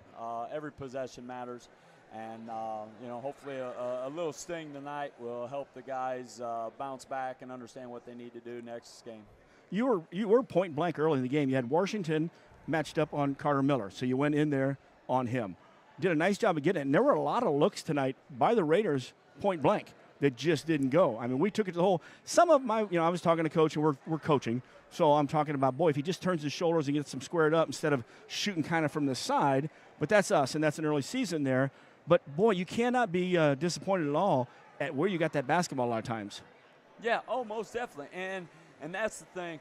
Every possession matters. And, hopefully a little sting tonight will help the guys bounce back and understand what they need to do next game. You were point blank early in the game. You had Washington matched up on Carter Miller, so you went in there on him. Did a nice job of getting it. And there were a lot of looks tonight by the Raiders point blank that just didn't go. We took it to the hole. Some of my, I was talking to Coach, and we're coaching, so I'm talking about, boy, if he just turns his shoulders and gets them squared up instead of shooting kind of from the side. But that's us, and that's an early season there. But, boy, you cannot be disappointed at all at where you got that basketball a lot of times. Yeah, most definitely. And that's the thing.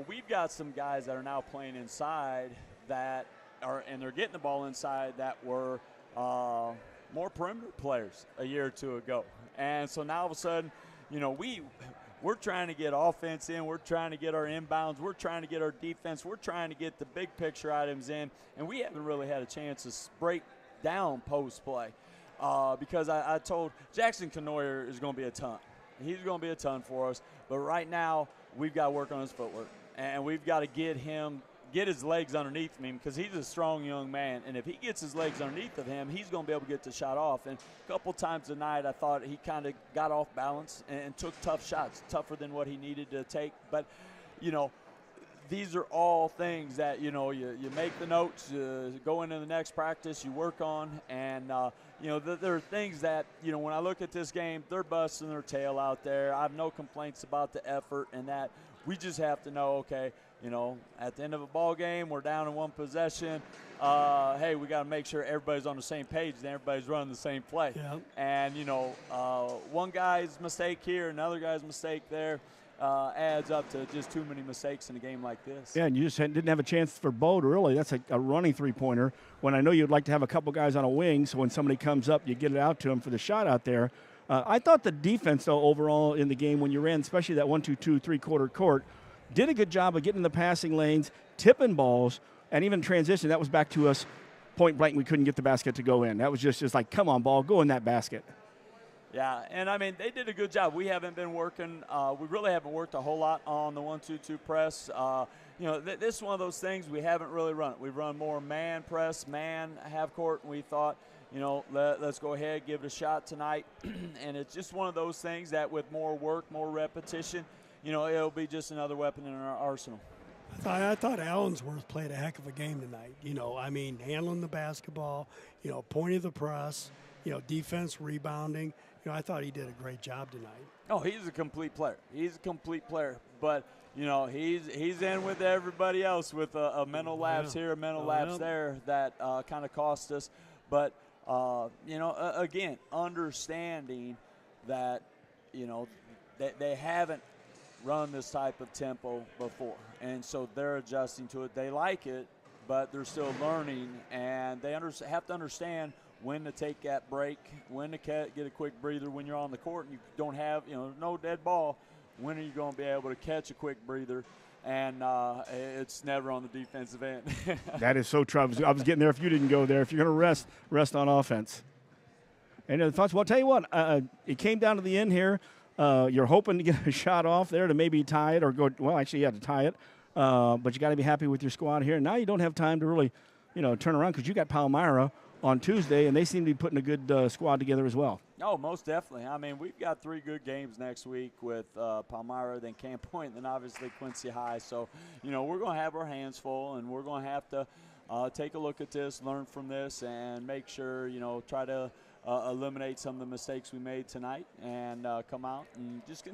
We've got some guys that are now playing inside and they're getting the ball inside that were more perimeter players a year or 2 ago. And so now all of a sudden, we're trying to get offense in. We're trying to get our inbounds. We're trying to get our defense. We're trying to get the big picture items in. And we haven't really had a chance to break down post play because I told Jackson Canoyer is going to be a ton. He's going to be a ton for us. But right now, we've got to work on his footwork. And we've got to get his legs underneath him because he's a strong young man. And if he gets his legs underneath of him, he's going to be able to get the shot off. And a couple times tonight, I thought he kind of got off balance and took tough shots, tougher than what he needed to take. But, these are all things that, you make the notes, go into the next practice, you work on. And, there are things that, when I look at this game, they're busting their tail out there. I have no complaints about the effort and that. We just have to know, okay, at the end of a ball game, we're down in 1 possession. Hey, we got to make sure everybody's on the same page and everybody's running the same play. Yeah. And, one guy's mistake here, another guy's mistake there. Adds up to just too many mistakes in a game like this. Yeah, and you just didn't have a chance for Bo to really. That's a running three-pointer when I know you'd like to have a couple guys on a wing, so when somebody comes up, you get it out to him for the shot out there. I thought the defense, though, overall in the game when you ran, especially that 1-2-2 three-quarter court, did a good job of getting in the passing lanes, tipping balls, and even transition. That was back to us point blank. We couldn't get the basket to go in. That was just like, come on, ball, go in that basket. Yeah, and they did a good job. We haven't been working. We really haven't worked a whole lot on the 1-2-2 press. This is one of those things we haven't really run it. We've run more man press, man half court, and we thought, let's go ahead, give it a shot tonight. And it's just one of those things that with more work, more repetition, it'll be just another weapon in our arsenal. I thought Allensworth played a heck of a game tonight. Handling the basketball, pointing the press, defense, rebounding. I thought he did a great job tonight. Oh, he's a complete player. He's a complete player. But, he's in with everybody else with a mental lapse here, a mental lapse there that kind of cost us. But, again, understanding that, they haven't run this type of tempo before. And so they're adjusting to it. They like it, but they're still learning. And they have to understand when to take that break, when to get a quick breather when you're on the court and you don't have, no dead ball. When are you going to be able to catch a quick breather? And it's never on the defensive end. That is so true. I was getting there if you didn't go there. If you're going to rest on offense. And the thoughts, well, I'll tell you what, it came down to the end here. You're hoping to get a shot off there to maybe tie it or go, well, actually you had to tie it. But you got to be happy with your squad here. Now you don't have time to really, turn around because you got Palmyra on Tuesday, and they seem to be putting a good squad together as well. Oh, most definitely. We've got 3 good games next week with Palmyra, then Camp Point, then obviously Quincy High. So, we're going to have our hands full, and we're going to have to take a look at this, learn from this, and make sure, try to eliminate some of the mistakes we made tonight and come out and just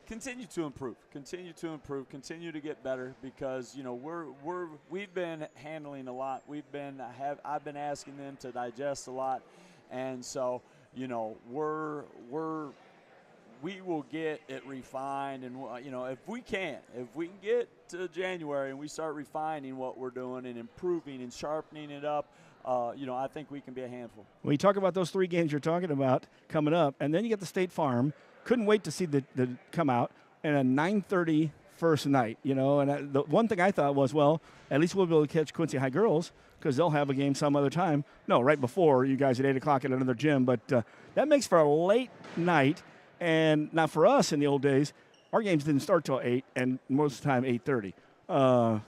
continue to improve, continue to get better, because we've been handling a lot. I've been asking them to digest a lot, and so we will get it refined, and if we can get to January and we start refining what we're doing and improving and sharpening it up, I think we can be a handful. When you talk about those 3 games you're talking about coming up, and then you get the State Farm. Couldn't wait to see the come out, and a 9:30 first night. And the one thing I thought was, well, at least we'll be able to catch Quincy High girls because they'll have a game some other time. No, right before you guys at 8 o'clock at another gym, but that makes for a late night. And now for us in the old days, our games didn't start till 8, and most of the time 8:30.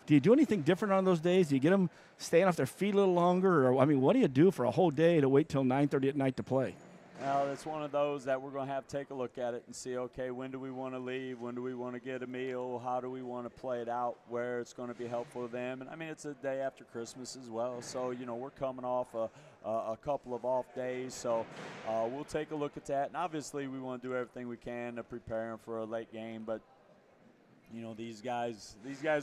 Do you do anything different on those days? Do you get them staying off their feet a little longer? Or, what do you do for a whole day to wait till 9:30 at night to play? Well, it's one of those that we're going to have to take a look at it and see, okay, when do we want to leave? When do we want to get a meal? How do we want to play it out where it's going to be helpful to them? And, it's a day after Christmas as well. So, we're coming off a couple of off days. So we'll take a look at that. And, obviously, we want to do everything we can to prepare them for a late game. But, these guys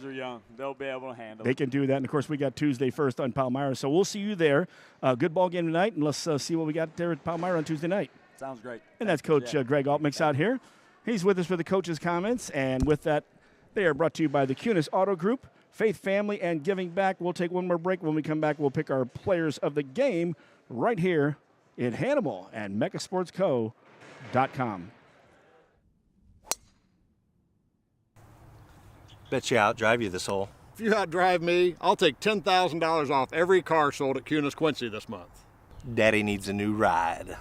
are young. They'll be able to handle it. They can do that. And, of course, we got Tuesday first on Palmyra. So we'll see you there. Good ball game tonight, and let's see what we got there at Palmyra on Tuesday night. Sounds great. And that's Coach Greg Altmix out here. He's with us for the coaches' comments. And with that, they are brought to you by the QND Auto Group, Faith, Family, and Giving Back. We'll take one more break. When we come back, we'll pick our players of the game right here in Hannibal and mechasportsco.com. Bet you outdrive you this hole. If you outdrive me, I'll take $10,000 off every car sold at QND Quincy this month. Daddy needs a new ride.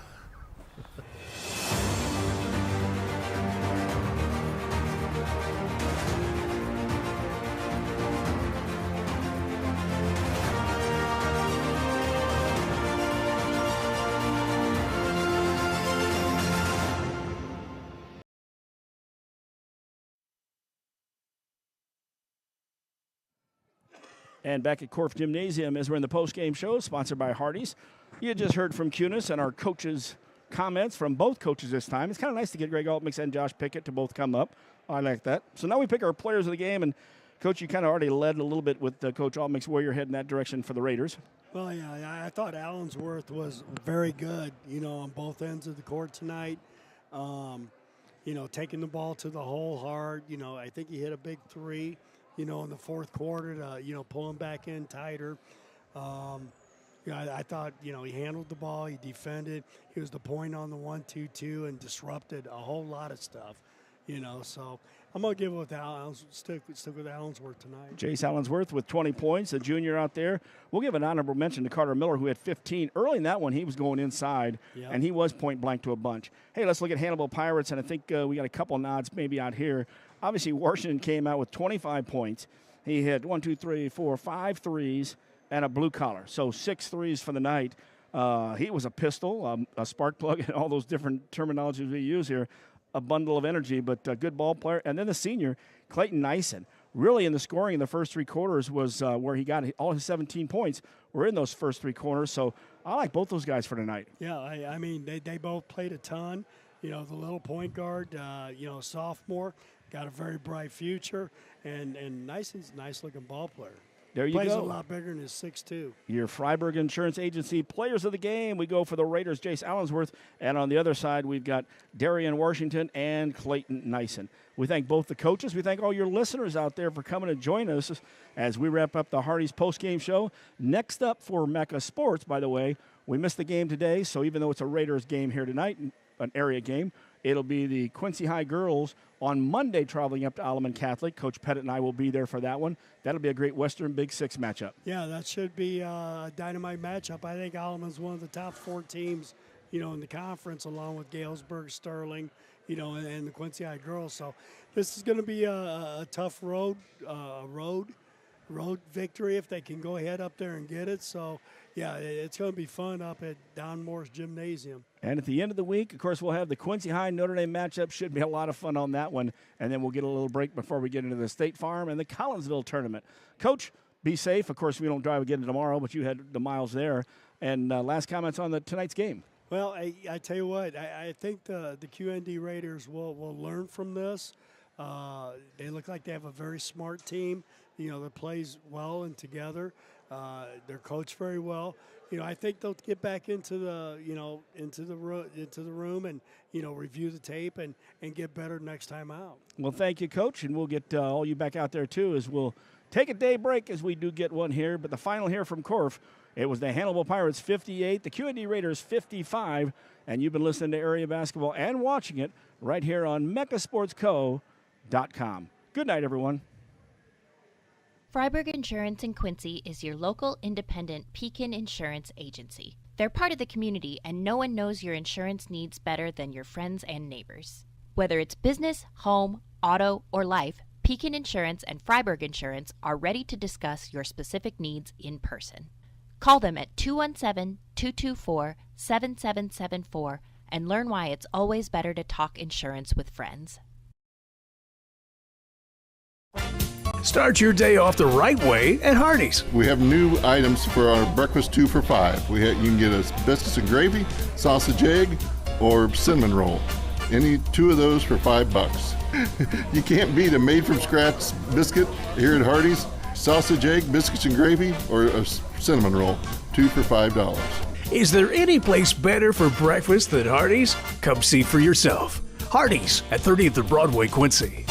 And back at Korf Gymnasium as we're in the post-game show, sponsored by Hardee's. You just heard from QND and our coaches' comments from both coaches this time. It's kind of nice to get Greg Altmix and Josh Pickett to both come up. I like that. So now we pick our players of the game. And, Coach, you kind of already led a little bit with Coach Altmix where you're heading that direction for the Raiders. Well, yeah, I thought Allensworth was very good, on both ends of the court tonight. Taking the ball to the hole hard. I think he hit a big 3. In the fourth quarter to, pull him back in tighter. I thought, he handled the ball, he defended. He was the point on the 1-2-2 and disrupted a whole lot of stuff, So I'm going to give it with stick with Allensworth tonight. Jace Allensworth with 20 points, a junior out there. We'll give an honorable mention to Carter Miller, who had 15. Early in that one, he was going inside, and he was point blank to a bunch. Hey, let's look at Hannibal Pirates, and I think we got a couple nods maybe out here. Obviously, Washington came out with 25 points. He hit 5 threes and a blue collar. So 6 threes for the night. He was a pistol, a spark plug, and all those different terminologies we use here. A bundle of energy, but a good ball player. And then the senior, Clayton Nyson. Really in the scoring in the first 3 quarters was where he got all his 17 points were in those first 3 quarters. So I like both those guys for tonight. Yeah, they both played a ton. The little point guard, sophomore, got a very bright future, and Nyson's a nice-looking ball player. There you Plays go. a lot bigger than his 6'2". Your Freiburg Insurance Agency players of the game. We go for the Raiders, Jace Allensworth, and on the other side, we've got Darian Washington and Clayton Nyson. We thank both the coaches. We thank all your listeners out there for coming to join us as we wrap up the Hardee's post-game show. Next up for Mecca Sports, by the way, we missed the game today, so even though it's a Raiders game here tonight, an area game, it'll be the Quincy High girls on Monday traveling up to Alleman Catholic. Coach Pettit and I will be there for that one. That'll be a great Western Big Six matchup. Yeah, that should be a dynamite matchup. I think Alleman's one of the top 4 teams, in the conference, along with Galesburg, Sterling, and the Quincy High girls. So this is going to be a tough road victory if they can go ahead up there and get it. So, yeah, it's going to be fun up at Don Moore's Gymnasium. And at the end of the week, of course, we'll have the Quincy High Notre Dame matchup. Should be a lot of fun on that one. And then we'll get a little break before we get into the State Farm and the Collinsville tournament. Coach, be safe. Of course, we don't drive again tomorrow, but you had the miles there. And last comments on tonight's game. Well, I tell you what, I think the QND Raiders will learn from this. They look like they have a very smart team, that plays well and together. They're coached very well. I think they'll get back into the room and review the tape and get better next time out. Well, thank you, Coach, and we'll get all you back out there too. As we'll take a day break as we do get one here. But the final here from Korf, it was the Hannibal Pirates 58, the QND Raiders 55, and you've been listening to Area Basketball and watching it right here on MeccaSportsCo.com. Good night, everyone. Freiburg Insurance in Quincy is your local independent Pekin insurance agency. They're part of the community, and no one knows your insurance needs better than your friends and neighbors. Whether it's business, home, auto, or life, Pekin Insurance and Freiburg Insurance are ready to discuss your specific needs in person. Call them at 217-224-7774 and learn why it's always better to talk insurance with friends. Start your day off the right way at Hardee's. We have new items for our breakfast 2 for $5. You can get a biscuits and gravy, sausage egg, or cinnamon roll. Any 2 of those for $5. You can't beat a made-from-scratch biscuit here at Hardee's. Sausage egg, biscuits and gravy, or a cinnamon roll. 2 for $5. Is there any place better for breakfast than Hardee's? Come see for yourself. Hardee's at 30th and Broadway, Quincy.